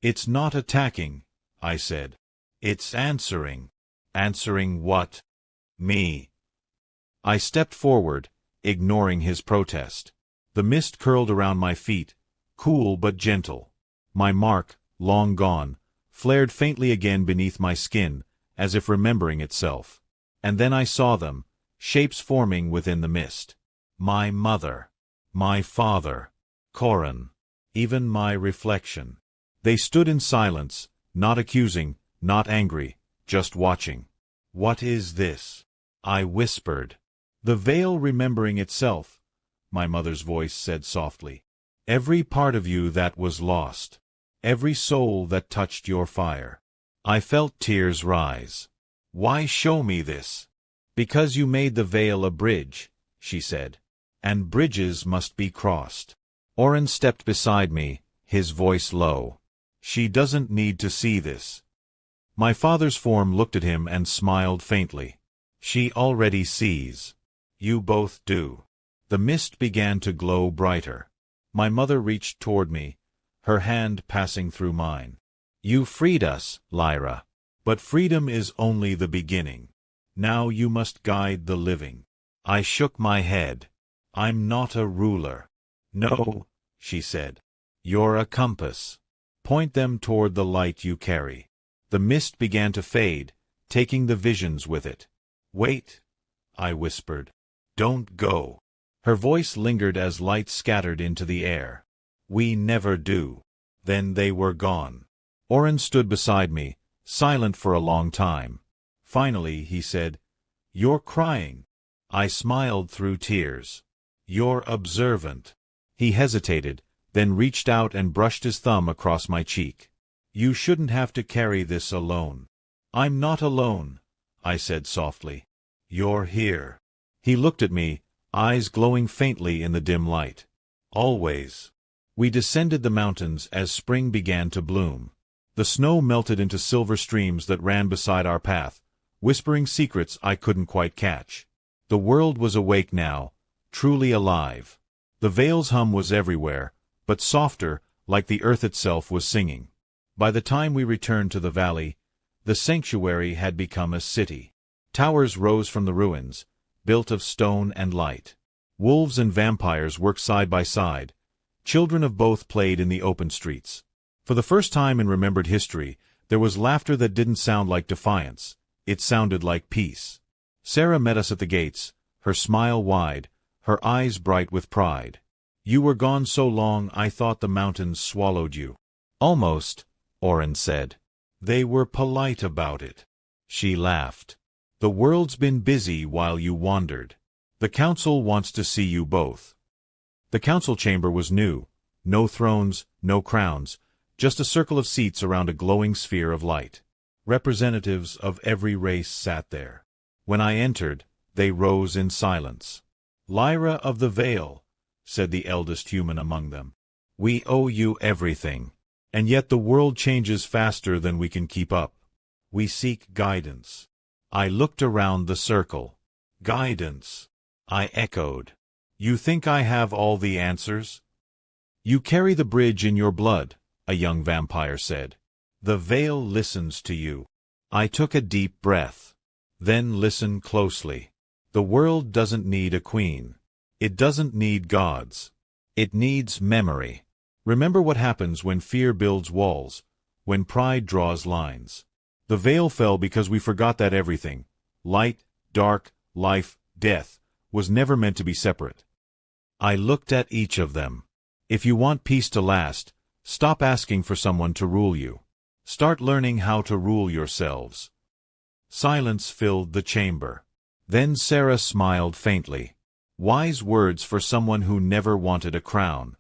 It's not attacking, I said. It's answering. Answering what? Me. I stepped forward, ignoring his protest. The mist curled around my feet, cool but gentle. My mark, long gone, flared faintly again beneath my skin, as if remembering itself. And then I saw them, shapes forming within the mist. My mother. My father. Corin. Even my reflection. They stood in silence, not accusing, not angry, just watching. What is this? I whispered. The veil remembering itself, my mother's voice said softly. Every part of you that was lost. Every soul that touched your fire. I felt tears rise. Why show me this? Because you made the veil a bridge, she said. And bridges must be crossed. Oren stepped beside me, his voice low. She doesn't need to see this. My father's form looked at him and smiled faintly. She already sees. You both do. The mist began to glow brighter. My mother reached toward me, her hand passing through mine. You freed us, Lyra. But freedom is only the beginning. Now you must guide the living. I shook my head. I'm not a ruler. No, she said. You're a compass. Point them toward the light you carry. The mist began to fade, taking the visions with it. Wait, I whispered. Don't go. Her voice lingered as light scattered into the air. We never do. Then they were gone. Oren stood beside me, silent for a long time. Finally, he said, You're crying. I smiled through tears. You're observant. He hesitated, then reached out and brushed his thumb across my cheek. You shouldn't have to carry this alone. I'm not alone, I said softly. You're here. He looked at me, eyes glowing faintly in the dim light. Always. We descended the mountains as spring began to bloom. The snow melted into silver streams that ran beside our path, whispering secrets I couldn't quite catch. The world was awake now, truly alive. The veil's hum was everywhere, but softer, like the earth itself was singing. By the time we returned to the valley, the sanctuary had become a city. Towers rose from the ruins, built of stone and light. Wolves and vampires worked side by side. Children of both played in the open streets. For the first time in remembered history, there was laughter that didn't sound like defiance. It sounded like peace. Sarah met us at the gates, her smile wide, her eyes bright with pride. You were gone so long I thought the mountains swallowed you. Almost, Oren said. They were polite about it. She laughed. The world's been busy while you wandered. The council wants to see you both. The council chamber was new. No thrones, no crowns, just a circle of seats around a glowing sphere of light. Representatives of every race sat there. When I entered, they rose in silence. Lyra of the Veil, said the eldest human among them. We owe you everything. And yet the world changes faster than we can keep up. We seek guidance. I looked around the circle. Guidance, I echoed. You think I have all the answers? You carry the bridge in your blood, a young vampire said. The veil listens to you. I took a deep breath. Then listen closely. The world doesn't need a queen. It doesn't need gods. It needs memory. Remember what happens when fear builds walls, when pride draws lines. The veil fell because we forgot that everything, light, dark, life, death, was never meant to be separate. I looked at each of them. If you want peace to last, stop asking for someone to rule you. Start learning how to rule yourselves. Silence filled the chamber. Then Sarah smiled faintly. Wise words for someone who never wanted a crown.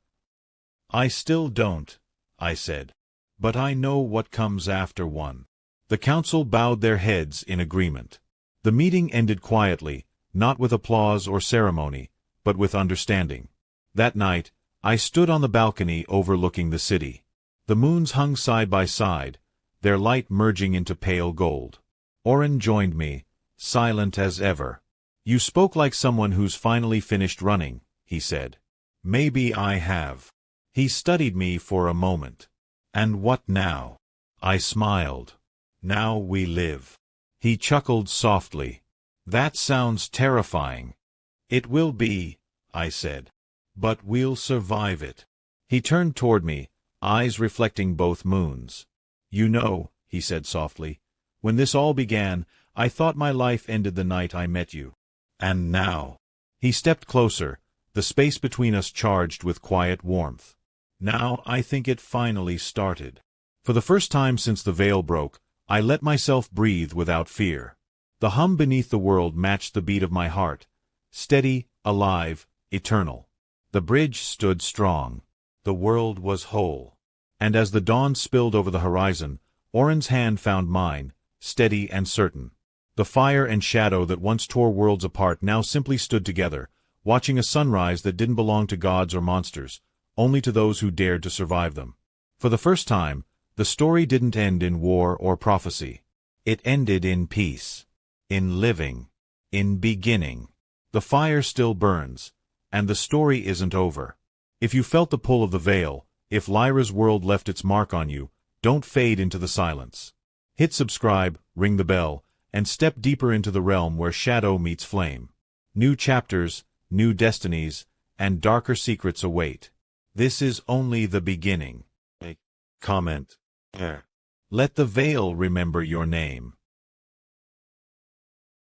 I still don't, I said. But I know what comes after one. The council bowed their heads in agreement. The meeting ended quietly, not with applause or ceremony, but with understanding. That night, I stood on the balcony overlooking the city. The moons hung side by side, their light merging into pale gold. Oren joined me, silent as ever. You spoke like someone who's finally finished running, he said. Maybe I have. He studied me for a moment. And what now? I smiled. Now we live. He chuckled softly. That sounds terrifying. It will be, I said. But we'll survive it. He turned toward me, eyes reflecting both moons. You know, he said softly, when this all began, I thought my life ended the night I met you. And now. He stepped closer, the space between us charged with quiet warmth. Now I think it finally started. For the first time since the veil broke, I let myself breathe without fear. The hum beneath the world matched the beat of my heart, steady, alive, eternal. The bridge stood strong. The world was whole. And as the dawn spilled over the horizon, Oren's hand found mine, steady and certain. The fire and shadow that once tore worlds apart now simply stood together, watching a sunrise that didn't belong to gods or monsters, only to those who dared to survive them. For the first time, the story didn't end in war or prophecy. It ended in peace, in living, in beginning. The fire still burns, and the story isn't over. If you felt the pull of the veil, if Lyra's world left its mark on you, don't fade into the silence. Hit subscribe, ring the bell, and step deeper into the realm where shadow meets flame. New chapters, new destinies, and darker secrets await. This is only the beginning. Comment. Let the veil remember your name.